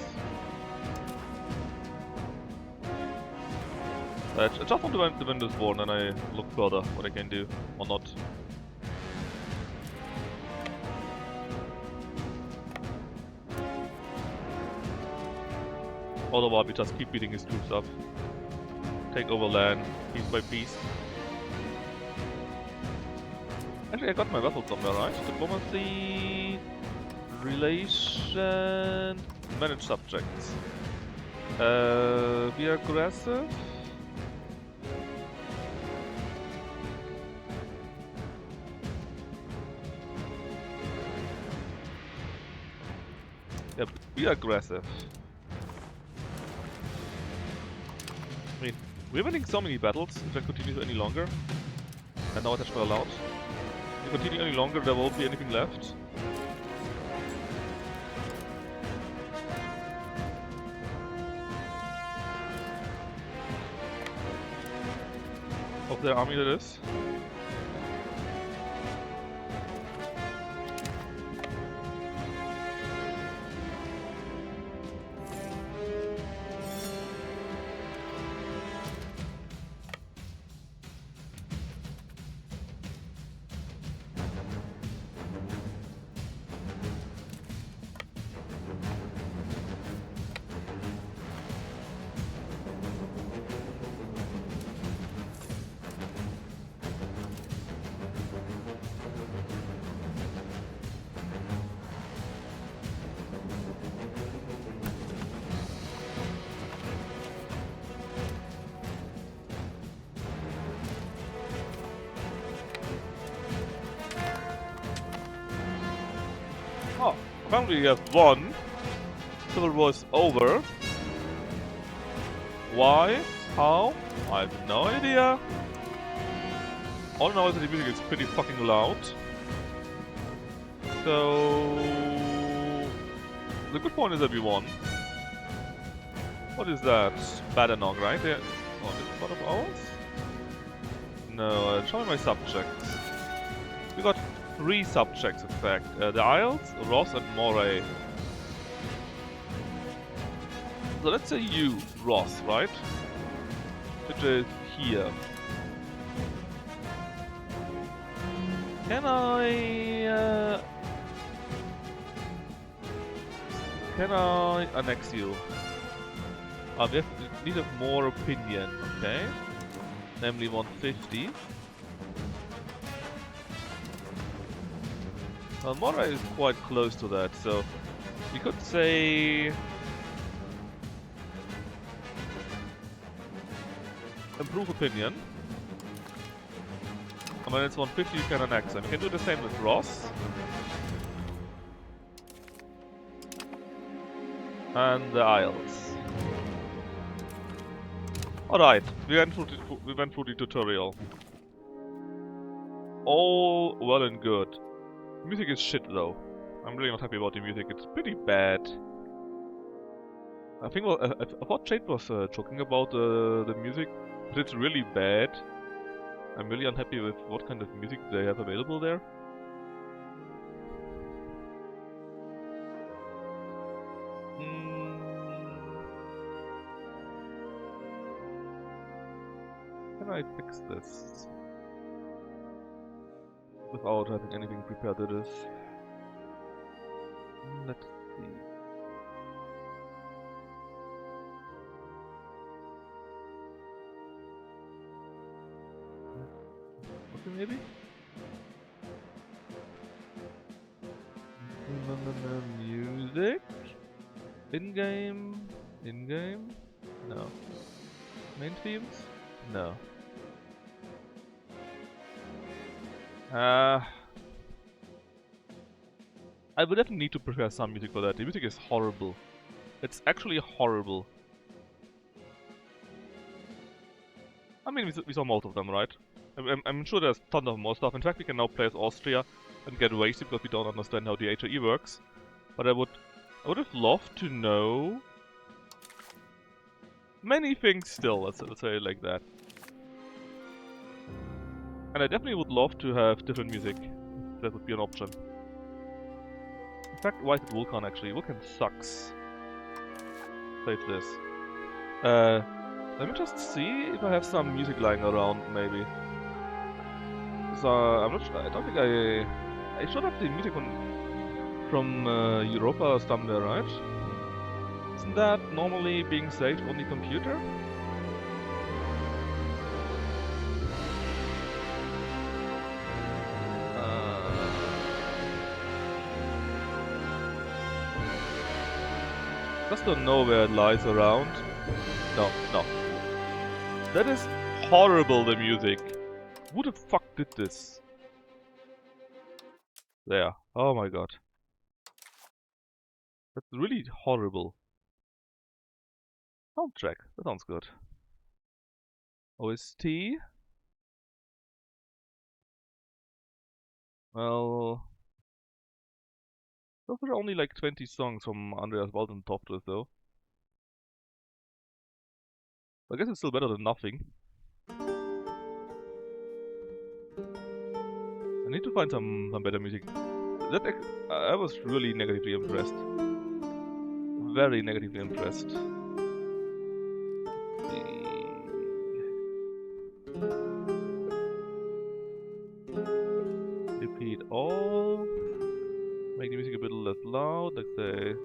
I just want to win this war, and then I look further what I can do, or not. Otherwise, we just keep beating his troops up. Take over land, piece by piece. Actually, I got my vessel somewhere, right? Diplomacy... Relation... Manage subjects. Be aggressive? Yeah, be aggressive. I mean, we're winning so many battles if that continues any longer. And no attachment allowed. If we continue any longer, there won't be anything left. Of their army, that is. Oh, apparently we have won. Civil War is over. Why? How? I have no idea. All I know is that the music is pretty fucking loud. So... the good point is that we won. What is that? Badenoch, right? Yeah. Oh, is it one of ours? No, show me my subjects. We got 3 subjects in fact. The Isles, Ross and Moray. So let's say you, Ross, right? Which is here. Can I annex you? We need a more opinion, okay? Namely 150. Well, Mora is quite close to that, so we could say improve opinion. And when it's 150, you can annex them. You can do the same with Ross. And the Isles. Alright, we went through the tutorial. All well and good. Music is shit though. I'm really not happy about the music. It's pretty bad. I think I thought Jade was talking about the music, but it's really bad. I'm really unhappy with what kind of music they have available there. Can I fix this without having anything prepared to this? Let's see. Okay, maybe? Music? In-game? In-game? No. Main themes? No. I would definitely need to prepare some music for that. The music is horrible. It's actually horrible. I mean, we saw most of them, right? I'm sure there's tons of more stuff. In fact, we can now play as Austria and get wasted because we don't understand how the HOE works. But I would have loved to know many things still, let's say it like that. And I definitely would love to have different music. That would be an option. In fact, why is it Vulkan actually? Vulkan sucks. Save this. Let me just see if I have some music lying around, maybe. So, I'm not sure, I don't think I should have the music from Europa somewhere, right? Isn't that normally being saved on the computer? Just don't know where it lies around. No. That is horrible, the music. Who the fuck did this? There. Oh my god. That's really horrible. Soundtrack. That sounds good. OST. Well... those are only like 20 songs from Andreas Waldentoftes though. I guess it's still better than nothing. I need to find some better music. I was really negatively impressed. Very negatively impressed. Repeat all. Make the music a bit less loud, like say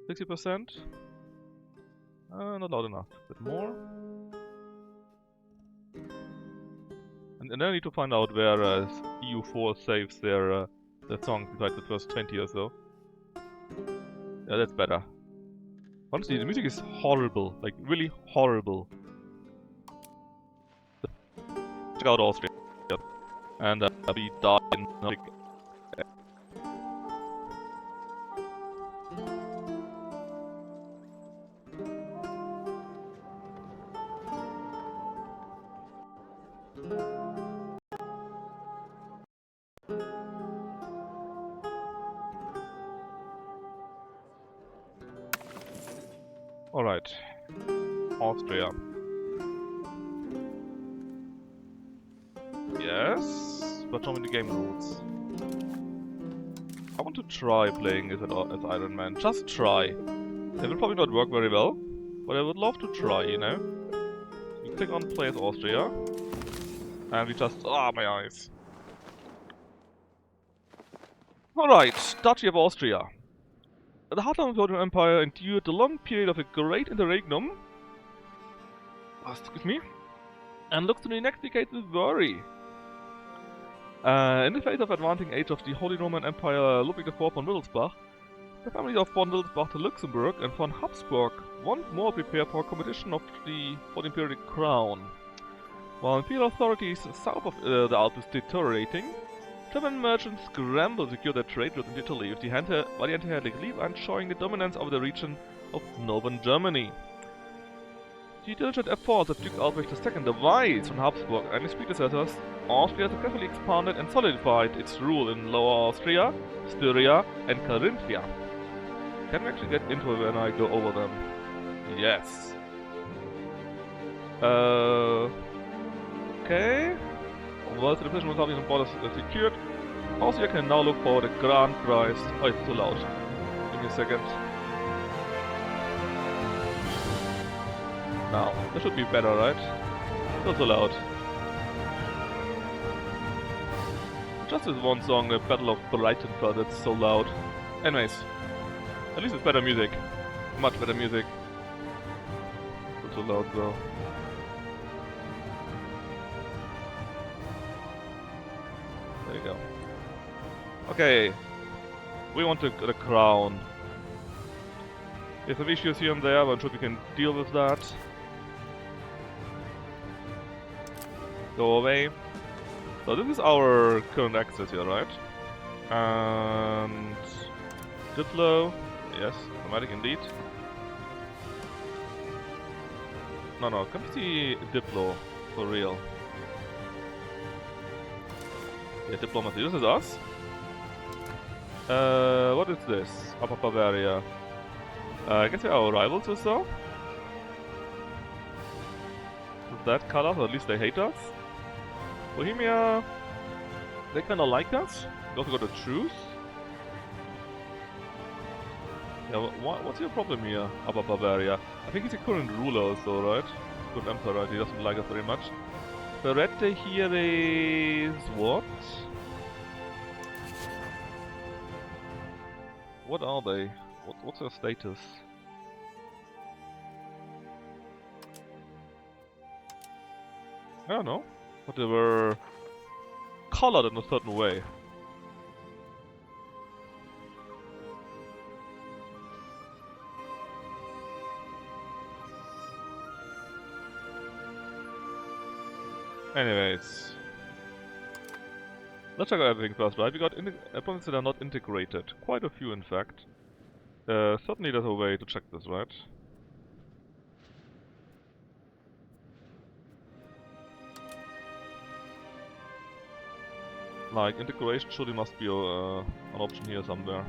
60%. Not loud enough. A bit more. And then I need to find out where EU4 saves their songs besides the first 20 or so. Yeah, that's better. Honestly, the music is horrible. Like, really horrible. Check out Austria. And we die in like... Alright. Austria. Yes, but show me the game rules. I want to try playing as Iron Man. Just try. It will probably not work very well, but I would love to try, you know? You click on play as Austria, and we just... ah, my eyes. Alright, Duchy of Austria. The heartland of the Ottoman Empire endured a long period of a great interregnum. Excuse me. And looks to the next decade with worry. In the face of advancing age of the Holy Roman Empire, Ludwig IV von Wittelsbach, the families of von Wittelsbach to Luxembourg and von Habsburg once more prepare for competition for the imperial crown. While imperial authorities south of the Alps deteriorating, German merchants scramble to secure their trade routes into Italy with the Hanseatic League ensuring the dominance of the region of northern Germany. The diligent efforts of Duke Albrecht II the Wise von Habsburg and his predecessors, Austria successfully expanded and solidified its rule in Lower Austria, Styria, and Carinthia. Can we actually get into it when I go over them? Yes. Okay. Once the division of southeastern borders is secured, Austria can now look for the grand prize. Oh, it's too loud. Give me a second. Now, this should be better, right? Not so loud. Just this one song, the Battle of Breitenfeld, that's so loud. Anyways, at least it's better music. Much better music. Not so loud though. There you go. Okay. We want the crown. There's some issues here and there, but I'm sure we can deal with that. Go away. So this is our current access here, right? And Diplo, yes, dramatic indeed. No, come see Diplo, for real. Yeah, diplomacy, this is us. What is this? Upper Bavaria. I guess we're our rivals or so? Is that color, or at least they hate us? Bohemia, they kinda like us. We also got a truce. Yeah, what's your problem here, Upper Bavaria? I think he's a current ruler also, right? Good emperor, he doesn't like us very much. Beretta here is... what? What are they? What's their status? I don't know. But they were colored in a certain way. Anyways. Let's check out everything first, right? We got opponents that are not integrated. Quite a few, in fact. Certainly there's a way to check this, right? Like, integration surely must be an option here somewhere.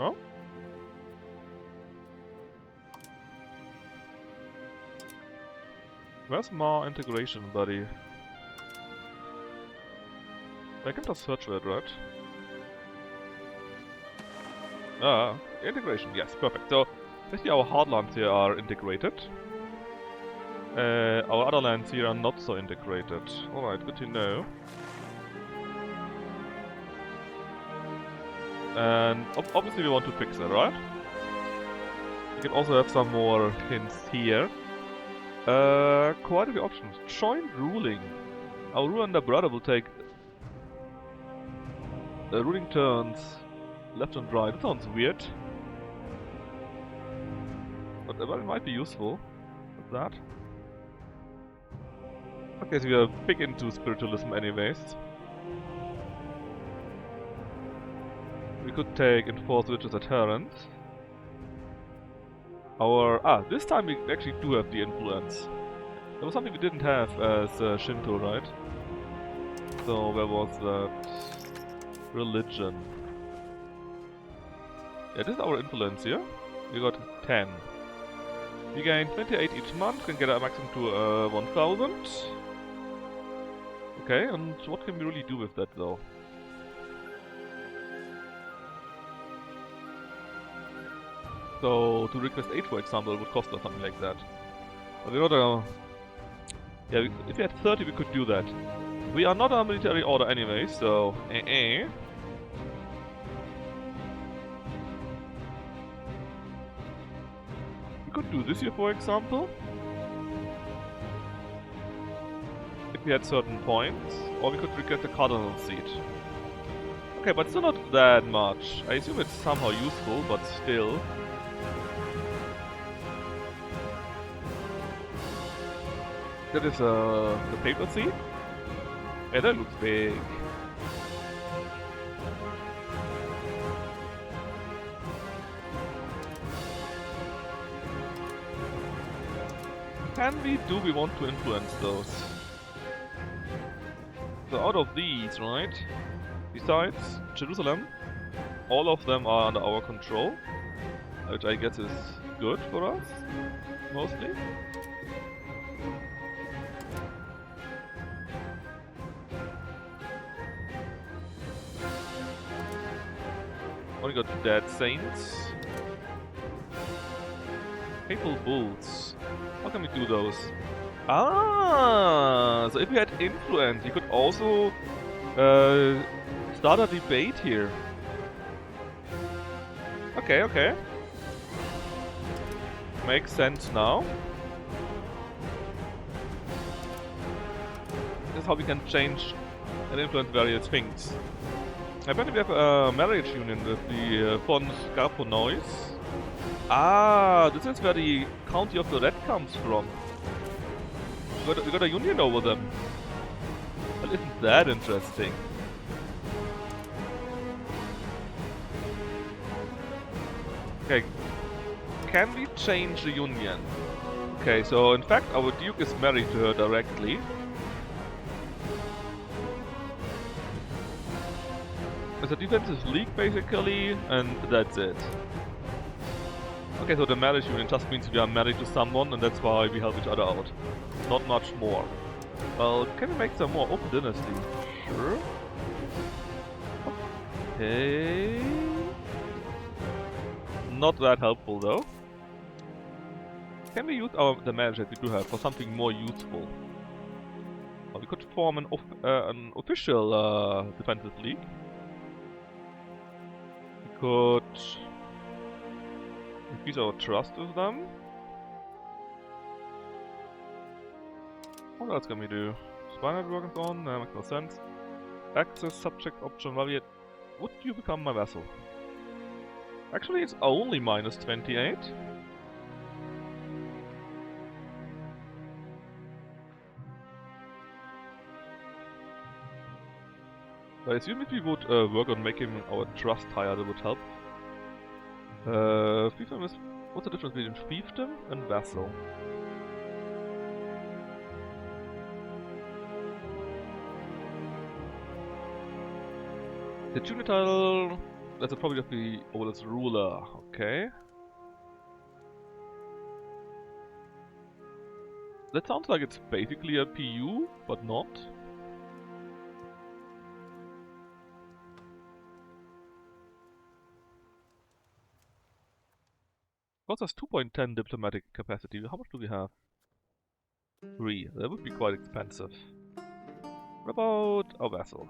Oh? Where's more integration, buddy? I can just search for it, right? Integration, yes, perfect. So, basically our hardlands here are integrated. Our other lands here are not so integrated. Alright, good to know. And obviously we want to fix it, right? We can also have some more hints here. Quite a few options. Joint ruling. Our ruler and their brother will take ruling turns left and right. That sounds weird. But it might be useful. What's that? Okay, so we are big into spiritualism anyways. We could take enforced religious adherence. This time we actually do have the influence. There was something we didn't have as Shinto, right? So where was that? Religion. Yeah, this is our influence here. We got 10. We gain 28 each month, can get a maximum to 1000. Okay, and what can we really do with that though? So to request aid, for example, would cost us something like that. But we're not yeah, if we had 30, we could do that. We are not a military order anyway, so We could do this here, for example. If we had certain points, or we could request a cardinal seat. Okay, but still not that much. I assume it's somehow useful, but still. That is the papacy. Yeah, that looks big. Do we want to influence those? So out of these, right? Besides Jerusalem, all of them are under our control, which I guess is good for us, mostly. Only got dead saints. Papal bulls. How can we do those? Ah, so if we had influence, you could also start a debate here. Okay, okay. Makes sense now. This is how we can change and influence various things. Apparently we have a marriage union with the von Scarponois. Ah, this is where the County of the Red comes from. We got a union over them. Well, isn't that interesting? Okay, can we change the union? Okay, so in fact our duke is married to her directly. It's a defensive league basically, and that's it. Okay, so the marriage union just means we are married to someone, and that's why we help each other out. Not much more. Well, can we make some more open dynasty? Sure. Okay. Not that helpful though. Can we use the marriage that we do have for something more useful? Well, we could form an official defensive league. We could increase our trust with them. What else can we do? Spy network and so on? Makes no sense. Access subject option. Well, would you become my vassal? Actually, it's only minus 28. I assume if we would work on making our trust higher, that would help. Fiefdom is... What's the difference between fiefdom and vassal? The junior title... That's probably of the oldest ruler, okay. That sounds like it's basically a PU, but not. Costs us 2.10 diplomatic capacity. How much do we have? 3. That would be quite expensive. What about our vassal?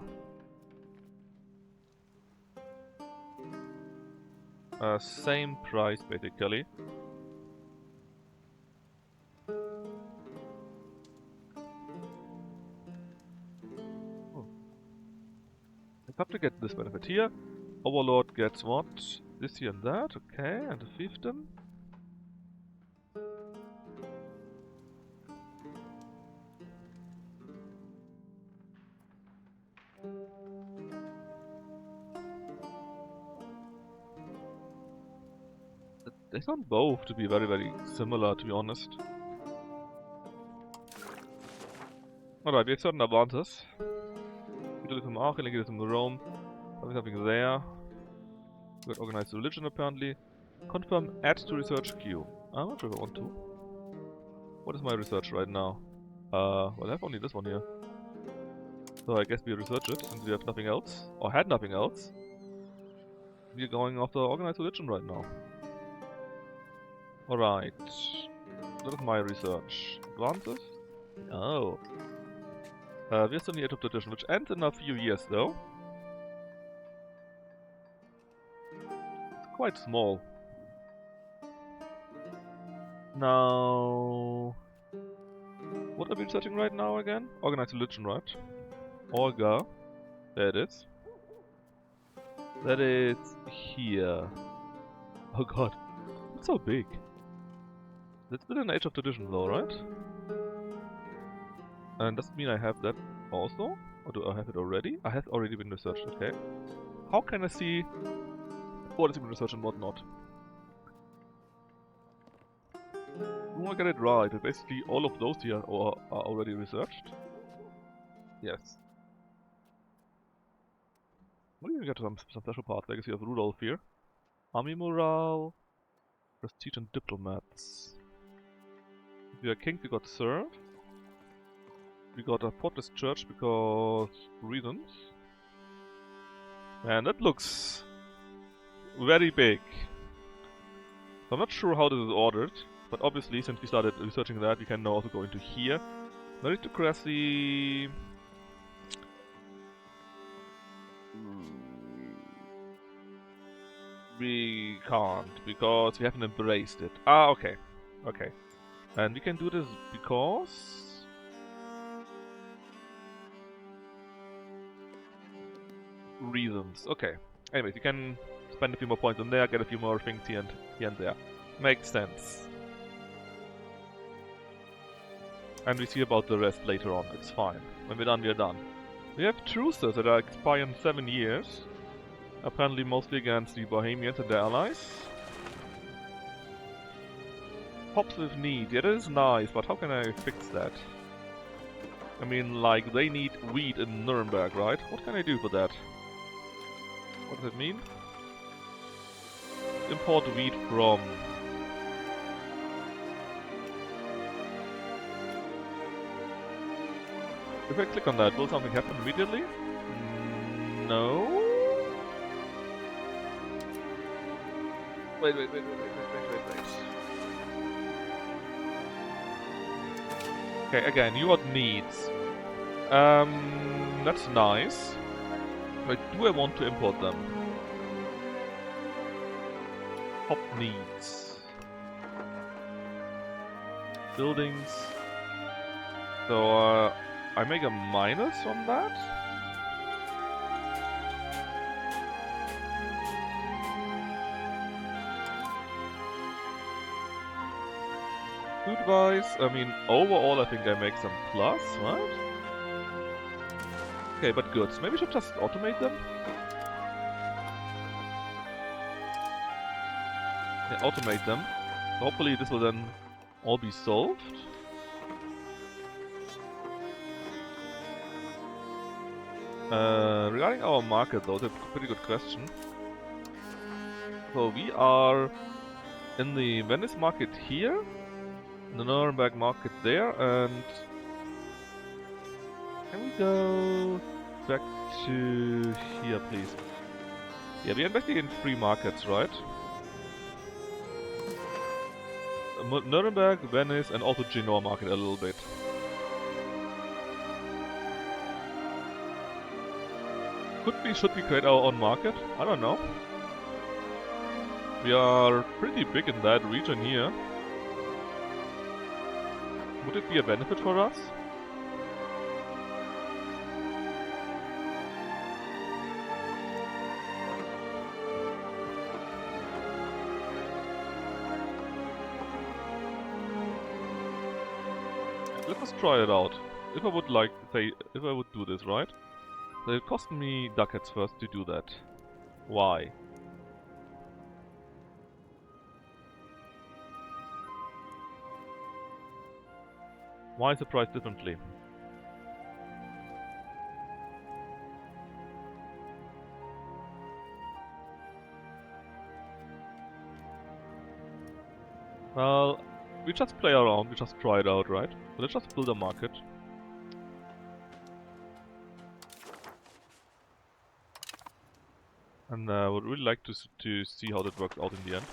Same price basically. Oh. The subject gets this benefit here. Overlord gets what? This here and that, okay, and the fiefdom. They sound both to be very, very similar, to be honest. Alright, we have certain advances. Feudalism Aachen, legalism Rome. Something there. We got organized religion apparently. Confirm add to research queue. I'm not sure if I want to. What is my research right now? Well, I have only this one here. So I guess we research it, since we have nothing else. Or had nothing else. We're going after organized religion right now. Alright. That is my research. Advances? Oh. We're still in the Age of Tradition, which ends in a few years though. It's quite small. Now... What are we researching right now again? Organized religion, right? Orga. There it is. That is here. Oh god. It's so big. That's still an Age of Tradition though, right? And does it mean I have that also? Or do I have it already? I have already been researched, okay. How can I see what has been researched and what not? Do I get it right? That basically all of those here are already researched? Yes. What do you get some special parts? Legacy of Rudolph here. Army morale. Prestige and diplomats. If we are king, we got serf. We got a fortress church because reasons. Man, that looks very big. So I'm not sure how this is ordered, but obviously since we started researching that, we can now also go into here. Meritocracy... We can't, because we haven't embraced it. Ah, okay. Okay. And we can do this because... reasons. Okay. Anyways, you can spend a few more points on there, get a few more things here and there. Makes sense. And we see about the rest later on, it's fine. When we're done, we're done. We have truces that are expiring 7 years. Apparently mostly against the Bohemians and their allies. Hops with need. Yeah, that is nice, but how can I fix that? I mean, like, they need wheat in Nuremberg, right? What can I do for that? What does it mean? Import wheat from... If I click on that, will something happen immediately? No? Wait. Okay, again, you want needs. That's nice. But do I want to import them? Hop needs. Buildings. So, I make a minus on that? Food-wise, I mean, overall I think I make some plus, right? Okay, but goods. Maybe I should just automate them? Yeah, automate them. Hopefully this will then all be solved. Regarding our market though, that's a pretty good question. So we are in the Venice market here, in the Nuremberg market there, and can we go back to here, please? Yeah, we are investigating 3 markets, right? Nuremberg, Venice, and also Genoa market a little bit. Should we create our own market? I don't know. We are pretty big in that region here. Would it be a benefit for us? Let us try it out. If I would if I would do this, right? So it cost me ducats first to do that. Why? Why is the price differently? Well, we just play around, we just try it out, right? So let's just build a market. And I would really like to see how that works out in the end.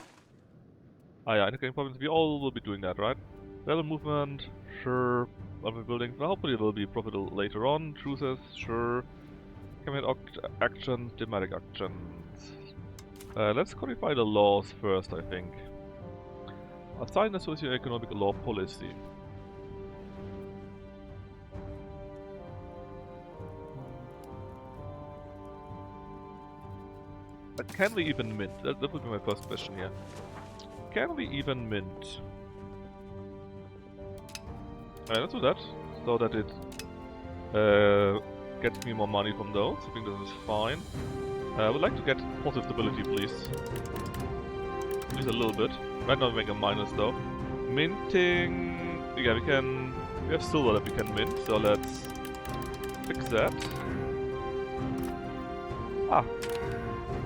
Ah yeah, integrating province, we all will be doing that, right? Rebel movement, sure. Other buildings, well, hopefully it will be profitable later on. Truces, sure. Cabinet actions, diplomatic actions. Let's codify the laws first, I think. Assign a socio-economic law policy. But can we even mint? That would be my first question here. Can we even mint? Alright, let's do that. So that it gets me more money from those. I think this is fine. I would like to get positive stability, please. At least a little bit. Might not make a minus though. Minting... Yeah, we can... We have silver that we can mint, so let's fix that. Ah!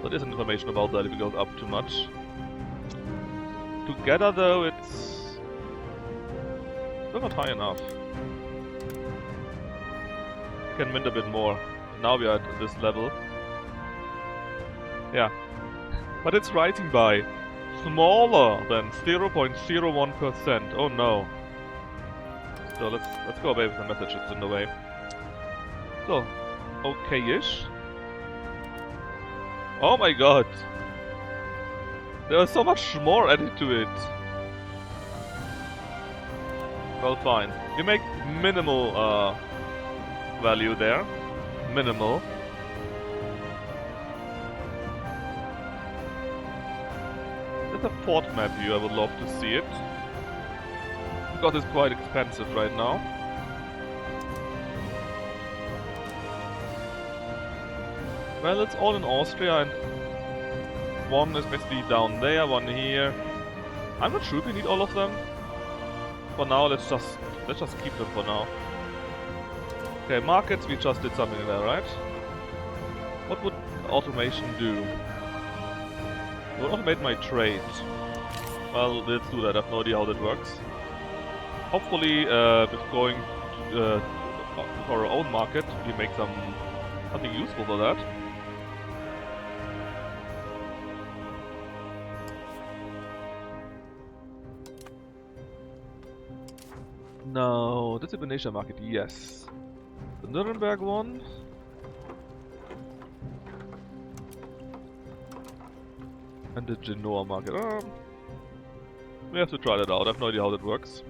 There is information about that if it goes up too much. Together though, it's... still not high enough. We can mint a bit more. Now we are at this level. Yeah. But it's rising by smaller than 0.01%. Oh no. So let's go away with the message that's in the way. So, okay-ish. Oh my god. There's so much more added to it. Well, fine. You make minimal value there. Minimal. There's a port map view, I would love to see it. Because it's quite expensive right now. Well, it's all in Austria and one is basically down there, one here. I'm not sure if we need all of them. For now, let's just keep them for now. Okay, markets, we just did something there, right? What would automation do? It will automate my trade. Well, let's do that. I have no idea how that works. Hopefully, with going to our own market, we make something useful for that. No, this is the Venetia market, yes. The Nuremberg one. And the Genoa market. We have to try that out. I have no idea how that works.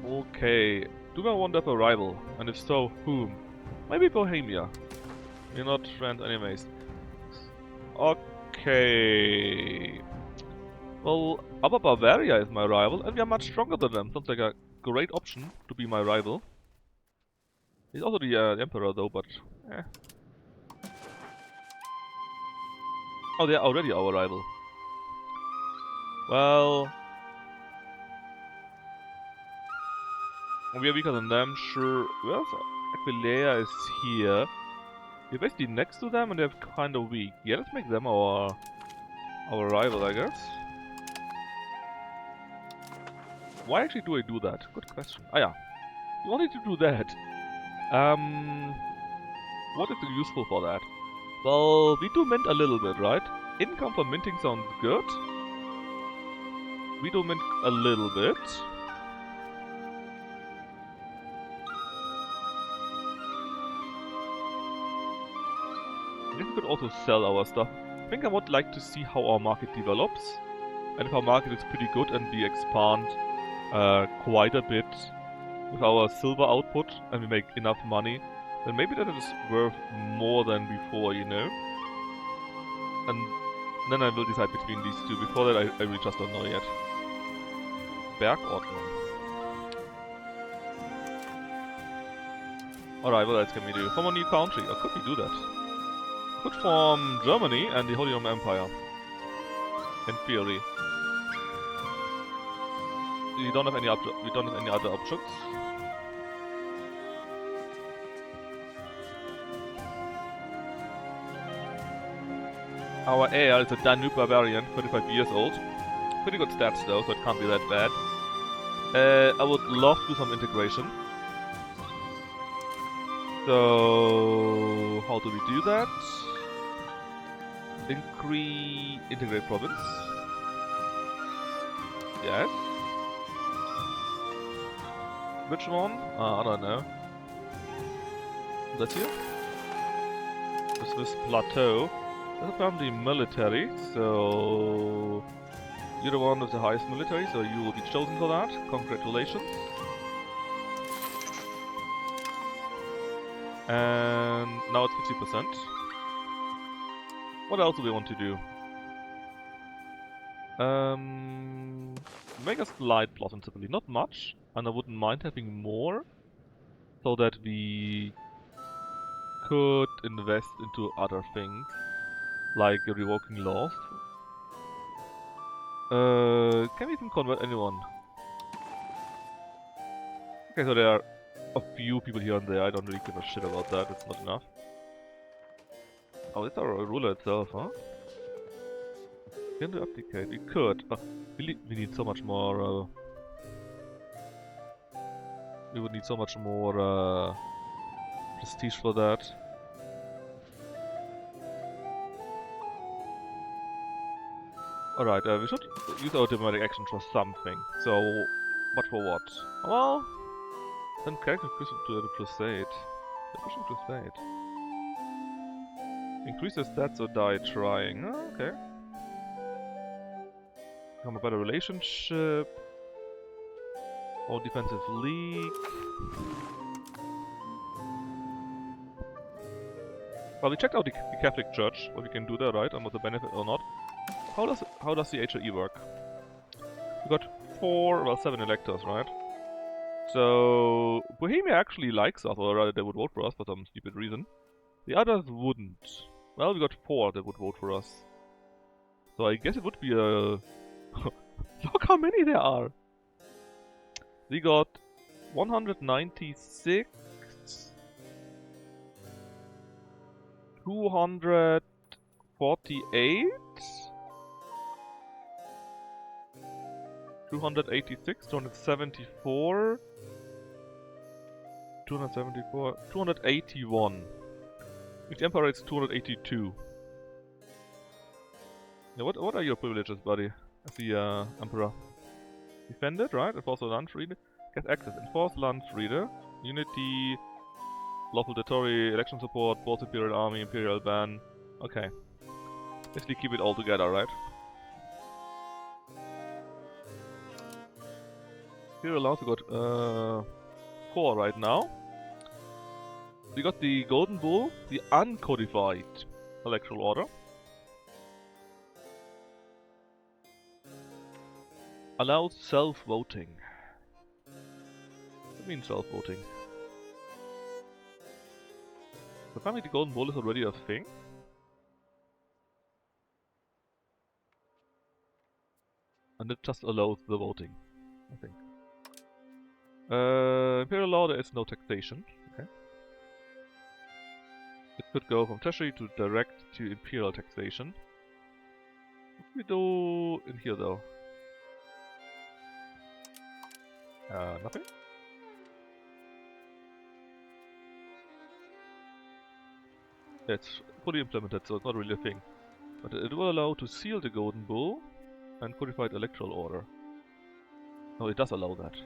Okay. Do I want to have a rival? And if so, whom? Maybe Bohemia. We're not friends anyways. Okay. Well, Upper Bavaria is my rival, and we are much stronger than them. Sounds like a great option to be my rival. He's also the Emperor though, but eh. Oh, they're already our rival. Well... we are weaker than them, sure. Well, Aquileia is here. We're basically next to them and they're kind of weak. Yeah, let's make them our rival, I guess. Why actually do I do that? Good question. Ah yeah, you wanted to do that. What is useful for that? Well, we do mint a little bit, right? Income for minting sounds good. We do mint a little bit. I guess we could also sell our stuff. I think I would like to see how our market develops. And if our market is pretty good and we expand quite a bit with our silver output and we make enough money, then maybe that is worth more than before, you know? And then I will decide between these two. Before that I really just don't know yet. Bergordnung. Alright, what else can we do? Form a new country. Or could we do that? Could form Germany and the Holy Roman Empire. In theory. We don't have any other options. Our heir is a Danube Barbarian, 35 years old. Pretty good stats though, so it can't be that bad. I would love to do some integration. So... How do we do that? Integrate province. Yes. Which one? I don't know. That here? This plateau. That's apparently military, so you're the one with the highest military, so you will be chosen for that. Congratulations. And now it's 50%. What else do we want to do? Make a slight plot principally, not much, and I wouldn't mind having more, so that we could invest into other things, like revoking laws. Can we even convert anyone? Okay, so there are a few people here and there, I don't really give a shit about that, it's not enough. Oh, it's our ruler itself, huh? Can we abdicate? We could. We need so much more. We would need so much more prestige for that. Alright, we should use our diplomatic action for something. So, but for what? Well, then character push to the crusade. The pushing crusade. Increase the stats or die trying. Oh, okay. Become a better relationship. Or defensive league. Well, we checked out the Catholic Church, what we can do there, right? And what the benefit or not. How does the HLE work? We got 7 electors, right? So Bohemia actually likes us, or rather they would vote for us for some stupid reason. The others wouldn't. Well, we got 4 that would vote for us. So I guess it would be a... Look how many there are! We got 196... 248... 286, 274... 274... 281. If the Emperor is 282. Yeah, what are your privileges, buddy? As the Emperor. Defended, right? Enforce the Landfriede. Get access. Enforce Landfriede. Unity. Lawful territory. Election support. Both Imperial Army. Imperial ban. Okay. Basically keep it all together, right? Imperial Laws, we got 4 right now. We got the Golden Bull, the uncodified electoral order. Allows self-voting. What means self-voting? Apparently the Golden Bull is already a thing. And it just allows the voting, I think. Imperial law, there is no taxation. Okay. It could go from treasury to direct to imperial taxation. What do we do in here though? Nothing? It's fully implemented, so it's not really a thing. But it will allow to seal the Golden Bull and codified electoral order. No, it does allow that.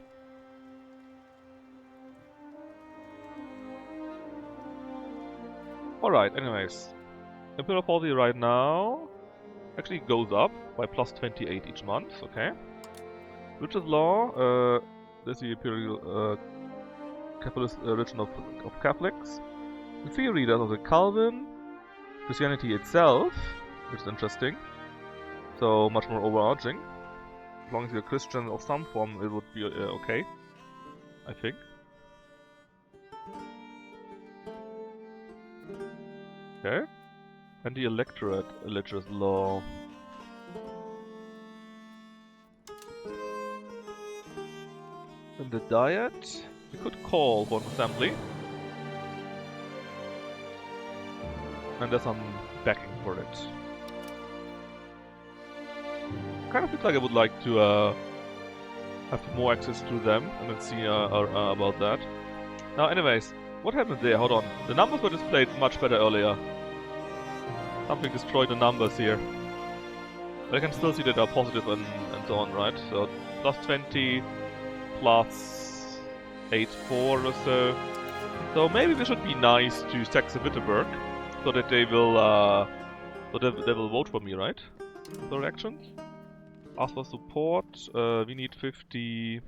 Alright, anyways. Imperial policy right now actually goes up by plus 28 each month, okay. Religious law, there's the Imperial capitalist religion of Catholics. The theory that of the Calvin, Christianity itself, which is interesting. So much more overarching. As long as you're a Christian of some form, it would be okay, I think. Okay. And the electorate religious law. And the diet, we could call for an assembly. And there's some backing for it. Kind of feels like I would like to have more access to them and then see about that. Now anyways, What happened there? Hold on. The numbers were displayed much better earlier. Something destroyed the numbers here. But I can still see that they are positive and so on, right? So plus 20, plus 8-4 or so. So maybe we should be nice to Saxe-Wittenberg, so that they will they will vote for me, right? For actions. Ask for support. We need 50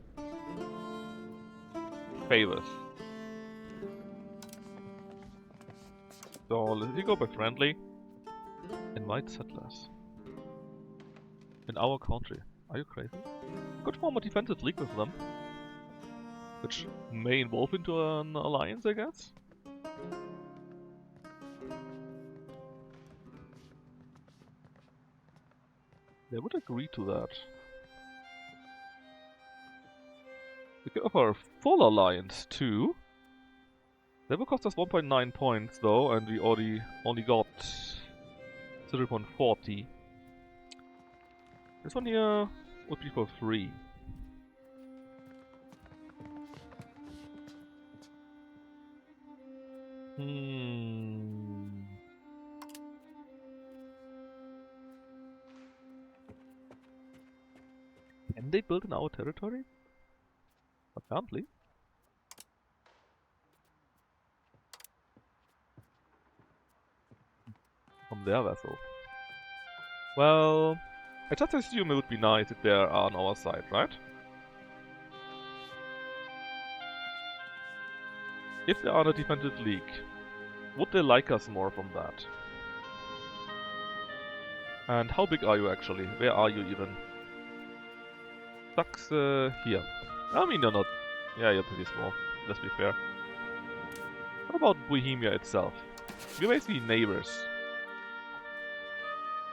favors. So let's go by friendly. Invite settlers. In our country. Are you crazy? Could form a defensive league with them. Which may evolve into an alliance, I guess? They would agree to that. We could offer a full alliance too. That will cost us 1.9 points though, and we only got 0.40. This one here would be for free. Can they build in our territory? Apparently. From their vessel. Well, I just assume it would be nice if they are on our side, right? If they are on a defensive league, would they like us more from that? And how big are you actually? Where are you even? Saxe here. I mean, you're not... Yeah, you're pretty small. Let's be fair. What about Bohemia itself? We're basically neighbors.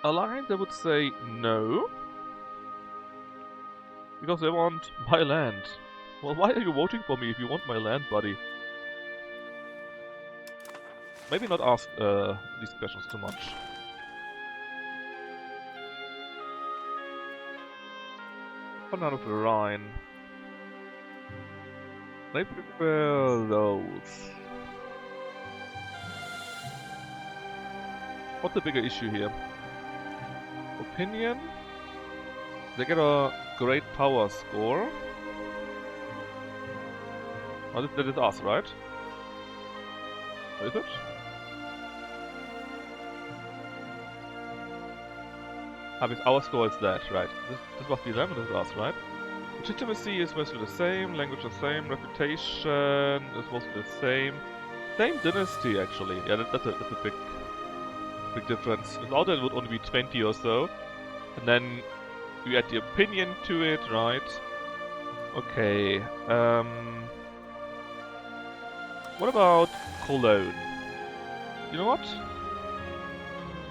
Alliance, I would say no. Because they want my land. Well, why are you voting for me if you want my land, buddy? Maybe not ask these questions too much. One out of the Rhine. They prefer those. What's the bigger issue here? Opinion? They get a great power score. Oh, that is us, right? Is it? Our score is that, right? This must be them, and this is us, right? Legitimacy is mostly the same, language the same, reputation is mostly the same. Same dynasty, actually. Yeah, that's a big difference. Without that, it would only be 20 or so. And then you add the opinion to it, right? Okay. What about Cologne? You know what?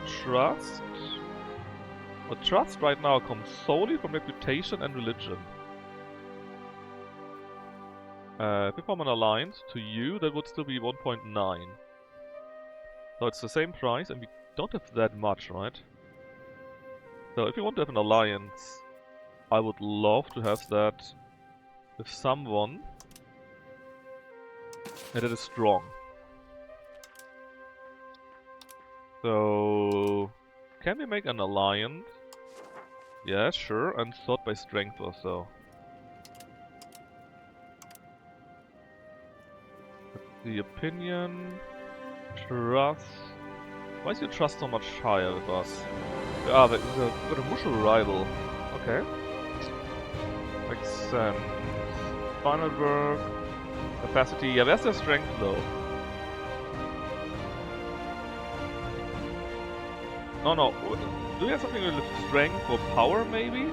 Trust? Well, trust right now comes solely from reputation and religion. If we form an alliance to you, that would still be 1.9. So it's the same price, and we don't have that much, right? So if you want to have an alliance, I would love to have that with someone and that is strong. So can we make an alliance? Yeah, sure, and sort by strength or so. The opinion, trust. Why is your trust so much higher with us? Ah, but we're a mutual rival. Okay. Makes sense. Final work, capacity. Yeah, where's their strength though? No. Do you have something with strength or power, maybe?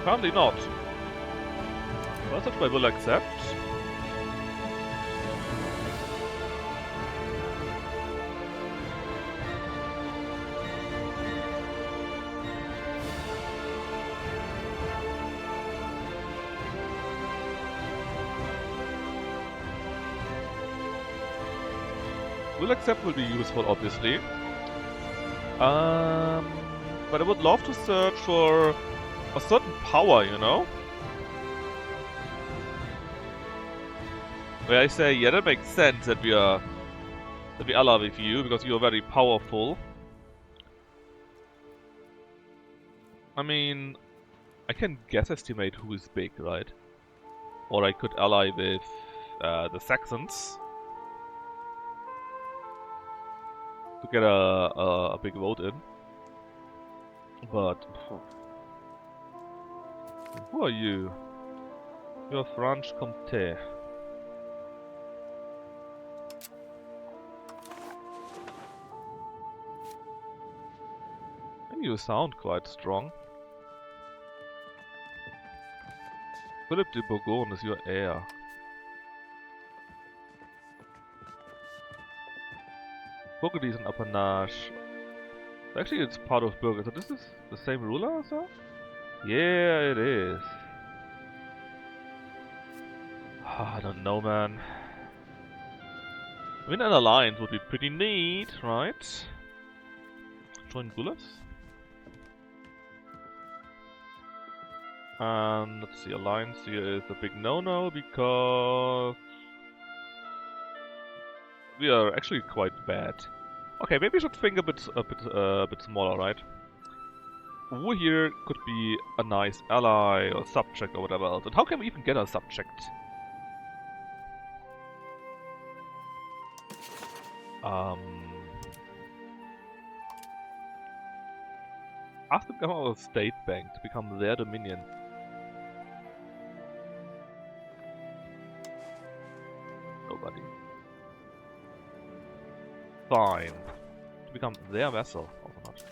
Apparently not. Well, such I will accept. Will accept will be useful, obviously. But I would love to search for a certain power, you know? Where I say, yeah, that makes sense that we ally with you because you are very powerful. I mean, I can guess estimate who is big, right? Or I could ally with the Saxons to get a big vote in. But who are you? You're Franche Comté. You sound quite strong. Philip de Bourgogne is your heir. Burgundy is an appanage. Actually, it's part of Burgundy. So this is the same ruler or so? Yeah, it is. I don't know, man. I mean, an alliance would be pretty neat, right? Join Gulas? And let's see, alliance here is a big no-no because we are actually quite bad. Okay, maybe we should think a bit smaller, right? Who here could be a nice ally or subject or whatever else? And how can we even get a subject? Ask them to become a state bank to become their dominion. Nobody. Fine. To become their vassal. Also not.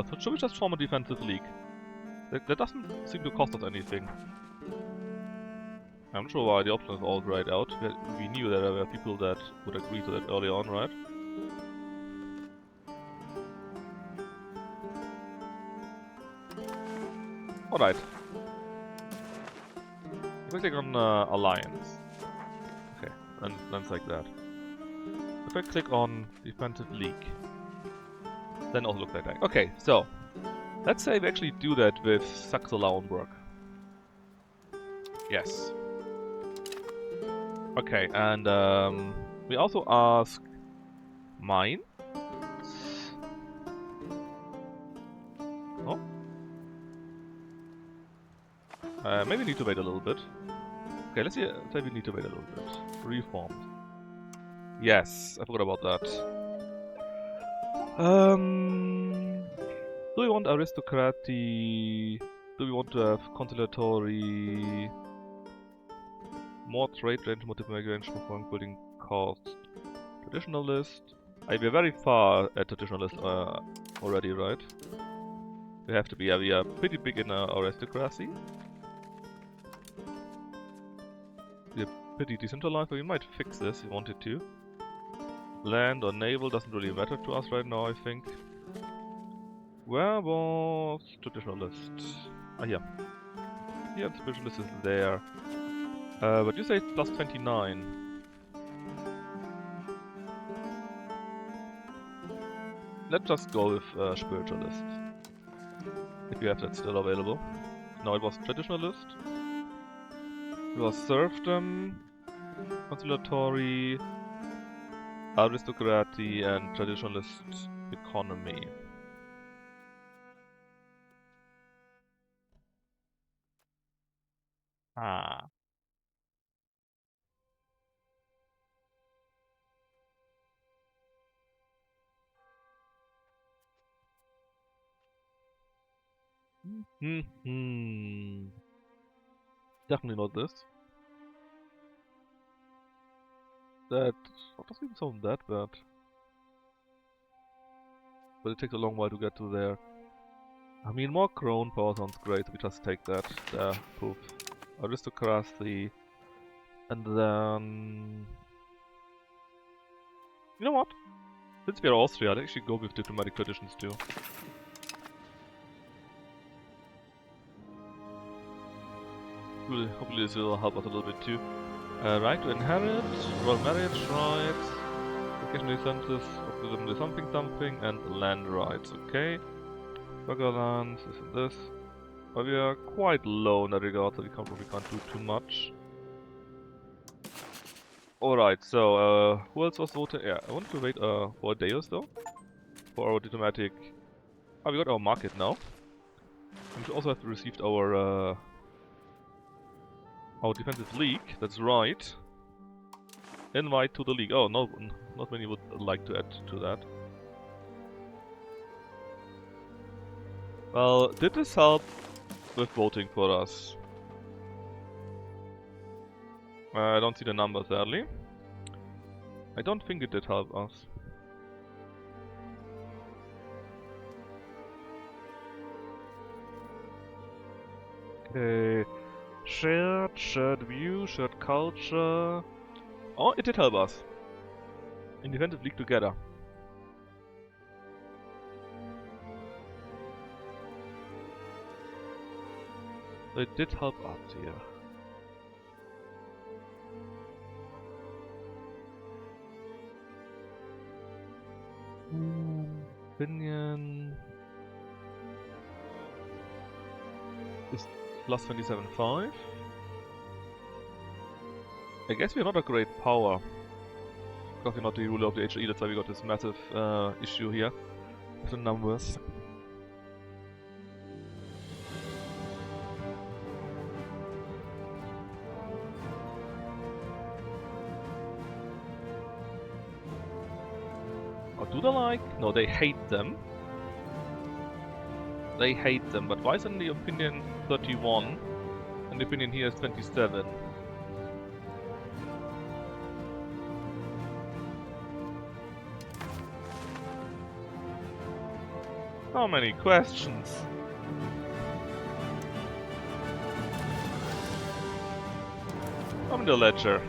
So should we just form a defensive league? That doesn't seem to cost us anything. I'm not sure why the option is all grayed out. We knew that there were people that would agree to that early on, right? Alright. If I click on Alliance. Okay, then it's like that. If I click on Defensive League, then also looks like that. Okay, so let's say we actually do that with Saxe-Lauenburg. Yes. Okay, and we also ask Mainz. Oh. Maybe we need to wait a little bit. Okay, let's say we need to wait a little bit. Reformed. Yes, I forgot about that. Do we want aristocracy? Do we want to have conciliatory? More trade range, more migration for building cost. Traditionalist. We're very far at traditionalist already, right? We have to be. We are pretty big in aristocracy. We're pretty decentralized, but we might fix this if we wanted to. Land or naval doesn't really matter to us right now, I think. Where was traditionalist? Ah, here. Yeah, traditionalist is there. But you say it's plus 29. Let's just go with spiritualist. If you have that still available. No, it was traditionalist. It was serfdom, conciliatory, aristocracy, and traditionalist economy. Ah. Definitely not this. That doesn't even sound that bad. But it takes a long while to get to there. I mean, more crown power sounds great. We just take that. There, poof. Aristocracy. And then... You know what? Since we are Austria, I'd actually go with diplomatic traditions too. Hopefully this will help us a little bit too. Right to inherit, royal marriage rights, occasionally census, something, and land rights, okay. Burger lands, this and this. But we are quite low in that regard, so we probably can't do too much. Alright, so who else was voting? Yeah, I want to wait for a day or so for our diplomatic. Oh, we got our market now. We should also have received our defensive league. That's right. Invite to the league. Oh, no, not many would like to add to that. Well, did this help with voting for us? I don't see the numbers, sadly. I don't think it did help us. Okay. Shared view, shared culture. Oh, it did help us. In defensive league together. It did help us here. Opinion is plus 27.5. I guess we're not a great power. Because we're not the ruler of the HE, that's why we got this massive issue here with the numbers. Or do they like? No, they hate them. They hate them, but why is in the opinion 31 and the opinion here is 27? How many questions? From the ledger.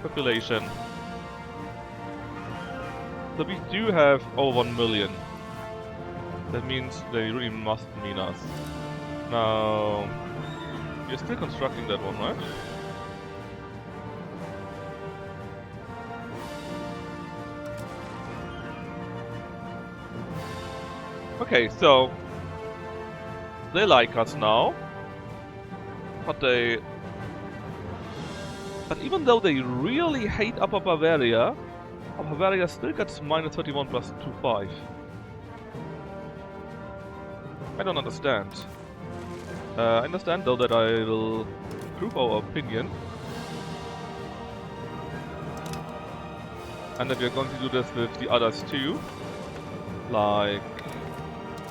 Population. So we do have over 1 million. That means they really must mean us. Now... You're still constructing that one, right? Okay, so... They like us now. But even though they really hate Upper Bavaria, Upper Bavaria still gets minus 31 plus 25. I don't understand. I understand though that I will prove our opinion. And that we are going to do this with the others too. Like...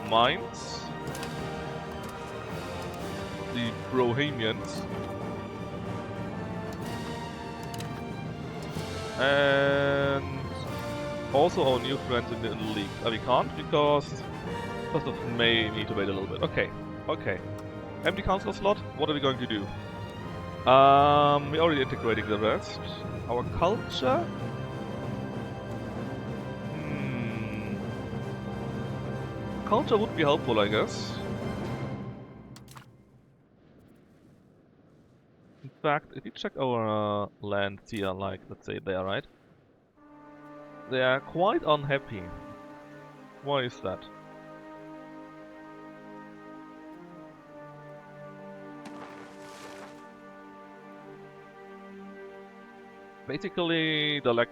Mainz. The Bohemians. And... Also our new friends in the league. We can't because... First of May, we need to wait a little bit. Okay, okay. Empty council slot, what are we going to do? We're already integrating the rest. Our culture? Culture would be helpful, I guess. In fact, if you check our lands here, like, let's say there, right? They are quite unhappy. Why is that? Basically, they lack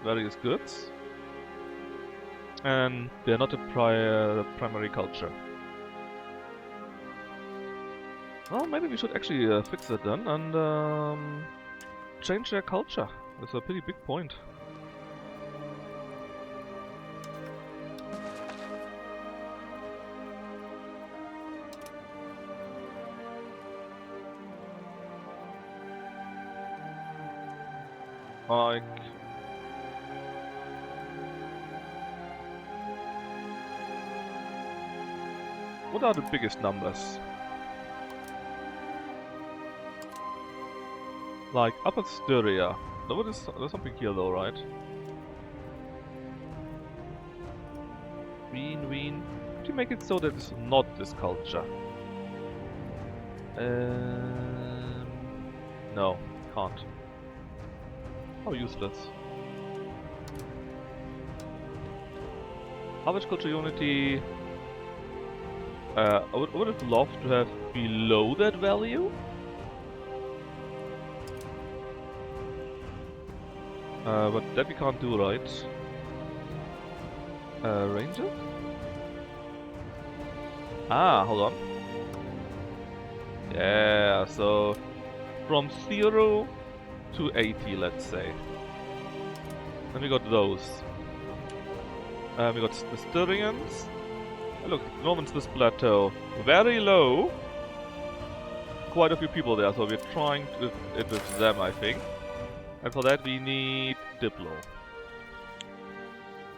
various goods, and they're not a primary culture. Well, maybe we should actually fix it then and change their culture. That's a pretty big point. Like... What are the biggest numbers? Like Upper Styria. No, there's something here though, right? Wien. To make it so that it's not this culture. No, can't. How useless. Average culture unity. I would have loved to have below that value. But that we can't do, right? Ranger? Ah, hold on. Yeah, so from 0 to 80, let's say. Then we got those. We got the Styrians. Look, Normans this plateau. Very low. Quite a few people there, so we're trying it with them, I think. And for that we need Diplo.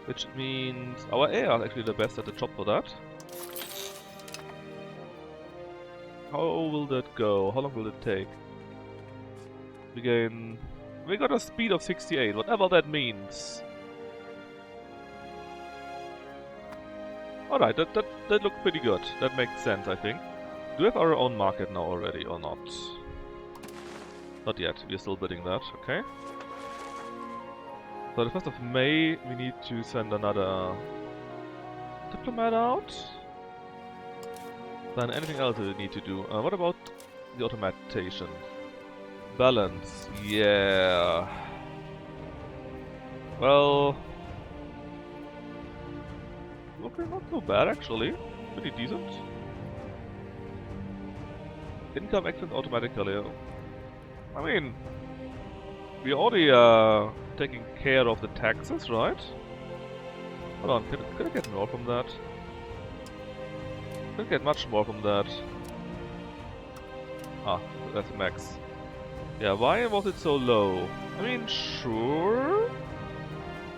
Which means our AI is actually the best at the job for that. How will that go? How long will it take? We got a speed of 68, whatever that means. Alright, that looked pretty good. That makes sense, I think. Do we have our own market now already or not? Not yet, we're still bidding that, okay. So the 1st of May, we need to send another diplomat out. Then anything else we need to do? What about the automation? Balance, yeah. Well, okay, not so bad actually. Pretty decent. Income excellent automatically. I mean, we already taking care of the taxes, right? Hold on, could I get more from that? Could get much more from that. Ah, that's max. Yeah, why was it so low? I mean, sure.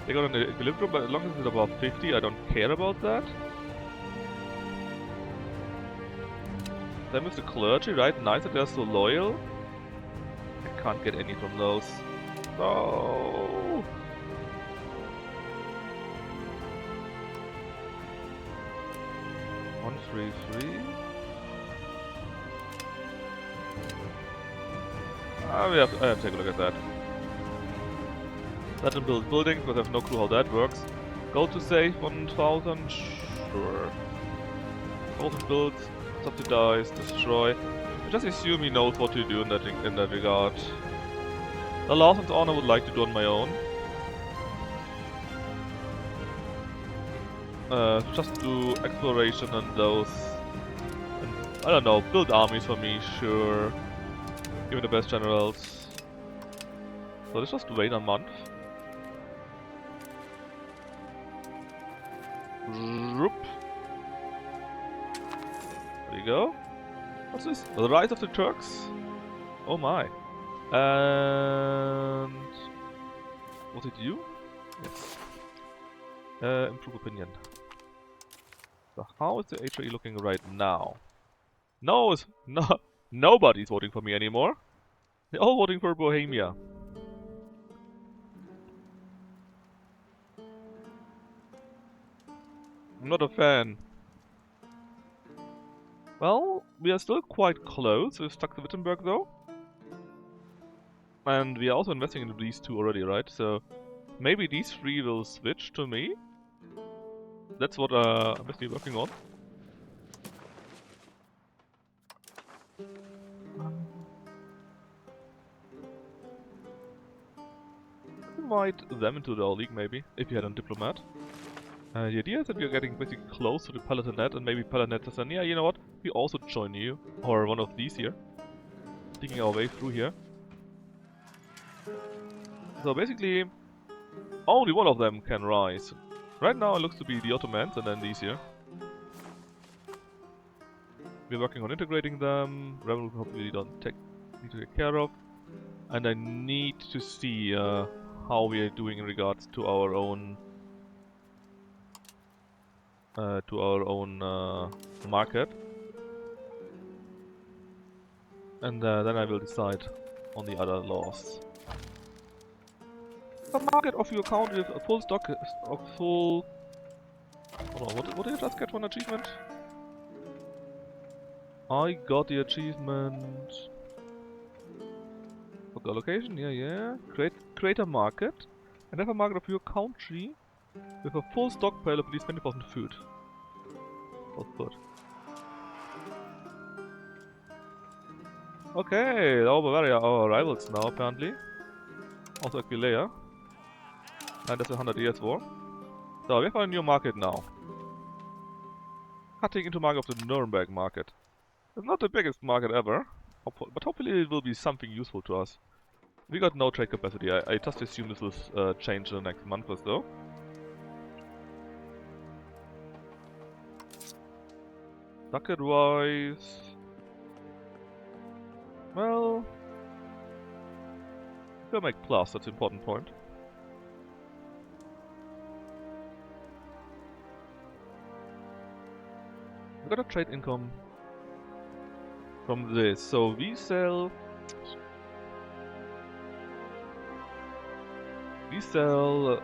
They got an equilibrium, but as long as it's above 50, I don't care about that. Same with the clergy, right? Nice that they're so loyal. I can't get any from those. No. One, three, three. I have to take a look at that. Let them build buildings, but I have no clue how that works. Go to save 1000, sure. 1000 builds, subsidize, destroy. I just assume he knows what to do in that regard. The last and honor I would like to do on my own. Just do exploration and those. And, I don't know, build armies for me, sure. Give me the best generals. So let's just wait a month. Roop. There you go. What's this? The Rise of the Turks? Oh my. And... was it you? Yes. Improve opinion. So how is the HRE looking right now? No, nobody's voting for me anymore. They're all voting for Bohemia. I'm not a fan. Well, we are still quite close with Saxe-Wittenberg though. And we are also investing into these two already, right? So maybe these three will switch to me. That's what I'm basically working on. Invite them into the league maybe, if you had a diplomat. The idea is that we are getting basically close to the Palatinate, and maybe Palatinate says, yeah, you know what, we also join you, or one of these here. Digging our way through here. So basically, only one of them can rise. Right now it looks to be the Ottomans and then these here. We're working on integrating them, revenue hopefully need to take care of. And I need to see how we are doing in regards to our own to our own market. And then I will decide on the other laws. The market of your account with a full stock of full... Hold on, what did I just get for an achievement? I got the achievement... For the location, yeah. Create a market. And have a market of your country with a full stockpile of at least 20% food. Output. Okay, all Bavaria are our rivals now, apparently. Also Aquileia. And that's a 100 years war. So we have a new market now. Cutting into market of the Nuremberg market. It's not the biggest market ever, but hopefully it will be something useful to us. We got no trade capacity. I just assume this will change in the next month or so. Bucket-wise... Well... We'll make plus, that's an important point. We got a trade income from this, so we sell... We sell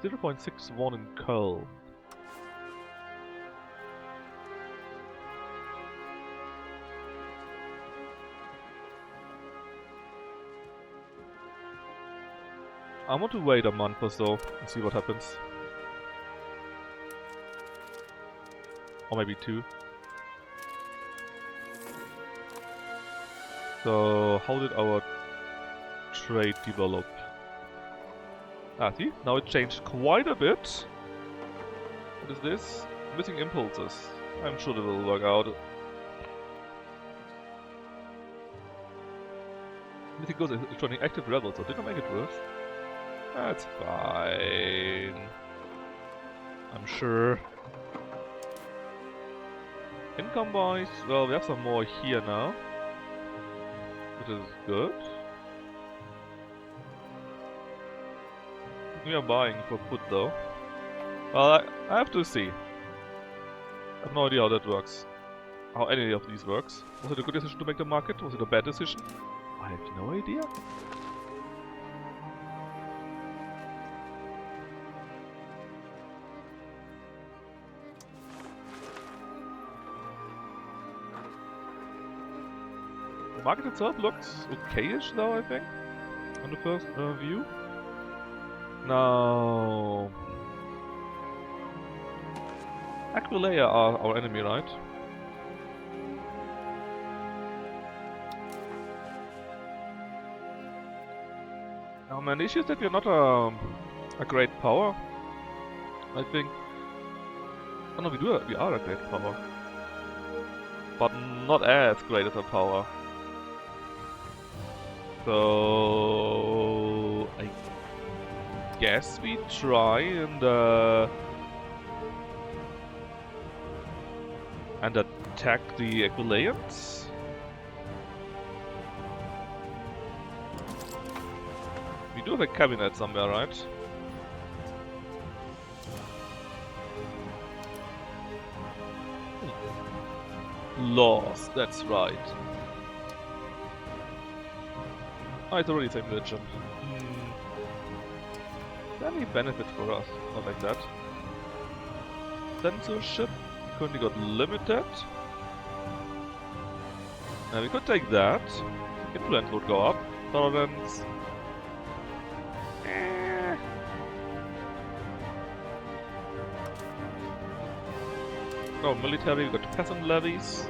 0.61 in coal. I want to wait a month or so and see what happens. Or maybe 2. So, how did our trade develop? Ah, see? Now it changed quite a bit. What is this? Missing impulses. I'm sure they will work out. Missing goes is joining active rebels, so did I make it worse? That's fine. I'm sure. Income wise, well, we have some more here now. Which is good. We are buying for put though. Well, I have to see. I have no idea how that works. How any of these works. Was it a good decision to make the market? Was it a bad decision? I have no idea. The market itself looks okayish though, I think. On the first view. Now... Aquileia are our enemy, right? Now my issue is that we're not a great power. I think... Oh no, we are a great power. But not as great as a power. So... I guess we try and attack the Aquileians. We do have a cabinet somewhere, right? Laws, that's right. Oh, it's already same legend. Is there any benefit for us? Not like that. Censorship currently got limited. Now we could take that. Influence would go up. Tolerance. Oh, military, we got peasant levies.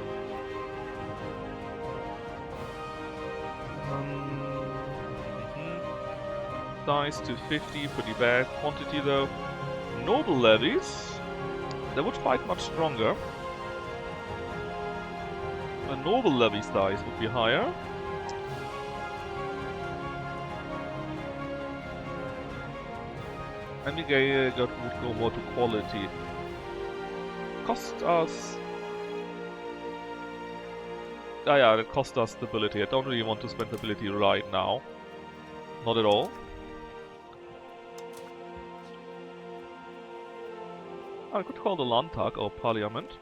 Size to 50, pretty bad. Quantity though. Noble levies. They would fight much stronger. The noble levy size would be higher. And we would go more to quality. Cost us... Ah yeah, it cost us stability. I don't really want to spend stability right now. Not at all. I could call the Landtag or Parliament,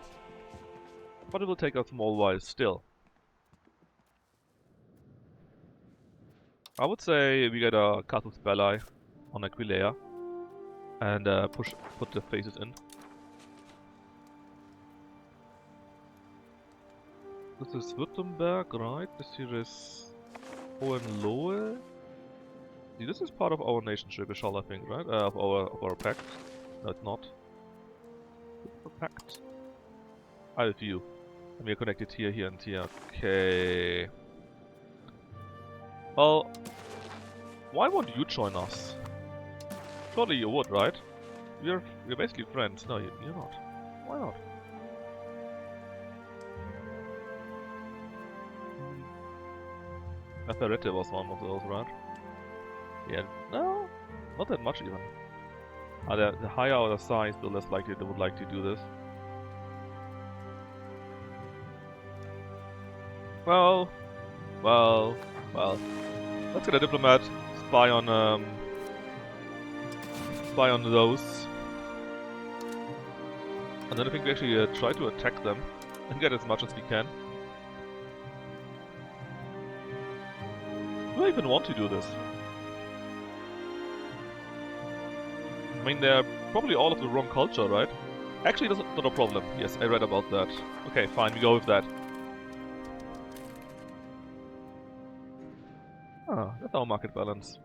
but it will take a small while still. I would say we get a Casus Belli on Aquileia and put the faces in. This is Württemberg, right? This here is Hohenlohe. See, this is part of our nationship, I think, right? Of our pact. No, it's not. It's a pact. I have you. And we are connected here, here, and here. Okay. Well, why won't you join us? Surely you would, right? We're basically friends. No, you're not. Why not? Aferete was one of those, right? Yeah, no, not that much even. The higher the size, the less likely they would like to do this. Well. Let's get a diplomat, spy on those. And then I think we actually try to attack them and get as much as we can. Do I even want to do this? I mean, they're probably all of the wrong culture, right? Actually, that's not a problem. Yes, I read about that. Okay, fine, we go with that. Ah, that's our market balance.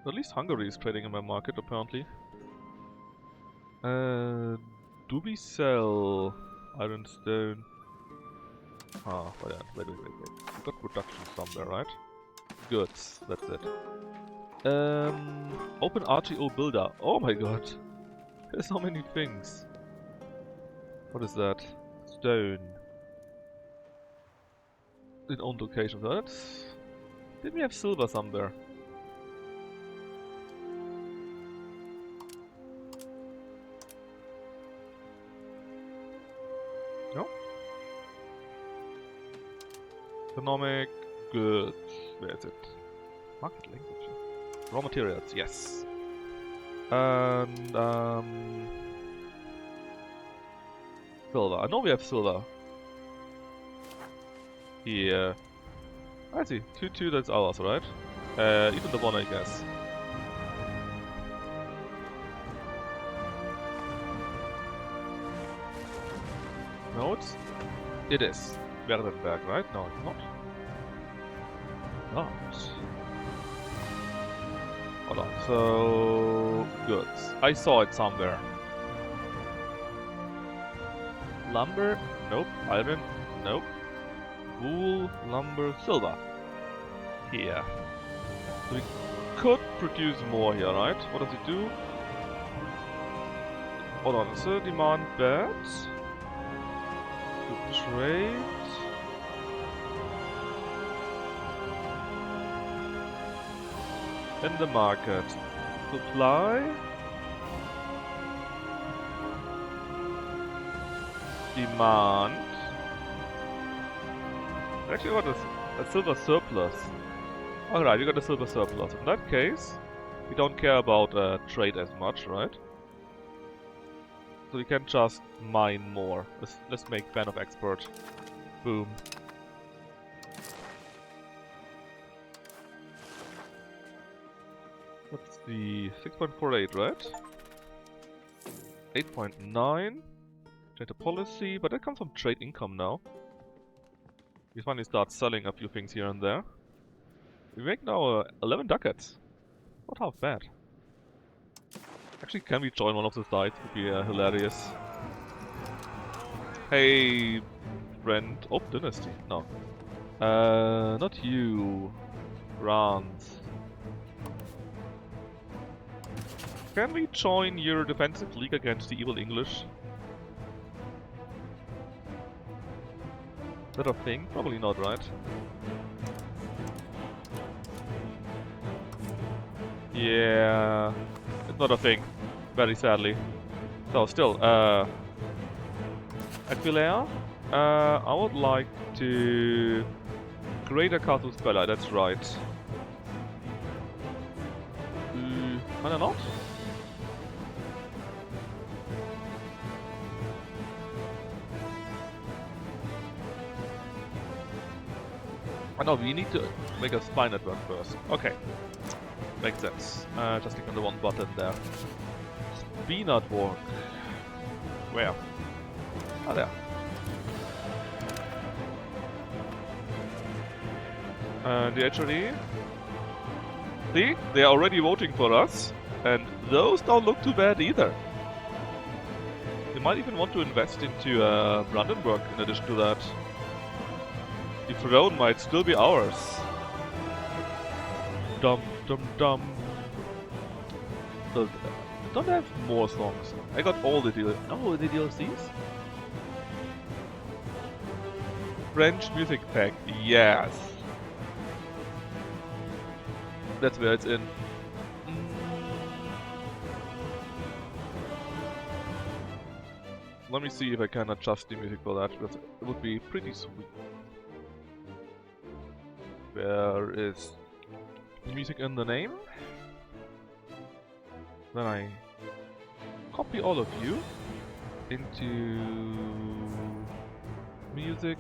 At least Hungary is trading in my market, apparently. Do we sell iron stone? Ah, wait. We got production somewhere, right? Goods, that's it. Open RTO builder. Oh my god. There's so many things. What is that? Stone. In own location, that's... Didn't we have silver somewhere? No? Economic goods. Where is it? Market language. Raw materials, yes. And silver. I know we have silver. Here. I see. 2-2, that's ours, right? Even the one, I guess. No, it is. Werdenberg, right? No, it's not. Not. Hold on. So goods. I saw it somewhere. Lumber? Nope. Iron? Nope. Wool, lumber, silver. Here. So we could produce more here, right? What does it do? Hold on, is the demand bad? To trade. In the market. Supply. Demand. Actually, what is a silver surplus? Alright, we got a silver surplus. In that case, we don't care about trade as much, right? So we can just mine more. Let's make ban of export. Boom. What's the 6.48, right? 8.9. Trade policy, but that comes from trade income now. We finally start selling a few things here and there. We make now 11 ducats. Not half bad. Actually, can we join one of the sides? Would be hilarious. Hey, friend. Oh, dynasty. No. Not you. France. Can we join your defensive league against the evil English? Is that a thing? Probably not, right? Yeah, it's not a thing, very sadly. So still, Aquileia, I would like to create a Casus Belli, that's right. Are they not? Oh no, we need to make a spy network first. Okay. Makes sense. Just click on the one button there. Spy network. Where? Ah, there. The HRD. See? They are already voting for us. And those don't look too bad either. We might even want to invest into Brandenburg in addition to that. The throne might still be ours. Dum dum dum. So, don't I have more songs? I got all the DLCs. No, the DLCs? French music pack, yes. That's where it's in. Let me see if I can adjust the music for that, because it would be pretty sweet. Where is music in the name? Then I copy all of you into music,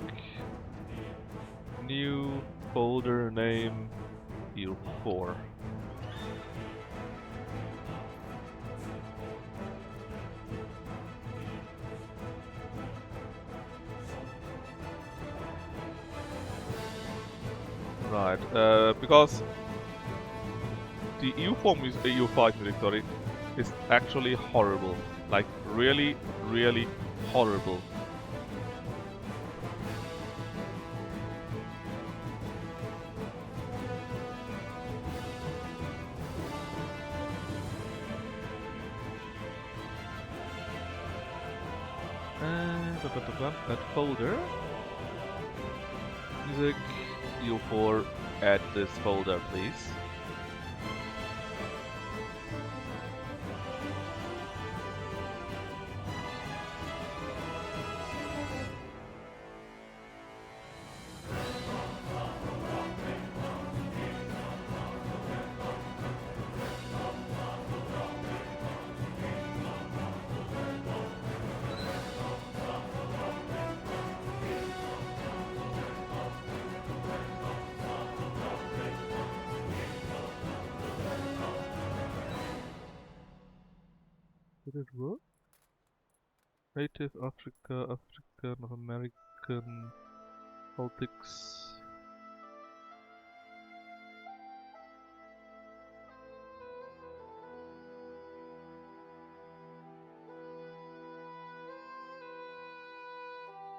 new folder name, year 4. Right, because the EU5 music, sorry, is actually horrible. Like, really, really horrible. That folder. Music, EU4, add this folder, please. Did it work? Native Africa, North American, Baltics.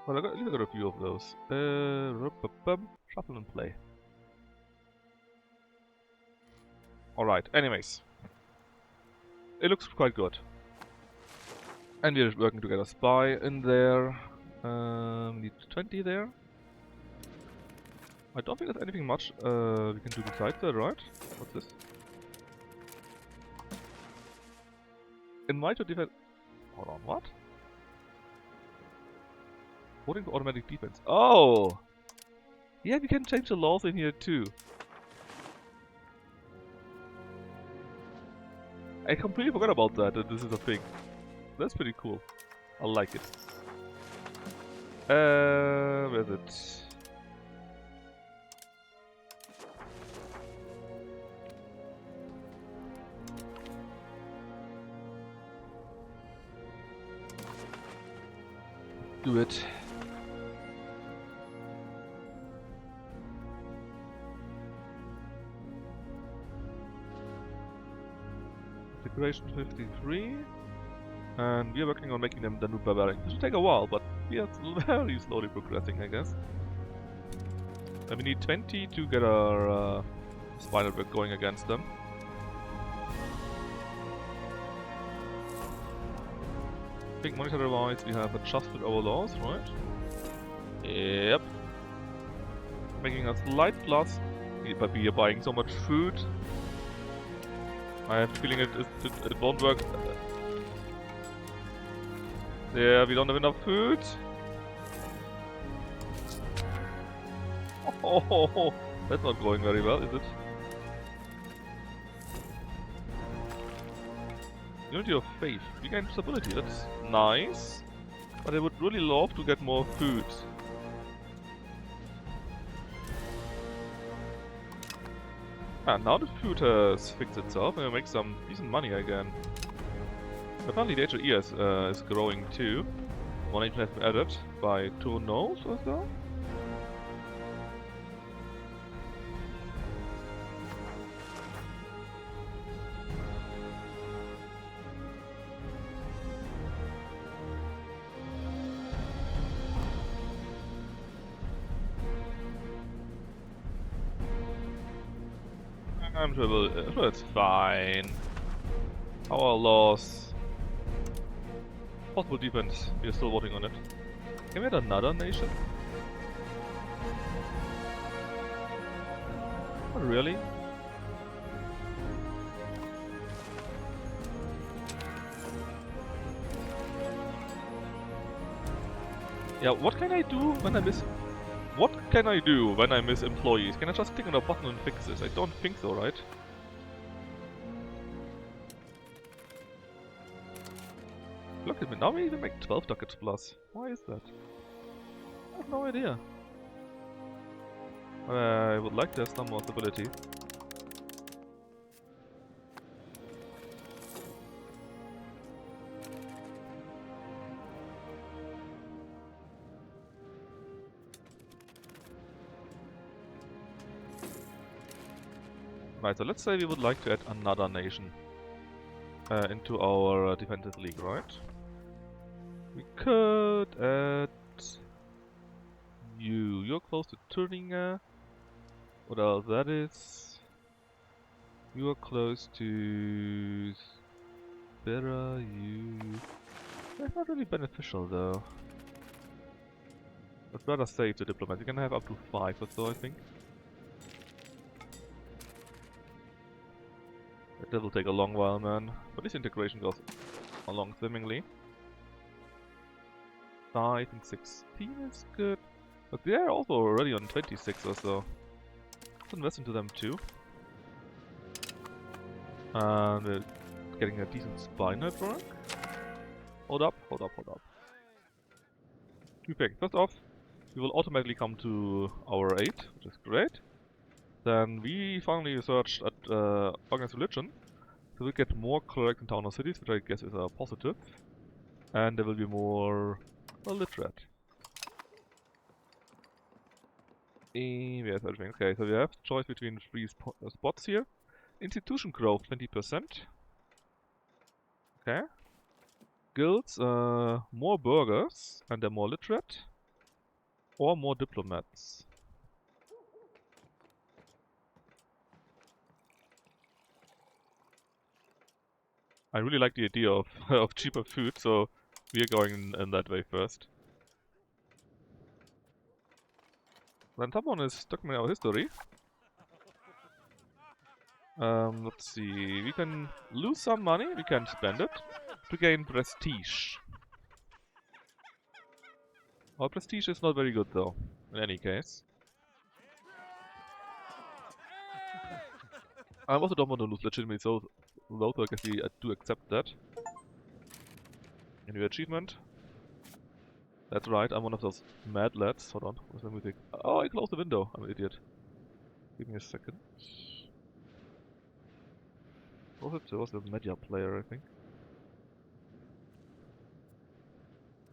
Well, at least I got a few of those. Shuffle and play. Alright, anyways. It looks quite good. And we're working to get a spy in there. Need 20 there. I don't think there's anything much we can do besides that, right? What's this? Invite to defend. Hold on, what? Voting for automatic defense. Oh! Yeah, we can change the laws in here too. I completely forgot about that this is a thing. That's pretty cool. I like it. Where is it? Do it. Decoration 53. And we are working on making them the new barbarian. This will take a while, but we are very slowly progressing, I guess. And we need 20 to get our spy network going against them. I think monetary-wise we have adjusted our laws, right? Yep. Making a slight plus, but we are buying so much food. I have a feeling it won't work. Yeah, we don't have enough food. Oh, that's not going very well, is it? Unity of faith. We gain stability. That's nice. But I would really love to get more food. Ah, now the food has fixed itself and we make some decent money again. Apparently the HOE is growing too. One agent has been added by 2 nodes or so. I'm sure it's fine. Our loss. Possible defense. We are still working on it. Can we add another nation? Not really. Yeah, what can I do when I miss... What can I do when I miss employees? Can I just click on a button and fix this? I don't think so, right? Look at me, now we even make 12 ducats plus. Why is that? I have no idea. I would like to have some more stability. Right, so let's say we would like to add another nation into our defensive league, right? We could add you. You're close to Thuringia. What else that is? You are close to Spera, you... That's not really beneficial though. I'd rather save the diplomat. You can have up to 5 or so, I think. That will take a long while, man. But this integration goes along swimmingly. 5 and 16 is good. But they are also already on 26 or so. Let's invest into them too. And we're getting a decent spy network. Hold up, hold up, hold up. Two things. First off, we will automatically come to our aid, which is great. Then we finally researched at Organized Religion, so we get more clerics in town or cities, which I guess is a positive. And there will be more literate. Yes, everything. Okay, so we have choice between 3 spots here. Institution growth 20%. Okay. Guilds, more burghers, and they're more literate. Or more diplomats. I really like the idea of, of cheaper food, so we are going in that way first. Then someone is documenting our history. Let's see, we can lose some money, we can spend it to gain prestige. Our prestige is not very good though, in any case. I also don't want to lose legitimately so low, so I guess we do accept that. A new achievement. That's right, I'm one of those mad lads. Hold on, where's the music? Oh, I closed the window, I'm an idiot. Give me a second. There was a media player, I think.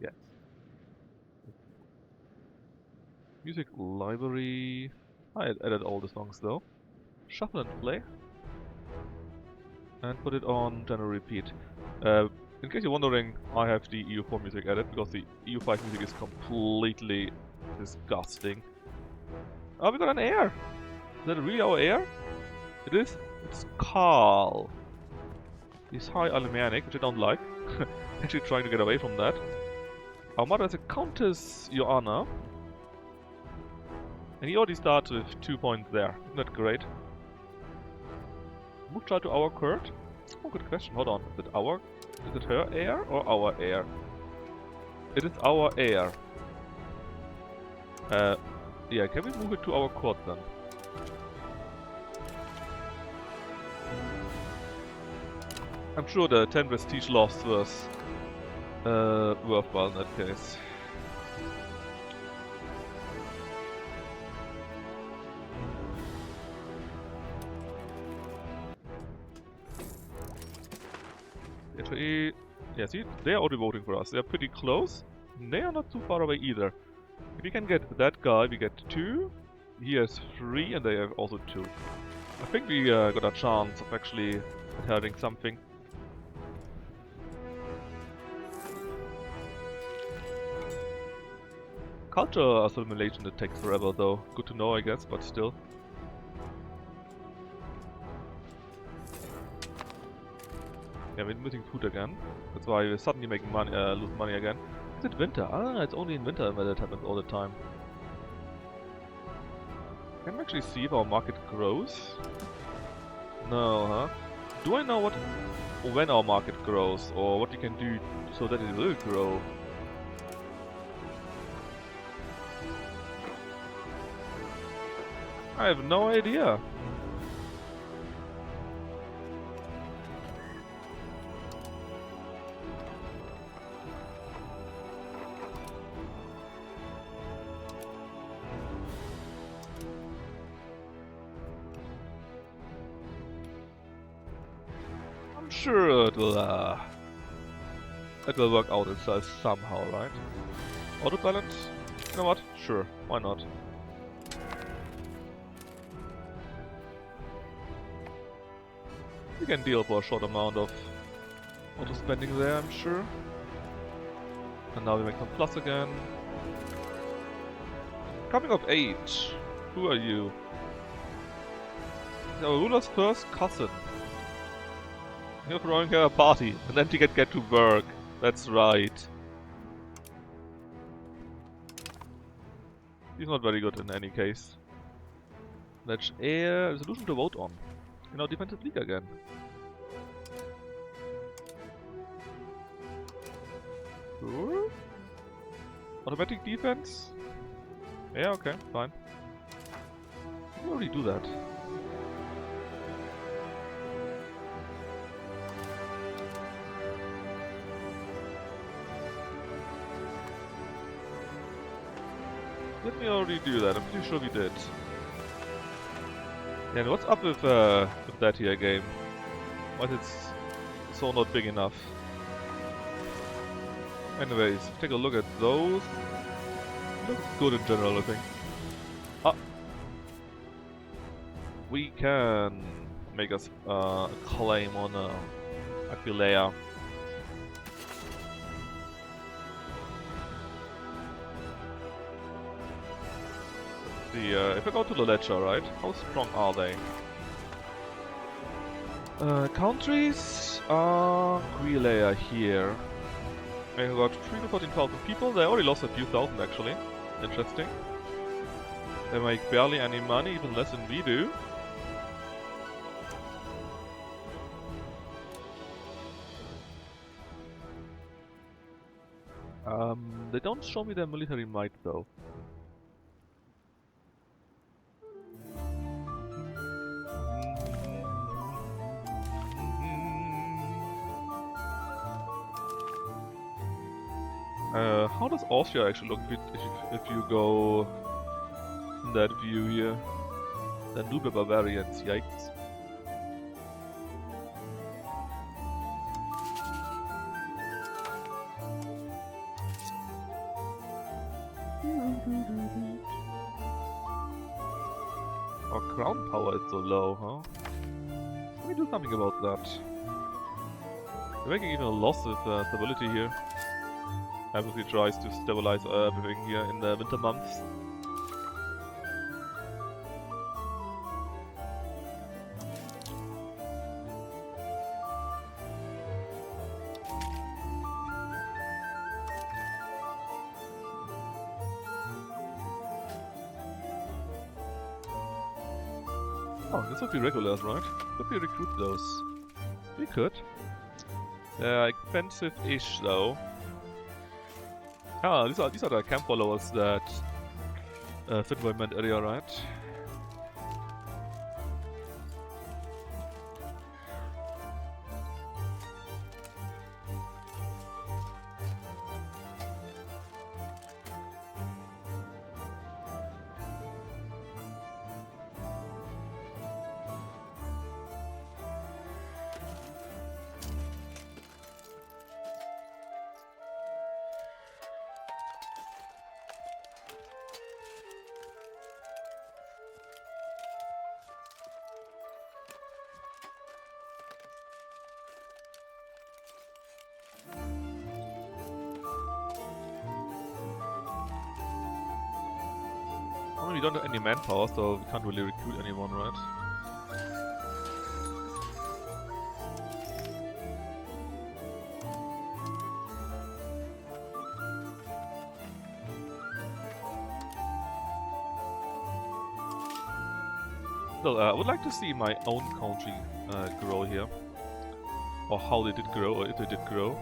Yes. Music library. I added all the songs though. Shuffle and play. And put it on general repeat. In case you're wondering, I have the EU4 music added because the EU5 music is completely disgusting. Oh, we got an heir! Is that really our heir? It is? It's Karl. He's high Alemannic, which I don't like. Actually trying to get away from that. Our mother is a Countess Joanna. And he already starts with 2 points there. Isn't that great? Move child to our court? Oh, good question. Hold on. Is it her heir or our heir? It is our heir. Yeah, can we move it to our court then? I'm sure the 10 prestige lost was worthwhile in that case. Actually, yeah, see, they are already voting for us. They are pretty close. They are not too far away either. If we can get that guy, we get 2. He has 3, and they have also 2. I think we got a chance of actually having something. Culture assimilation, that takes forever though. Good to know, I guess, but still. Yeah, we're missing food again. That's why we're suddenly making money, lose money again. Is it winter? Ah, it's only in winter where that happens all the time. Can we actually see if our market grows? No, huh? Do I know when our market grows, or what you can do so that it will grow? I have no idea. I'm sure it will work out itself somehow, right? Auto balance? You know what? Sure, why not? We can deal for a short amount of auto spending there, I'm sure. And now we make some plus again. Coming of age. Who are you? Our ruler's first cousin. You're throwing her a party, and then she can get to work. That's right. He's not very good in any case. That's a solution to vote on. You know, defensive league again. Sure. Automatic defense? Yeah, okay, fine. We already do that. Did we already do that? I'm pretty sure we did. Yeah, and what's up with that here game? Why is it so not big enough? Anyways, take a look at those. Looks good in general, I think. Ah! We can make us a claim on Aquileia. If I go to the ledger, right? How strong are they? Countries are Aquileia here. I got 3 to 14,000 people. They already lost a few thousand actually. Interesting. They make barely any money, even less than we do. They don't show me their military might though. How does Austria actually look if you go in that view here? Danube Bavarians, yikes. Our crown power is so low, huh? Let me do something about that. We're making even a loss with stability here. Obviously tries to stabilize everything here in the winter months. Oh, this would be regulars, right? Could we recruit those? We could. They're expensive-ish though. Ah, these are the camp followers that fit environment area, right? we don't have any manpower, so we can't really recruit anyone, right? Still, I would like to see my own country grow here. Or how they did grow, or if they did grow.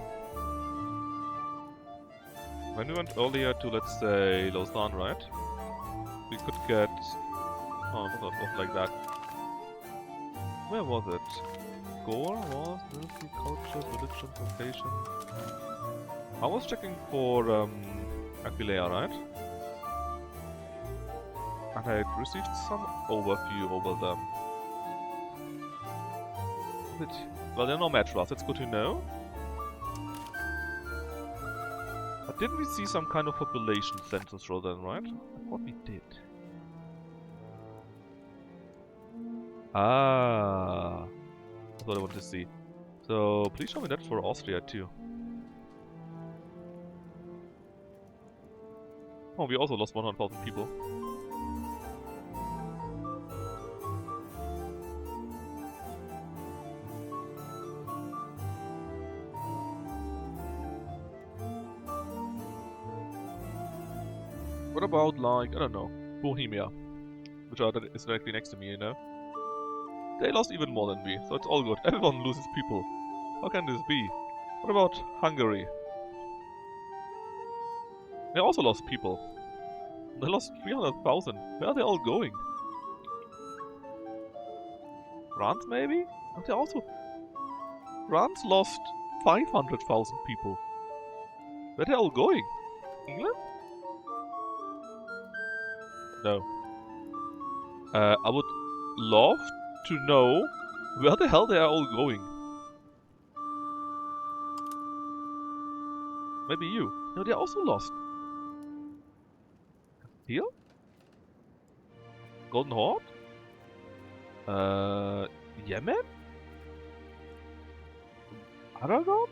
When we went earlier to, let's say, Lausanne, right? We could get... Oh, it wasn't like that. Where was it? Gore was military, culture, religion, plantation. I was checking for Aquileia, right? And I had received some overview over them. Well, they're no match for us, that's good to know. But didn't we see some kind of population census for them, right? I thought we did. Ah, that's what I wanted to see. So, please show me that for Austria too. Oh, we also lost 100,000 people. What about, like, I don't know, Bohemia, which is directly next to me, you know? They lost even more than me, so it's all good. Everyone loses people. How can this be? What about Hungary? They also lost people. They lost 300,000. Where are they all going? France, maybe? And they also... France lost 500,000 people. Where are they all going? England? No. I would love to know where the hell they are all going. Maybe you. No, they also lost. Here? Golden Horde? Yemen? Aragon?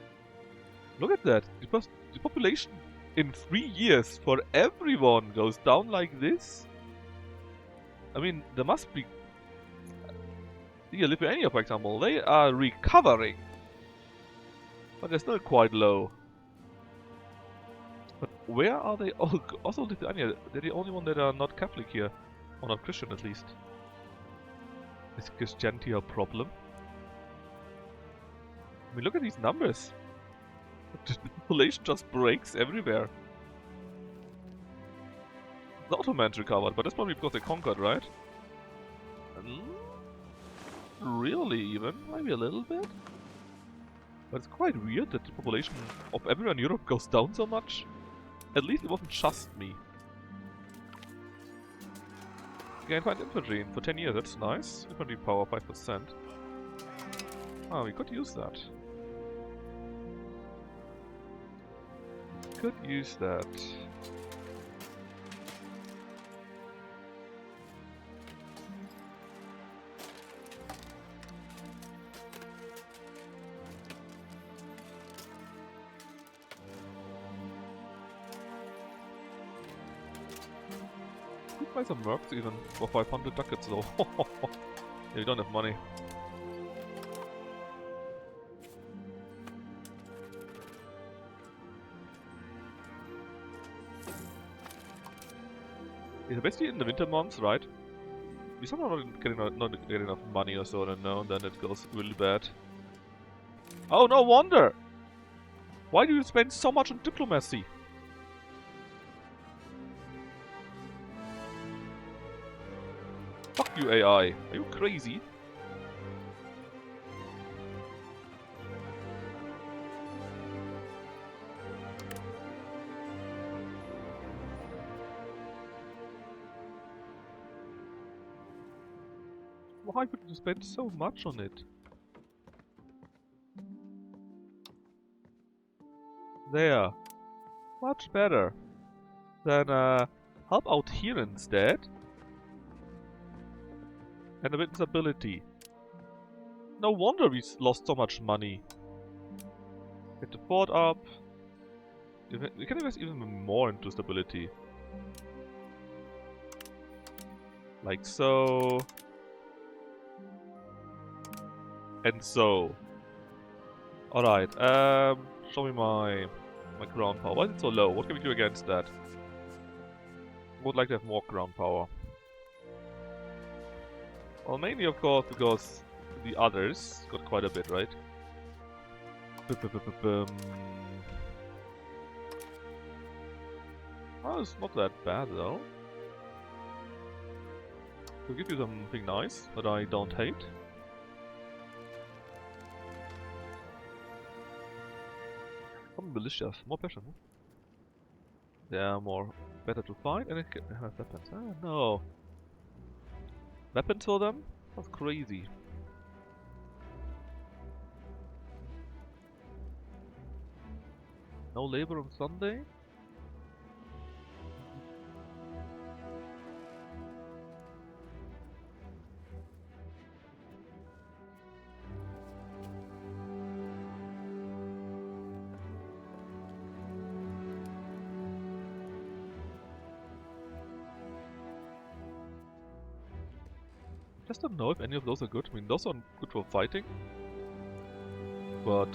Look at that. Because the population in 3 years for everyone goes down like this. I mean, there must be... Here, Lithuania, for example, they are recovering. But they're still quite low. But where are they all... Also Lithuania, they're the only one that are not Catholic here. Or not Christian, at least. Is Christianity a problem? I mean, look at these numbers. The population just breaks everywhere. The Ottomans recovered, but that's probably because they conquered, right? Really, even? Maybe a little bit? But it's quite weird that the population of everywhere in Europe goes down so much. At least it wasn't just me. Gain 5 infantry for 10 years, that's nice. Infantry power 5%. Ah, we could use that. Could use that. Could buy some mercs even for 500 ducats though. Yeah, we don't have money. Yeah, basically in the winter months, right? We somehow not get enough money or so, I don't know, and then it goes really bad. Oh, no wonder! Why do you spend so much on diplomacy? Fuck you, AI. Are you crazy? Why would you spend so much on it? There. Much better. Then, help out here instead. And a bit instability. No wonder we lost so much money. Get the port up. We can invest even more into stability. Like so. And so. Alright, show me my ground power. Why is it so low? What can we do against that? Would like to have more ground power. Well, mainly of course because the others got quite a bit, right? Oh, it's not that bad though. We'll give you something nice that I don't hate. Some malicious, more passion. They are more better to fight and it can have weapons. Ah, no. Weapons for them? That's crazy. No labor on Sunday? Just don't know if any of those are good. I mean, those are good for fighting. But...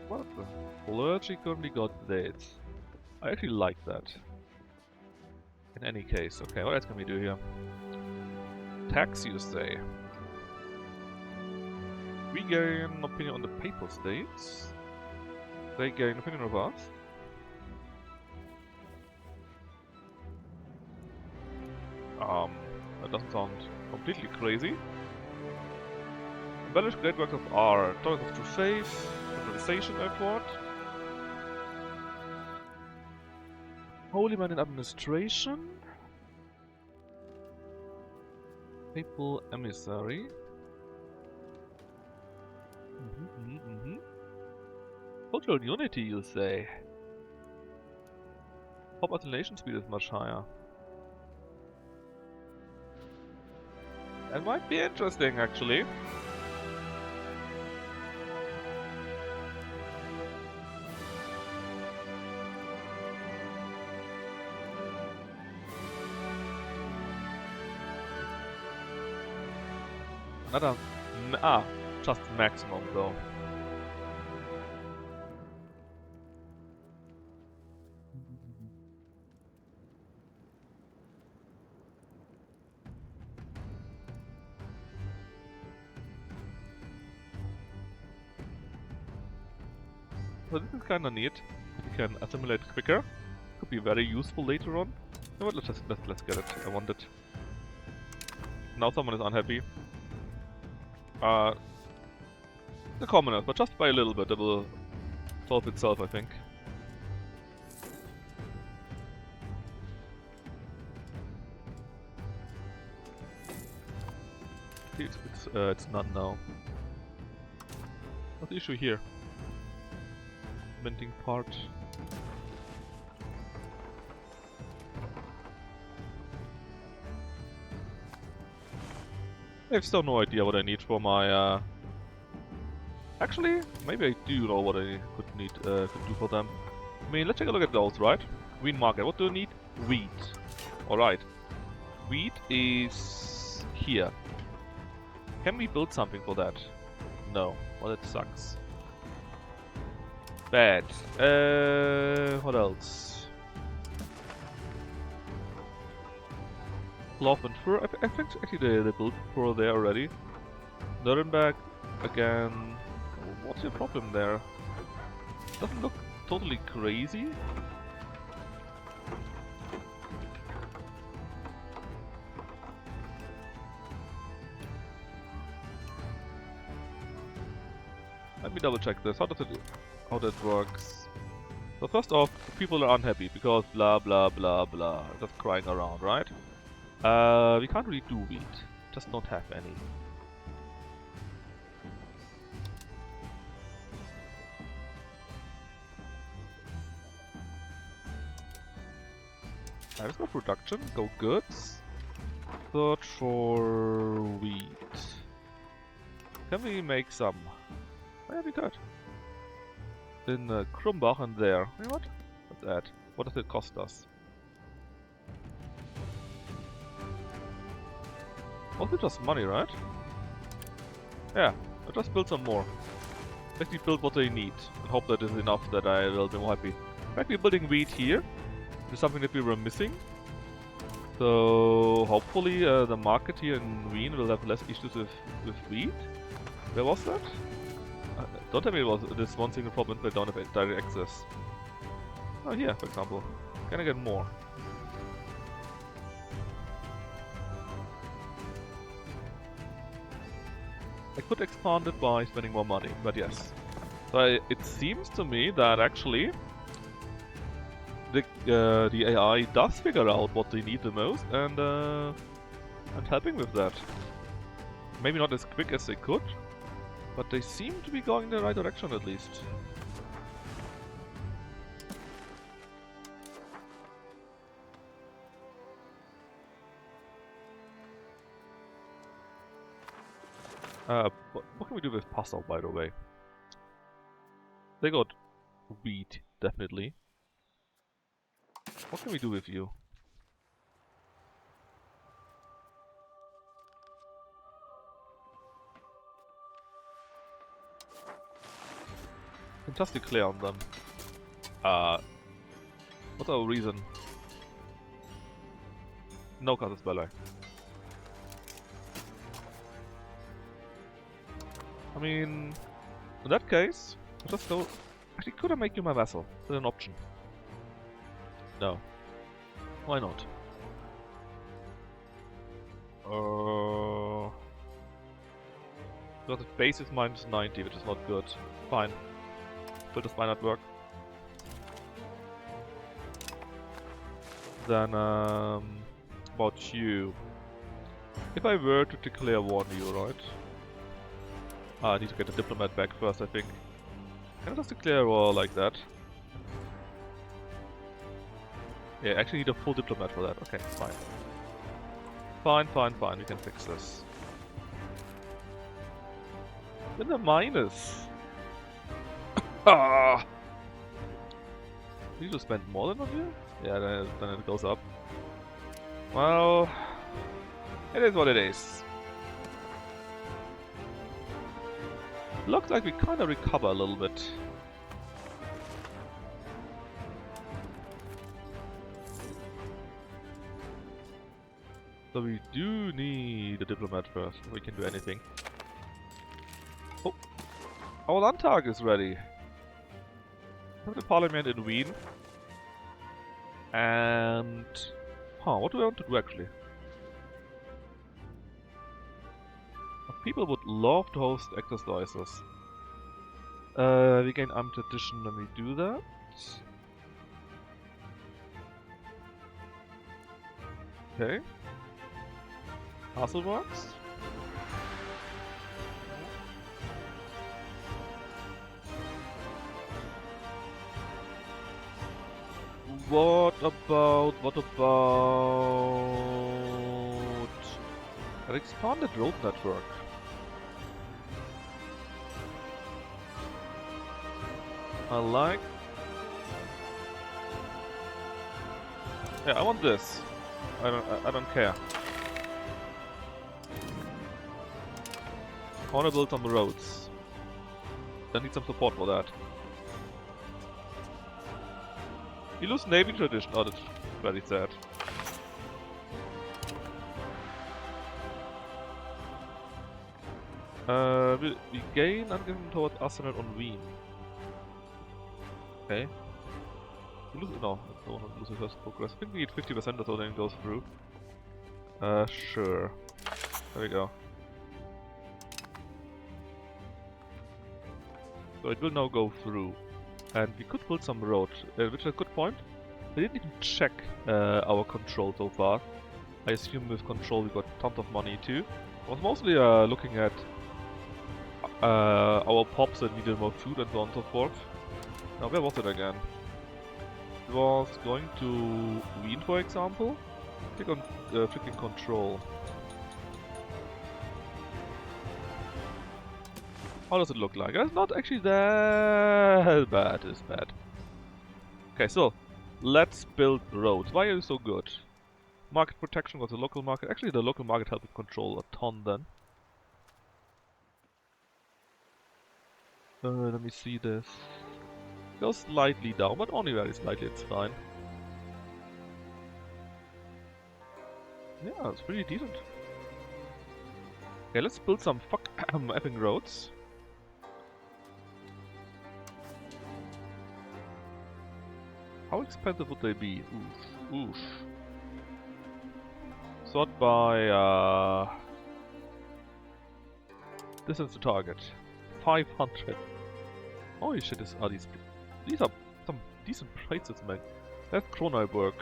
what the? Clergy currently got dates. I actually like that. In any case. Okay, what else can we do here? Tax, you say? We gain opinion on the Papal States. They gain opinion of us. That doesn't sound completely crazy. Embellish great works of art, toys of true faith, civilization effort. Holy man in administration. Papal emissary. Cultural unity, you say? Pop assimilation speed is much higher. That might be interesting, actually. Another... just maximum, though. So this is kinda neat. You can assimilate quicker. Could be very useful later on. You know what, let's get it. I want it. Now someone is unhappy. The commoners, but just by a little bit. It will solve itself, I think. It's none now. What's the issue here? Minting part. I have still no idea what I need for my actually, maybe I do know what I could do for them. I mean, let's take a look at those, right? Green market. What do you need? Wheat. Alright. Wheat is here. Can we build something for that? No. Well, that sucks. Bad. What else? Cloth and fur. I think actually they built fur there already. Nuremberg again. What's your problem there? Doesn't look totally crazy. Let me double check this. How that works? So first off, people are unhappy because blah blah blah blah, just crying around, right? We can't really do wheat. Just don't have any. Let's go production, go goods. Search for wheat. Can we make some? Oh, yeah, we could. In Krumbach and there. You know what? Let's add. What does it cost us? Also just money, right? Yeah, I just build some more. Actually build what they need and hope that is enough that I will be more happy. In fact, we're building wheat here. It's something that we were missing. So hopefully the market here in Wien will have less issues with wheat. Where was that? Don't tell me it was this one single problem where I don't have direct access. Oh, here, for example. Can I get more? I could expand it by spending more money, but yes. So it seems to me that actually the AI does figure out what they need the most, and I'm helping with that. Maybe not as quick as they could, but they seem to be going in the right direction at least. What can we do with Passau, by the way? They got wheat, definitely. What can we do with you? Just declare on them. What's our reason? No casus belli. I mean, in that case, I'll just go. Actually, could I make you my vassal? Is that an option? No. Why not? Because the base is minus 90, which is not good. Fine. Filters might not work. Then, about you. If I were to declare war on you, right? I need to get the diplomat back first, I think. Can I just declare war like that? Yeah, I actually need a full diplomat for that. Okay, fine. Fine, we can fix this. In the minus! Ah! Need to spend more than on you? Yeah, then it goes up. Well, it is what it is. Looks like we kind of recover a little bit. So we do need a diplomat first, we can do anything. Oh, our Landtag is ready. Have the parliament in Wien. And... what do I want to do actually? People would love to host exercises. We gain armed tradition when we do that. Okay. Also works. What about an expanded road network? I like. Yeah, I want this. I don't care. I want to build some roads. I need some support for that. You lose navy tradition. Oh, that's very sad. We gain ungiven towards Arsenal on Wien. Okay. We lose, no, don't want to lose the first progress. I think we need 50% or so, then it goes through. Sure. There we go. So it will now go through. And we could build some road, which is a good point. We didn't even check our control so far. I assume with control we got tons of money too. I was mostly looking at our pops that needed more food and so on and so forth. Now where was it again? It was going to Wien, for example. Click on freaking control. How does it look like? It's not actually that bad, it's bad. Okay, so Let's build roads. Why are you so good? Market protection was the local market. Actually, the local market helped control a ton then. Let me see this. Goes slightly down, but only very slightly, it's fine. Yeah, it's pretty decent. Okay, let's build some effing roads. How expensive would they be? Oof. Oof. Sort by distance to target. 500. Holy shit, these are some decent prices, man. That's Kronauburg.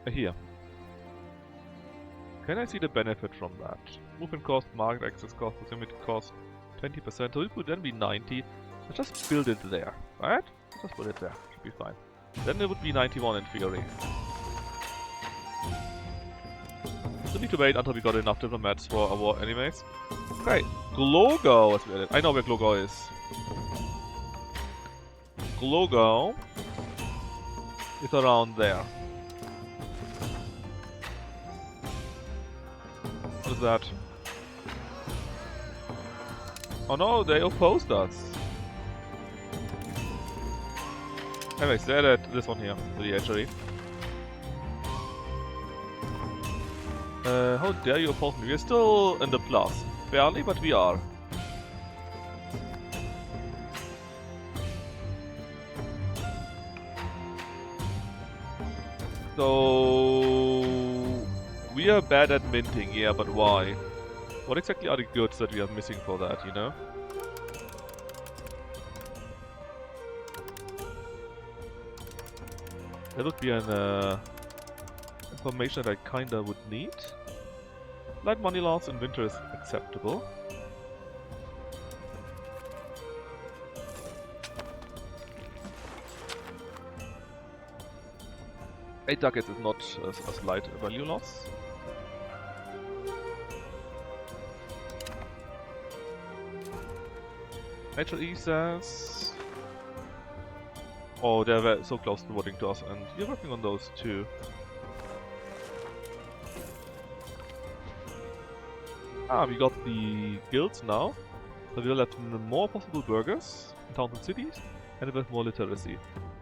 Here. Can I see the benefit from that? Movement cost, market access cost, proximity cost, 20%. So it would then be 90. Let's just build it there, right? Just put it there. Should be fine. Then it would be 91 in theory. Still need to wait until we got enough diplomats for our war anyways. Okay, Glogo has been added. I know where Glogo is. Glogo is around there. What is that? Oh no, they opposed us. Anyways, they added this one here to the HRE. How dare you oppose me? We're still in the plus. Barely, but we are. So... we are bad at minting, yeah, but why? What exactly are the goods that we are missing for that, you know? That would be an information that I kinda would need. Light money loss in winter is acceptable. Eight ducats is not a slight value loss. HLE says... oh, they're so close to voting to us, and we're working on those too. Ah, we got the guilds now. So we'll have more possible burgers in towns and cities, and a bit more literacy.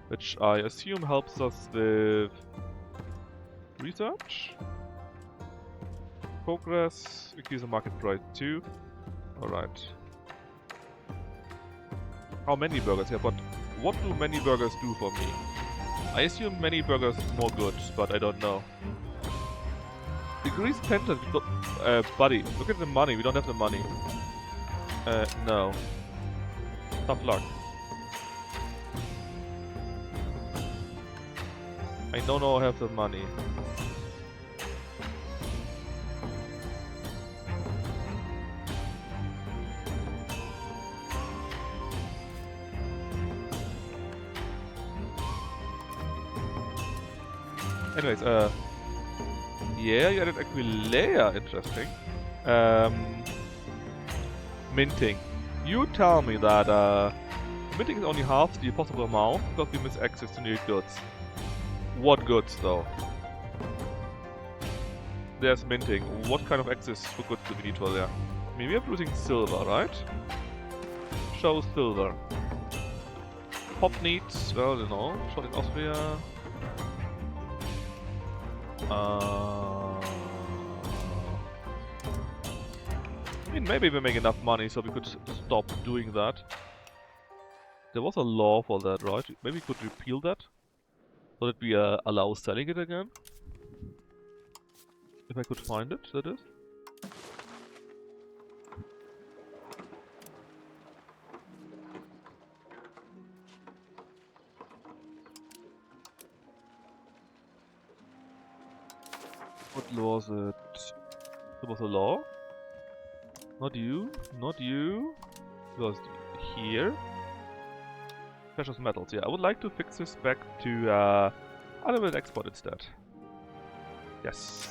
Which I assume helps us with research, progress, increase the market price too. Alright. How many burgers? Yeah, but what do many burgers do for me? I assume many burgers more good, but I don't know. Decrease pendant, buddy, look at the money, we don't have the money. No. Tough luck. I don't know I have the money. Anyways, yeah, you added Aquileia, interesting. Minting. You tell me that minting is only half the possible amount because we miss access to new goods. What goods though? There's minting. What kind of access for goods do we need for there? I mean, we are producing silver, right? Show silver. Pop needs, well, you know, shot in Austria. I mean, maybe we make enough money so we could stop doing that. There was a law for that, right? Maybe we could repeal that so that we allow selling it again. If I could find it, that is. What law was it? There was a law? Not you, not you. It was here. Precious metals, yeah. I would like to fix this back to I will export instead. Yes.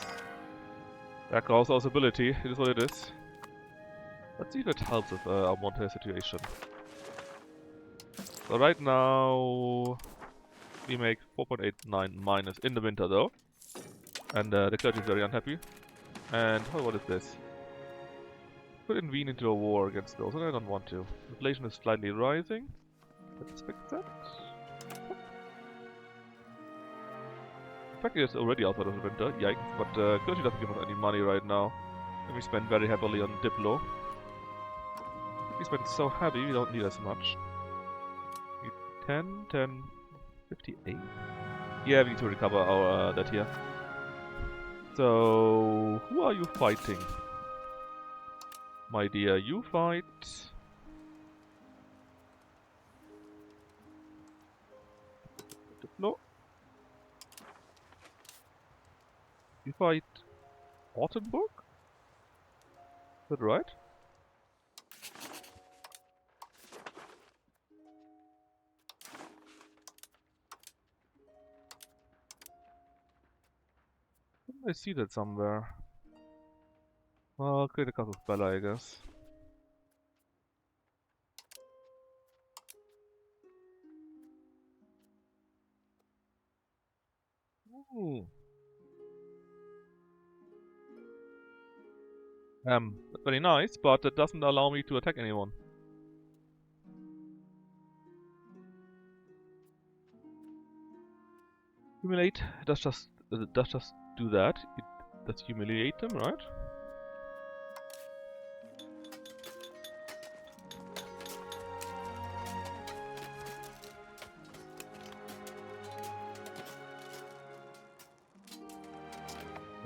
Background also ability, it is what it is. Let's see if it helps with our monetary situation. So right now we make 4.89 minus in the winter though. And the clergy is very unhappy. And oh, what is this? Could intervene into a war against those, and I don't want to. Inflation is slightly rising. Let's fix that. In fact, it's already outside of the winter. Yikes. But clergy doesn't give us any money right now. And we spend very heavily on Diplo. We spend so heavy, we don't need as much. We need 10, 10, 58. Yeah, we need to recover our that here. So, who are you fighting? My dear, you fight... No. You fight... Ortenburg? Is that right? I see that somewhere. Well, create a Castle Bella, I guess. Ooh. That's very nice, but that doesn't allow me to attack anyone. Humiliate does just do that. It does humiliate them, right?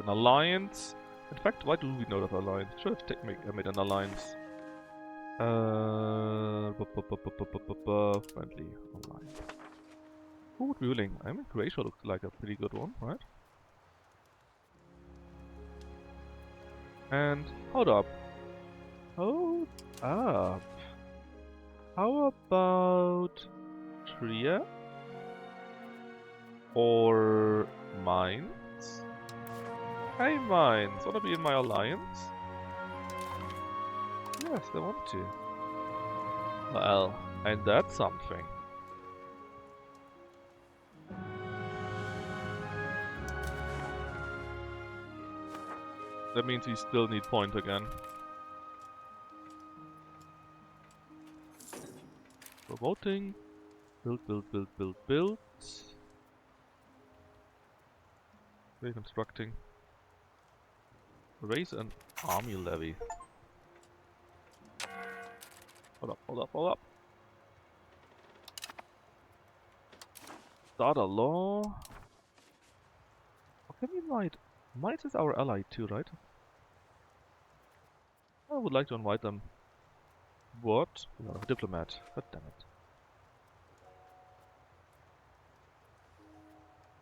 An alliance. In fact, why do we know that alliance? Should have made an alliance. Friendly alliance. Food ruling. I mean, Croatia looks like a pretty good one, right? And hold up. Hold up. How about Trier? Or Mainz? Hey Mainz, wanna be in my alliance? Yes, they want to. Well, ain't that something? That means we still need point again. Promoting. Build. Reconstructing. Raise an army levy. Hold up. Start a law. Okay, we might. Might is our ally too, right? I would like to invite them. What? We don't have a diplomat. God damn it.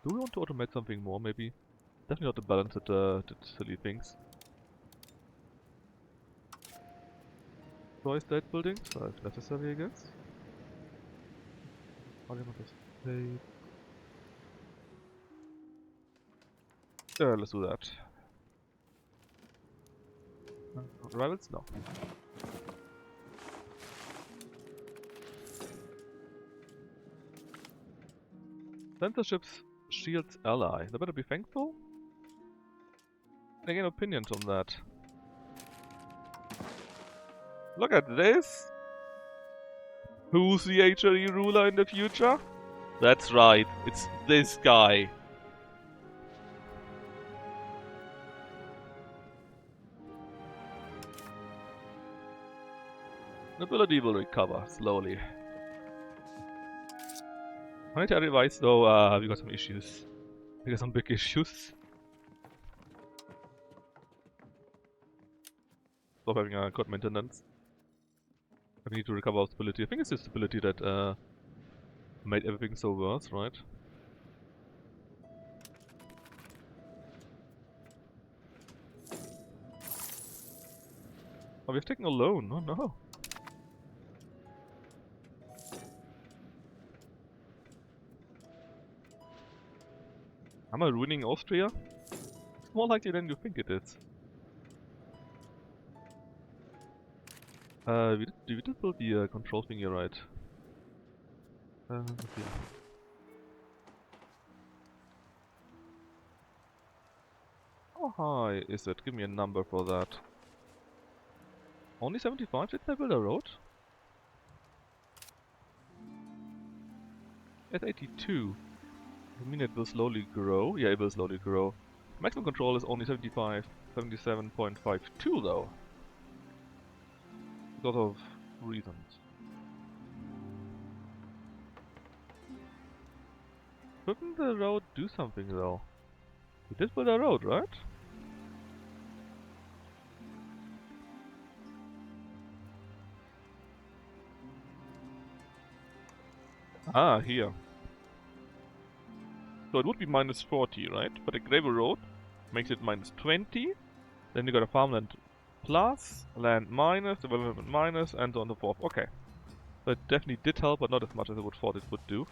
Do we want to automate something more, maybe? Definitely not to balance it, did silly things. Destroy state buildings, if necessary, I guess. Parliament of state. Let's do that. Rivals? No. Censorships shields ally. They better be thankful? Can I gain opinions on that? Look at this! Who's the HRE ruler in the future? That's right, it's this guy. Nobility will recover slowly. Monetary wise though, we got some issues. We got some big issues. Stop having a good maintenance. We need to recover our stability. I think it's the stability that made everything so worse, right? Oh, we've taken a loan. Oh no. Am I ruining Austria? It's more likely than you think it is. We did build the control thing here, right? Okay. How high is it? Give me a number for that. Only 75? Didn't I build a road? At 82. I mean it will slowly grow? Yeah, it will slowly grow. Maximum control is only 75, 77.52 though. Because of reasons. Couldn't the road do something though? We did build a road, right? Ah, here. So it would be minus 40, right? But a gravel road makes it minus 20. Then you got a farmland plus, land minus, development minus, and so on and so forth. Okay. So it definitely did help, but not as much as I would thought it would do.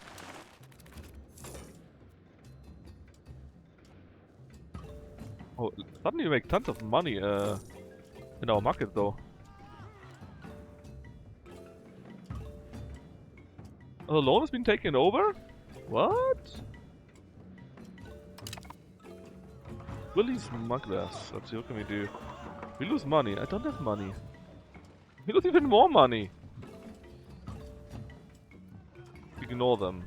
Oh, suddenly we make tons of money in our market though. Oh, the loan has been taken over? What? Willy smugglers. Let's see, what can we do? We lose money. I don't have money. We lose even more money. Ignore them.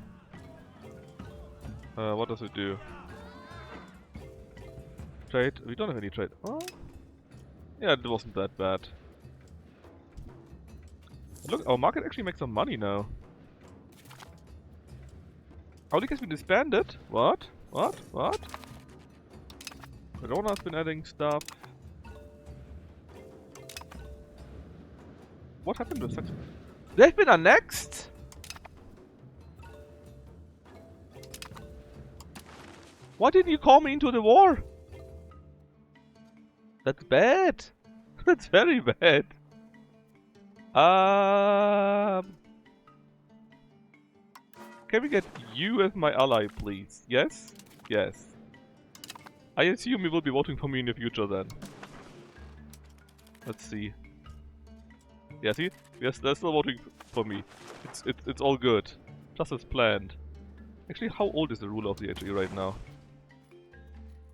What does it do? Trade? We don't have any trade. Oh? Yeah, it wasn't that bad. Look, our market actually makes some money now. Our league has been disbanded? What? What? What? Rona's been adding stuff. What happened to Saxon? They've been annexed? Why didn't you call me into the war? That's bad. That's very bad. Can we get you as my ally, please? Yes? Yes. I assume you will be voting for me in the future then. Let's see. Yeah, see? Yes, they're still voting for me. It's all good. Just as planned. Actually, how old is the ruler of the HE right now?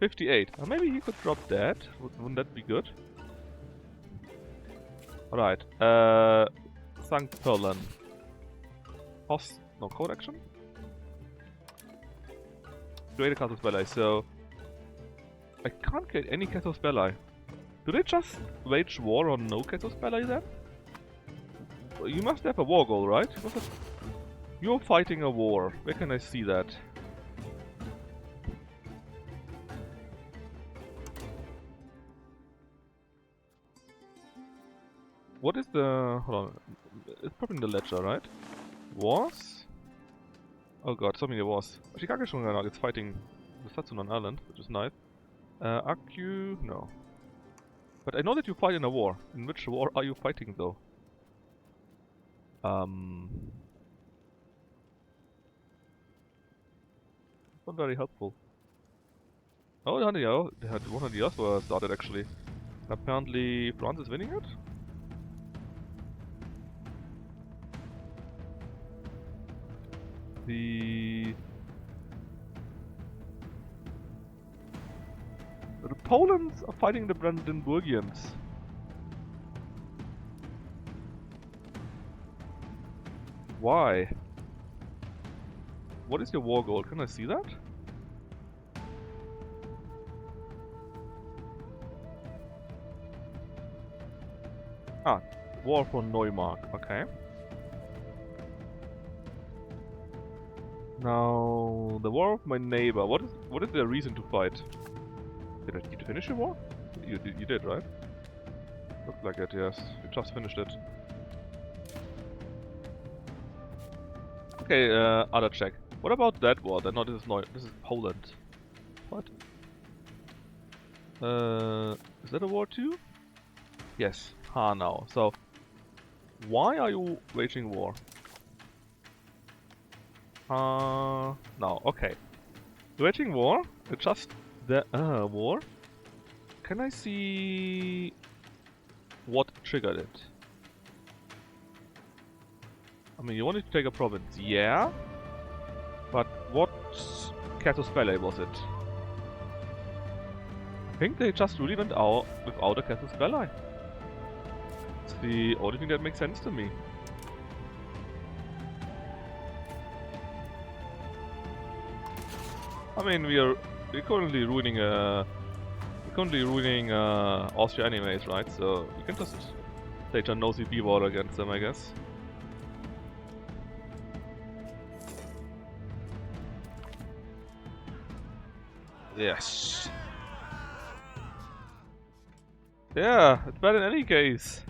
58. Maybe he could drop that. Wouldn't that be good? Alright. St. Perlan. Host. No, code action? Create a Casus Belli, so... I can't create any Casus Belli. Do they just wage war on no Casus Belli then? Well, you must have a war goal, right? You're fighting a war. Where can I see that? What is the... hold on. It's probably in the ledger, right? Wars? Oh god, so many wars. Chicago Shunganag is fighting the Satsunan Island, which is nice. Akku... no. But I know that you fight in a war. In which war are you fighting though? Not very helpful. Oh, one of the others were started actually. Apparently France is winning it? The Poland's are fighting the Brandenburgians. Why? What is your war goal? Can I see that? Ah, war for Neumark. Okay. Now, the war of my neighbor. What is their reason to fight? Did you finish your war? You did, right? Looks like it, yes. You just finished it. Okay, other check. What about that war? No, this is Poland. What? Is that a war too? Yes. Now. So, why are you waging war? No, okay. Waging war? It's just the war? Can I see what triggered it? I mean, you wanted to take a province, yeah? But what Casus Belli was it? I think they just really went out without a Casus Belli. It's the only thing that makes sense to me. I mean, we're currently ruining Austria anyways, right? So we can just stage a no-CP war against them, I guess. Yes. Yeah, it's bad in any case.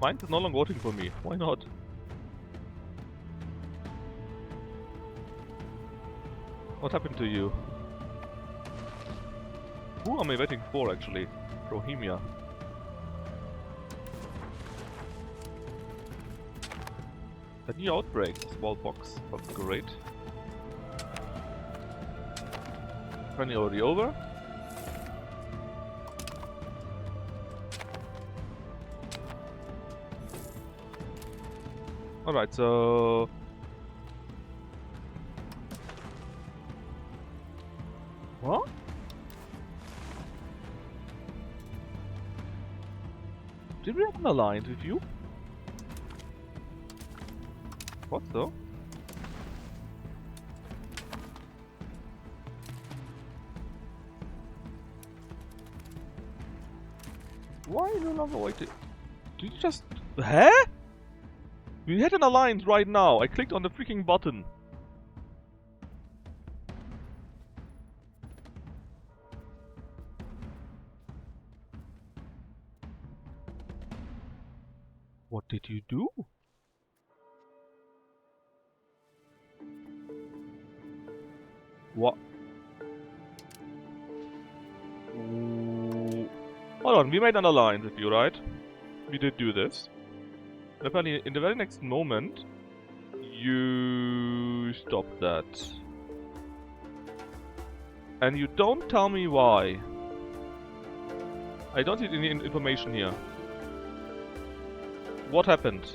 Mainz is no longer voting for me. Why not? What happened to you? Who am I waiting for, actually? Bohemia. A new outbreak. Smallpox. That's great. Running already over. Alright, so... What? Did we have an alliance with you? What though? Why no longer waiting? Did you just... Huh? We had an alliance right now. I clicked on the freaking button. What did you do? What? Ooh. Hold on, we made an alliance with you, right? We did do this. And apparently, in the very next moment, you stopped that. And you don't tell me why. I don't see any information here. What happened?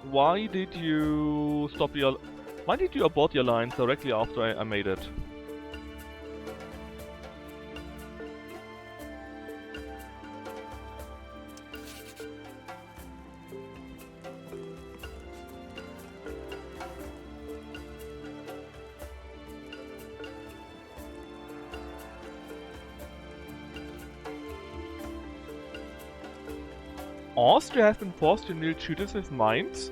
Why did you stop your... Why did you abort your alliance directly after I made it? Austria has been forced to kneel Judas with Mainz?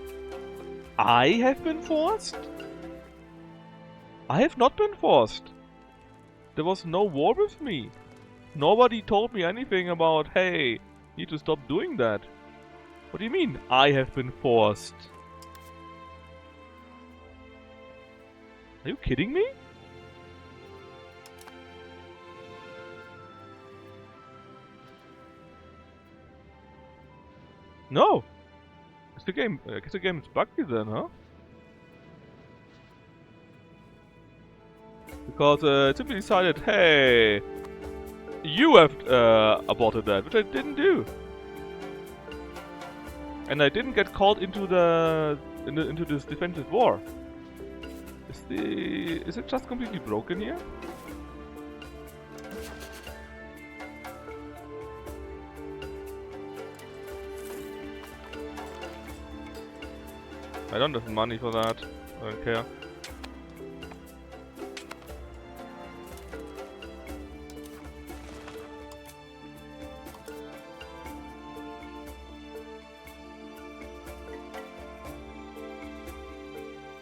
I have been forced? I have not been forced. There was no war with me. Nobody told me anything about, hey, you need to stop doing that. What do you mean, I have been forced? Are you kidding me? No! I guess the game is buggy then, huh? Because it simply decided, hey, you have aborted that, which I didn't do. And I didn't get called into into this defensive war. Is it just completely broken here? I don't have money for that. I don't care.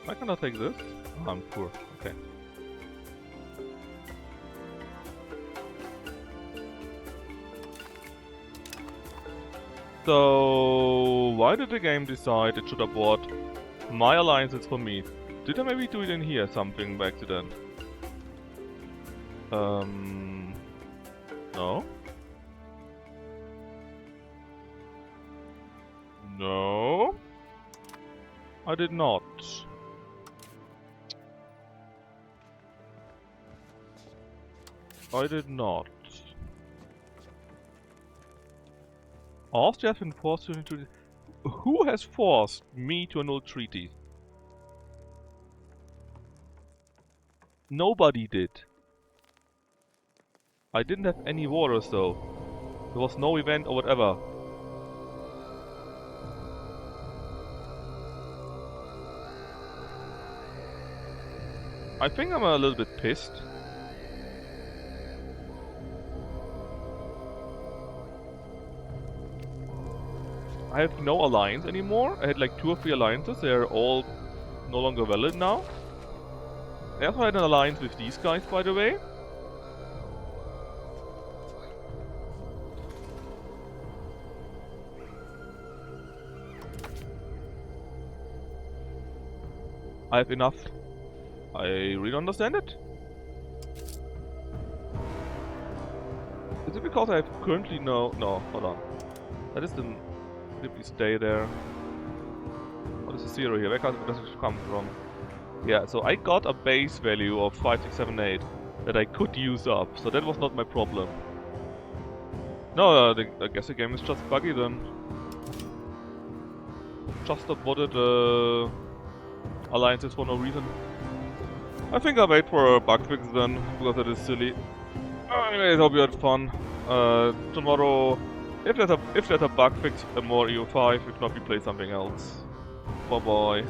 Why can't I take this? Oh, I'm poor. Okay. So, why did the game decide it should abort my alliances for me? Did I maybe do it in here, something by accident? No? No? I did not. I did not. Austria has been forced to into. Who has forced me to annul treaty? Nobody did. I didn't have any waters though. There was no event or whatever. I think I'm a little bit pissed. I have no alliance anymore. I had like 2 or 3 alliances. They're all no longer valid now. I also had an alliance with these guys, by the way. I have enough. I really don't understand it. Is it because I have currently no... No, hold on. That is the... Simply stay there. What is the 0 here? Where does it come from? Yeah, so I got a base value of 5, 6, 7, 8 that I could use up, so that was not my problem. No, I guess the game is just buggy then. Just upvoted alliances for no reason. I think I'll wait for a bug fix then, because it is silly. Anyways, hope you had fun. Tomorrow, if there's a bug fix, more EU5. If not, we play something else. Bye bye.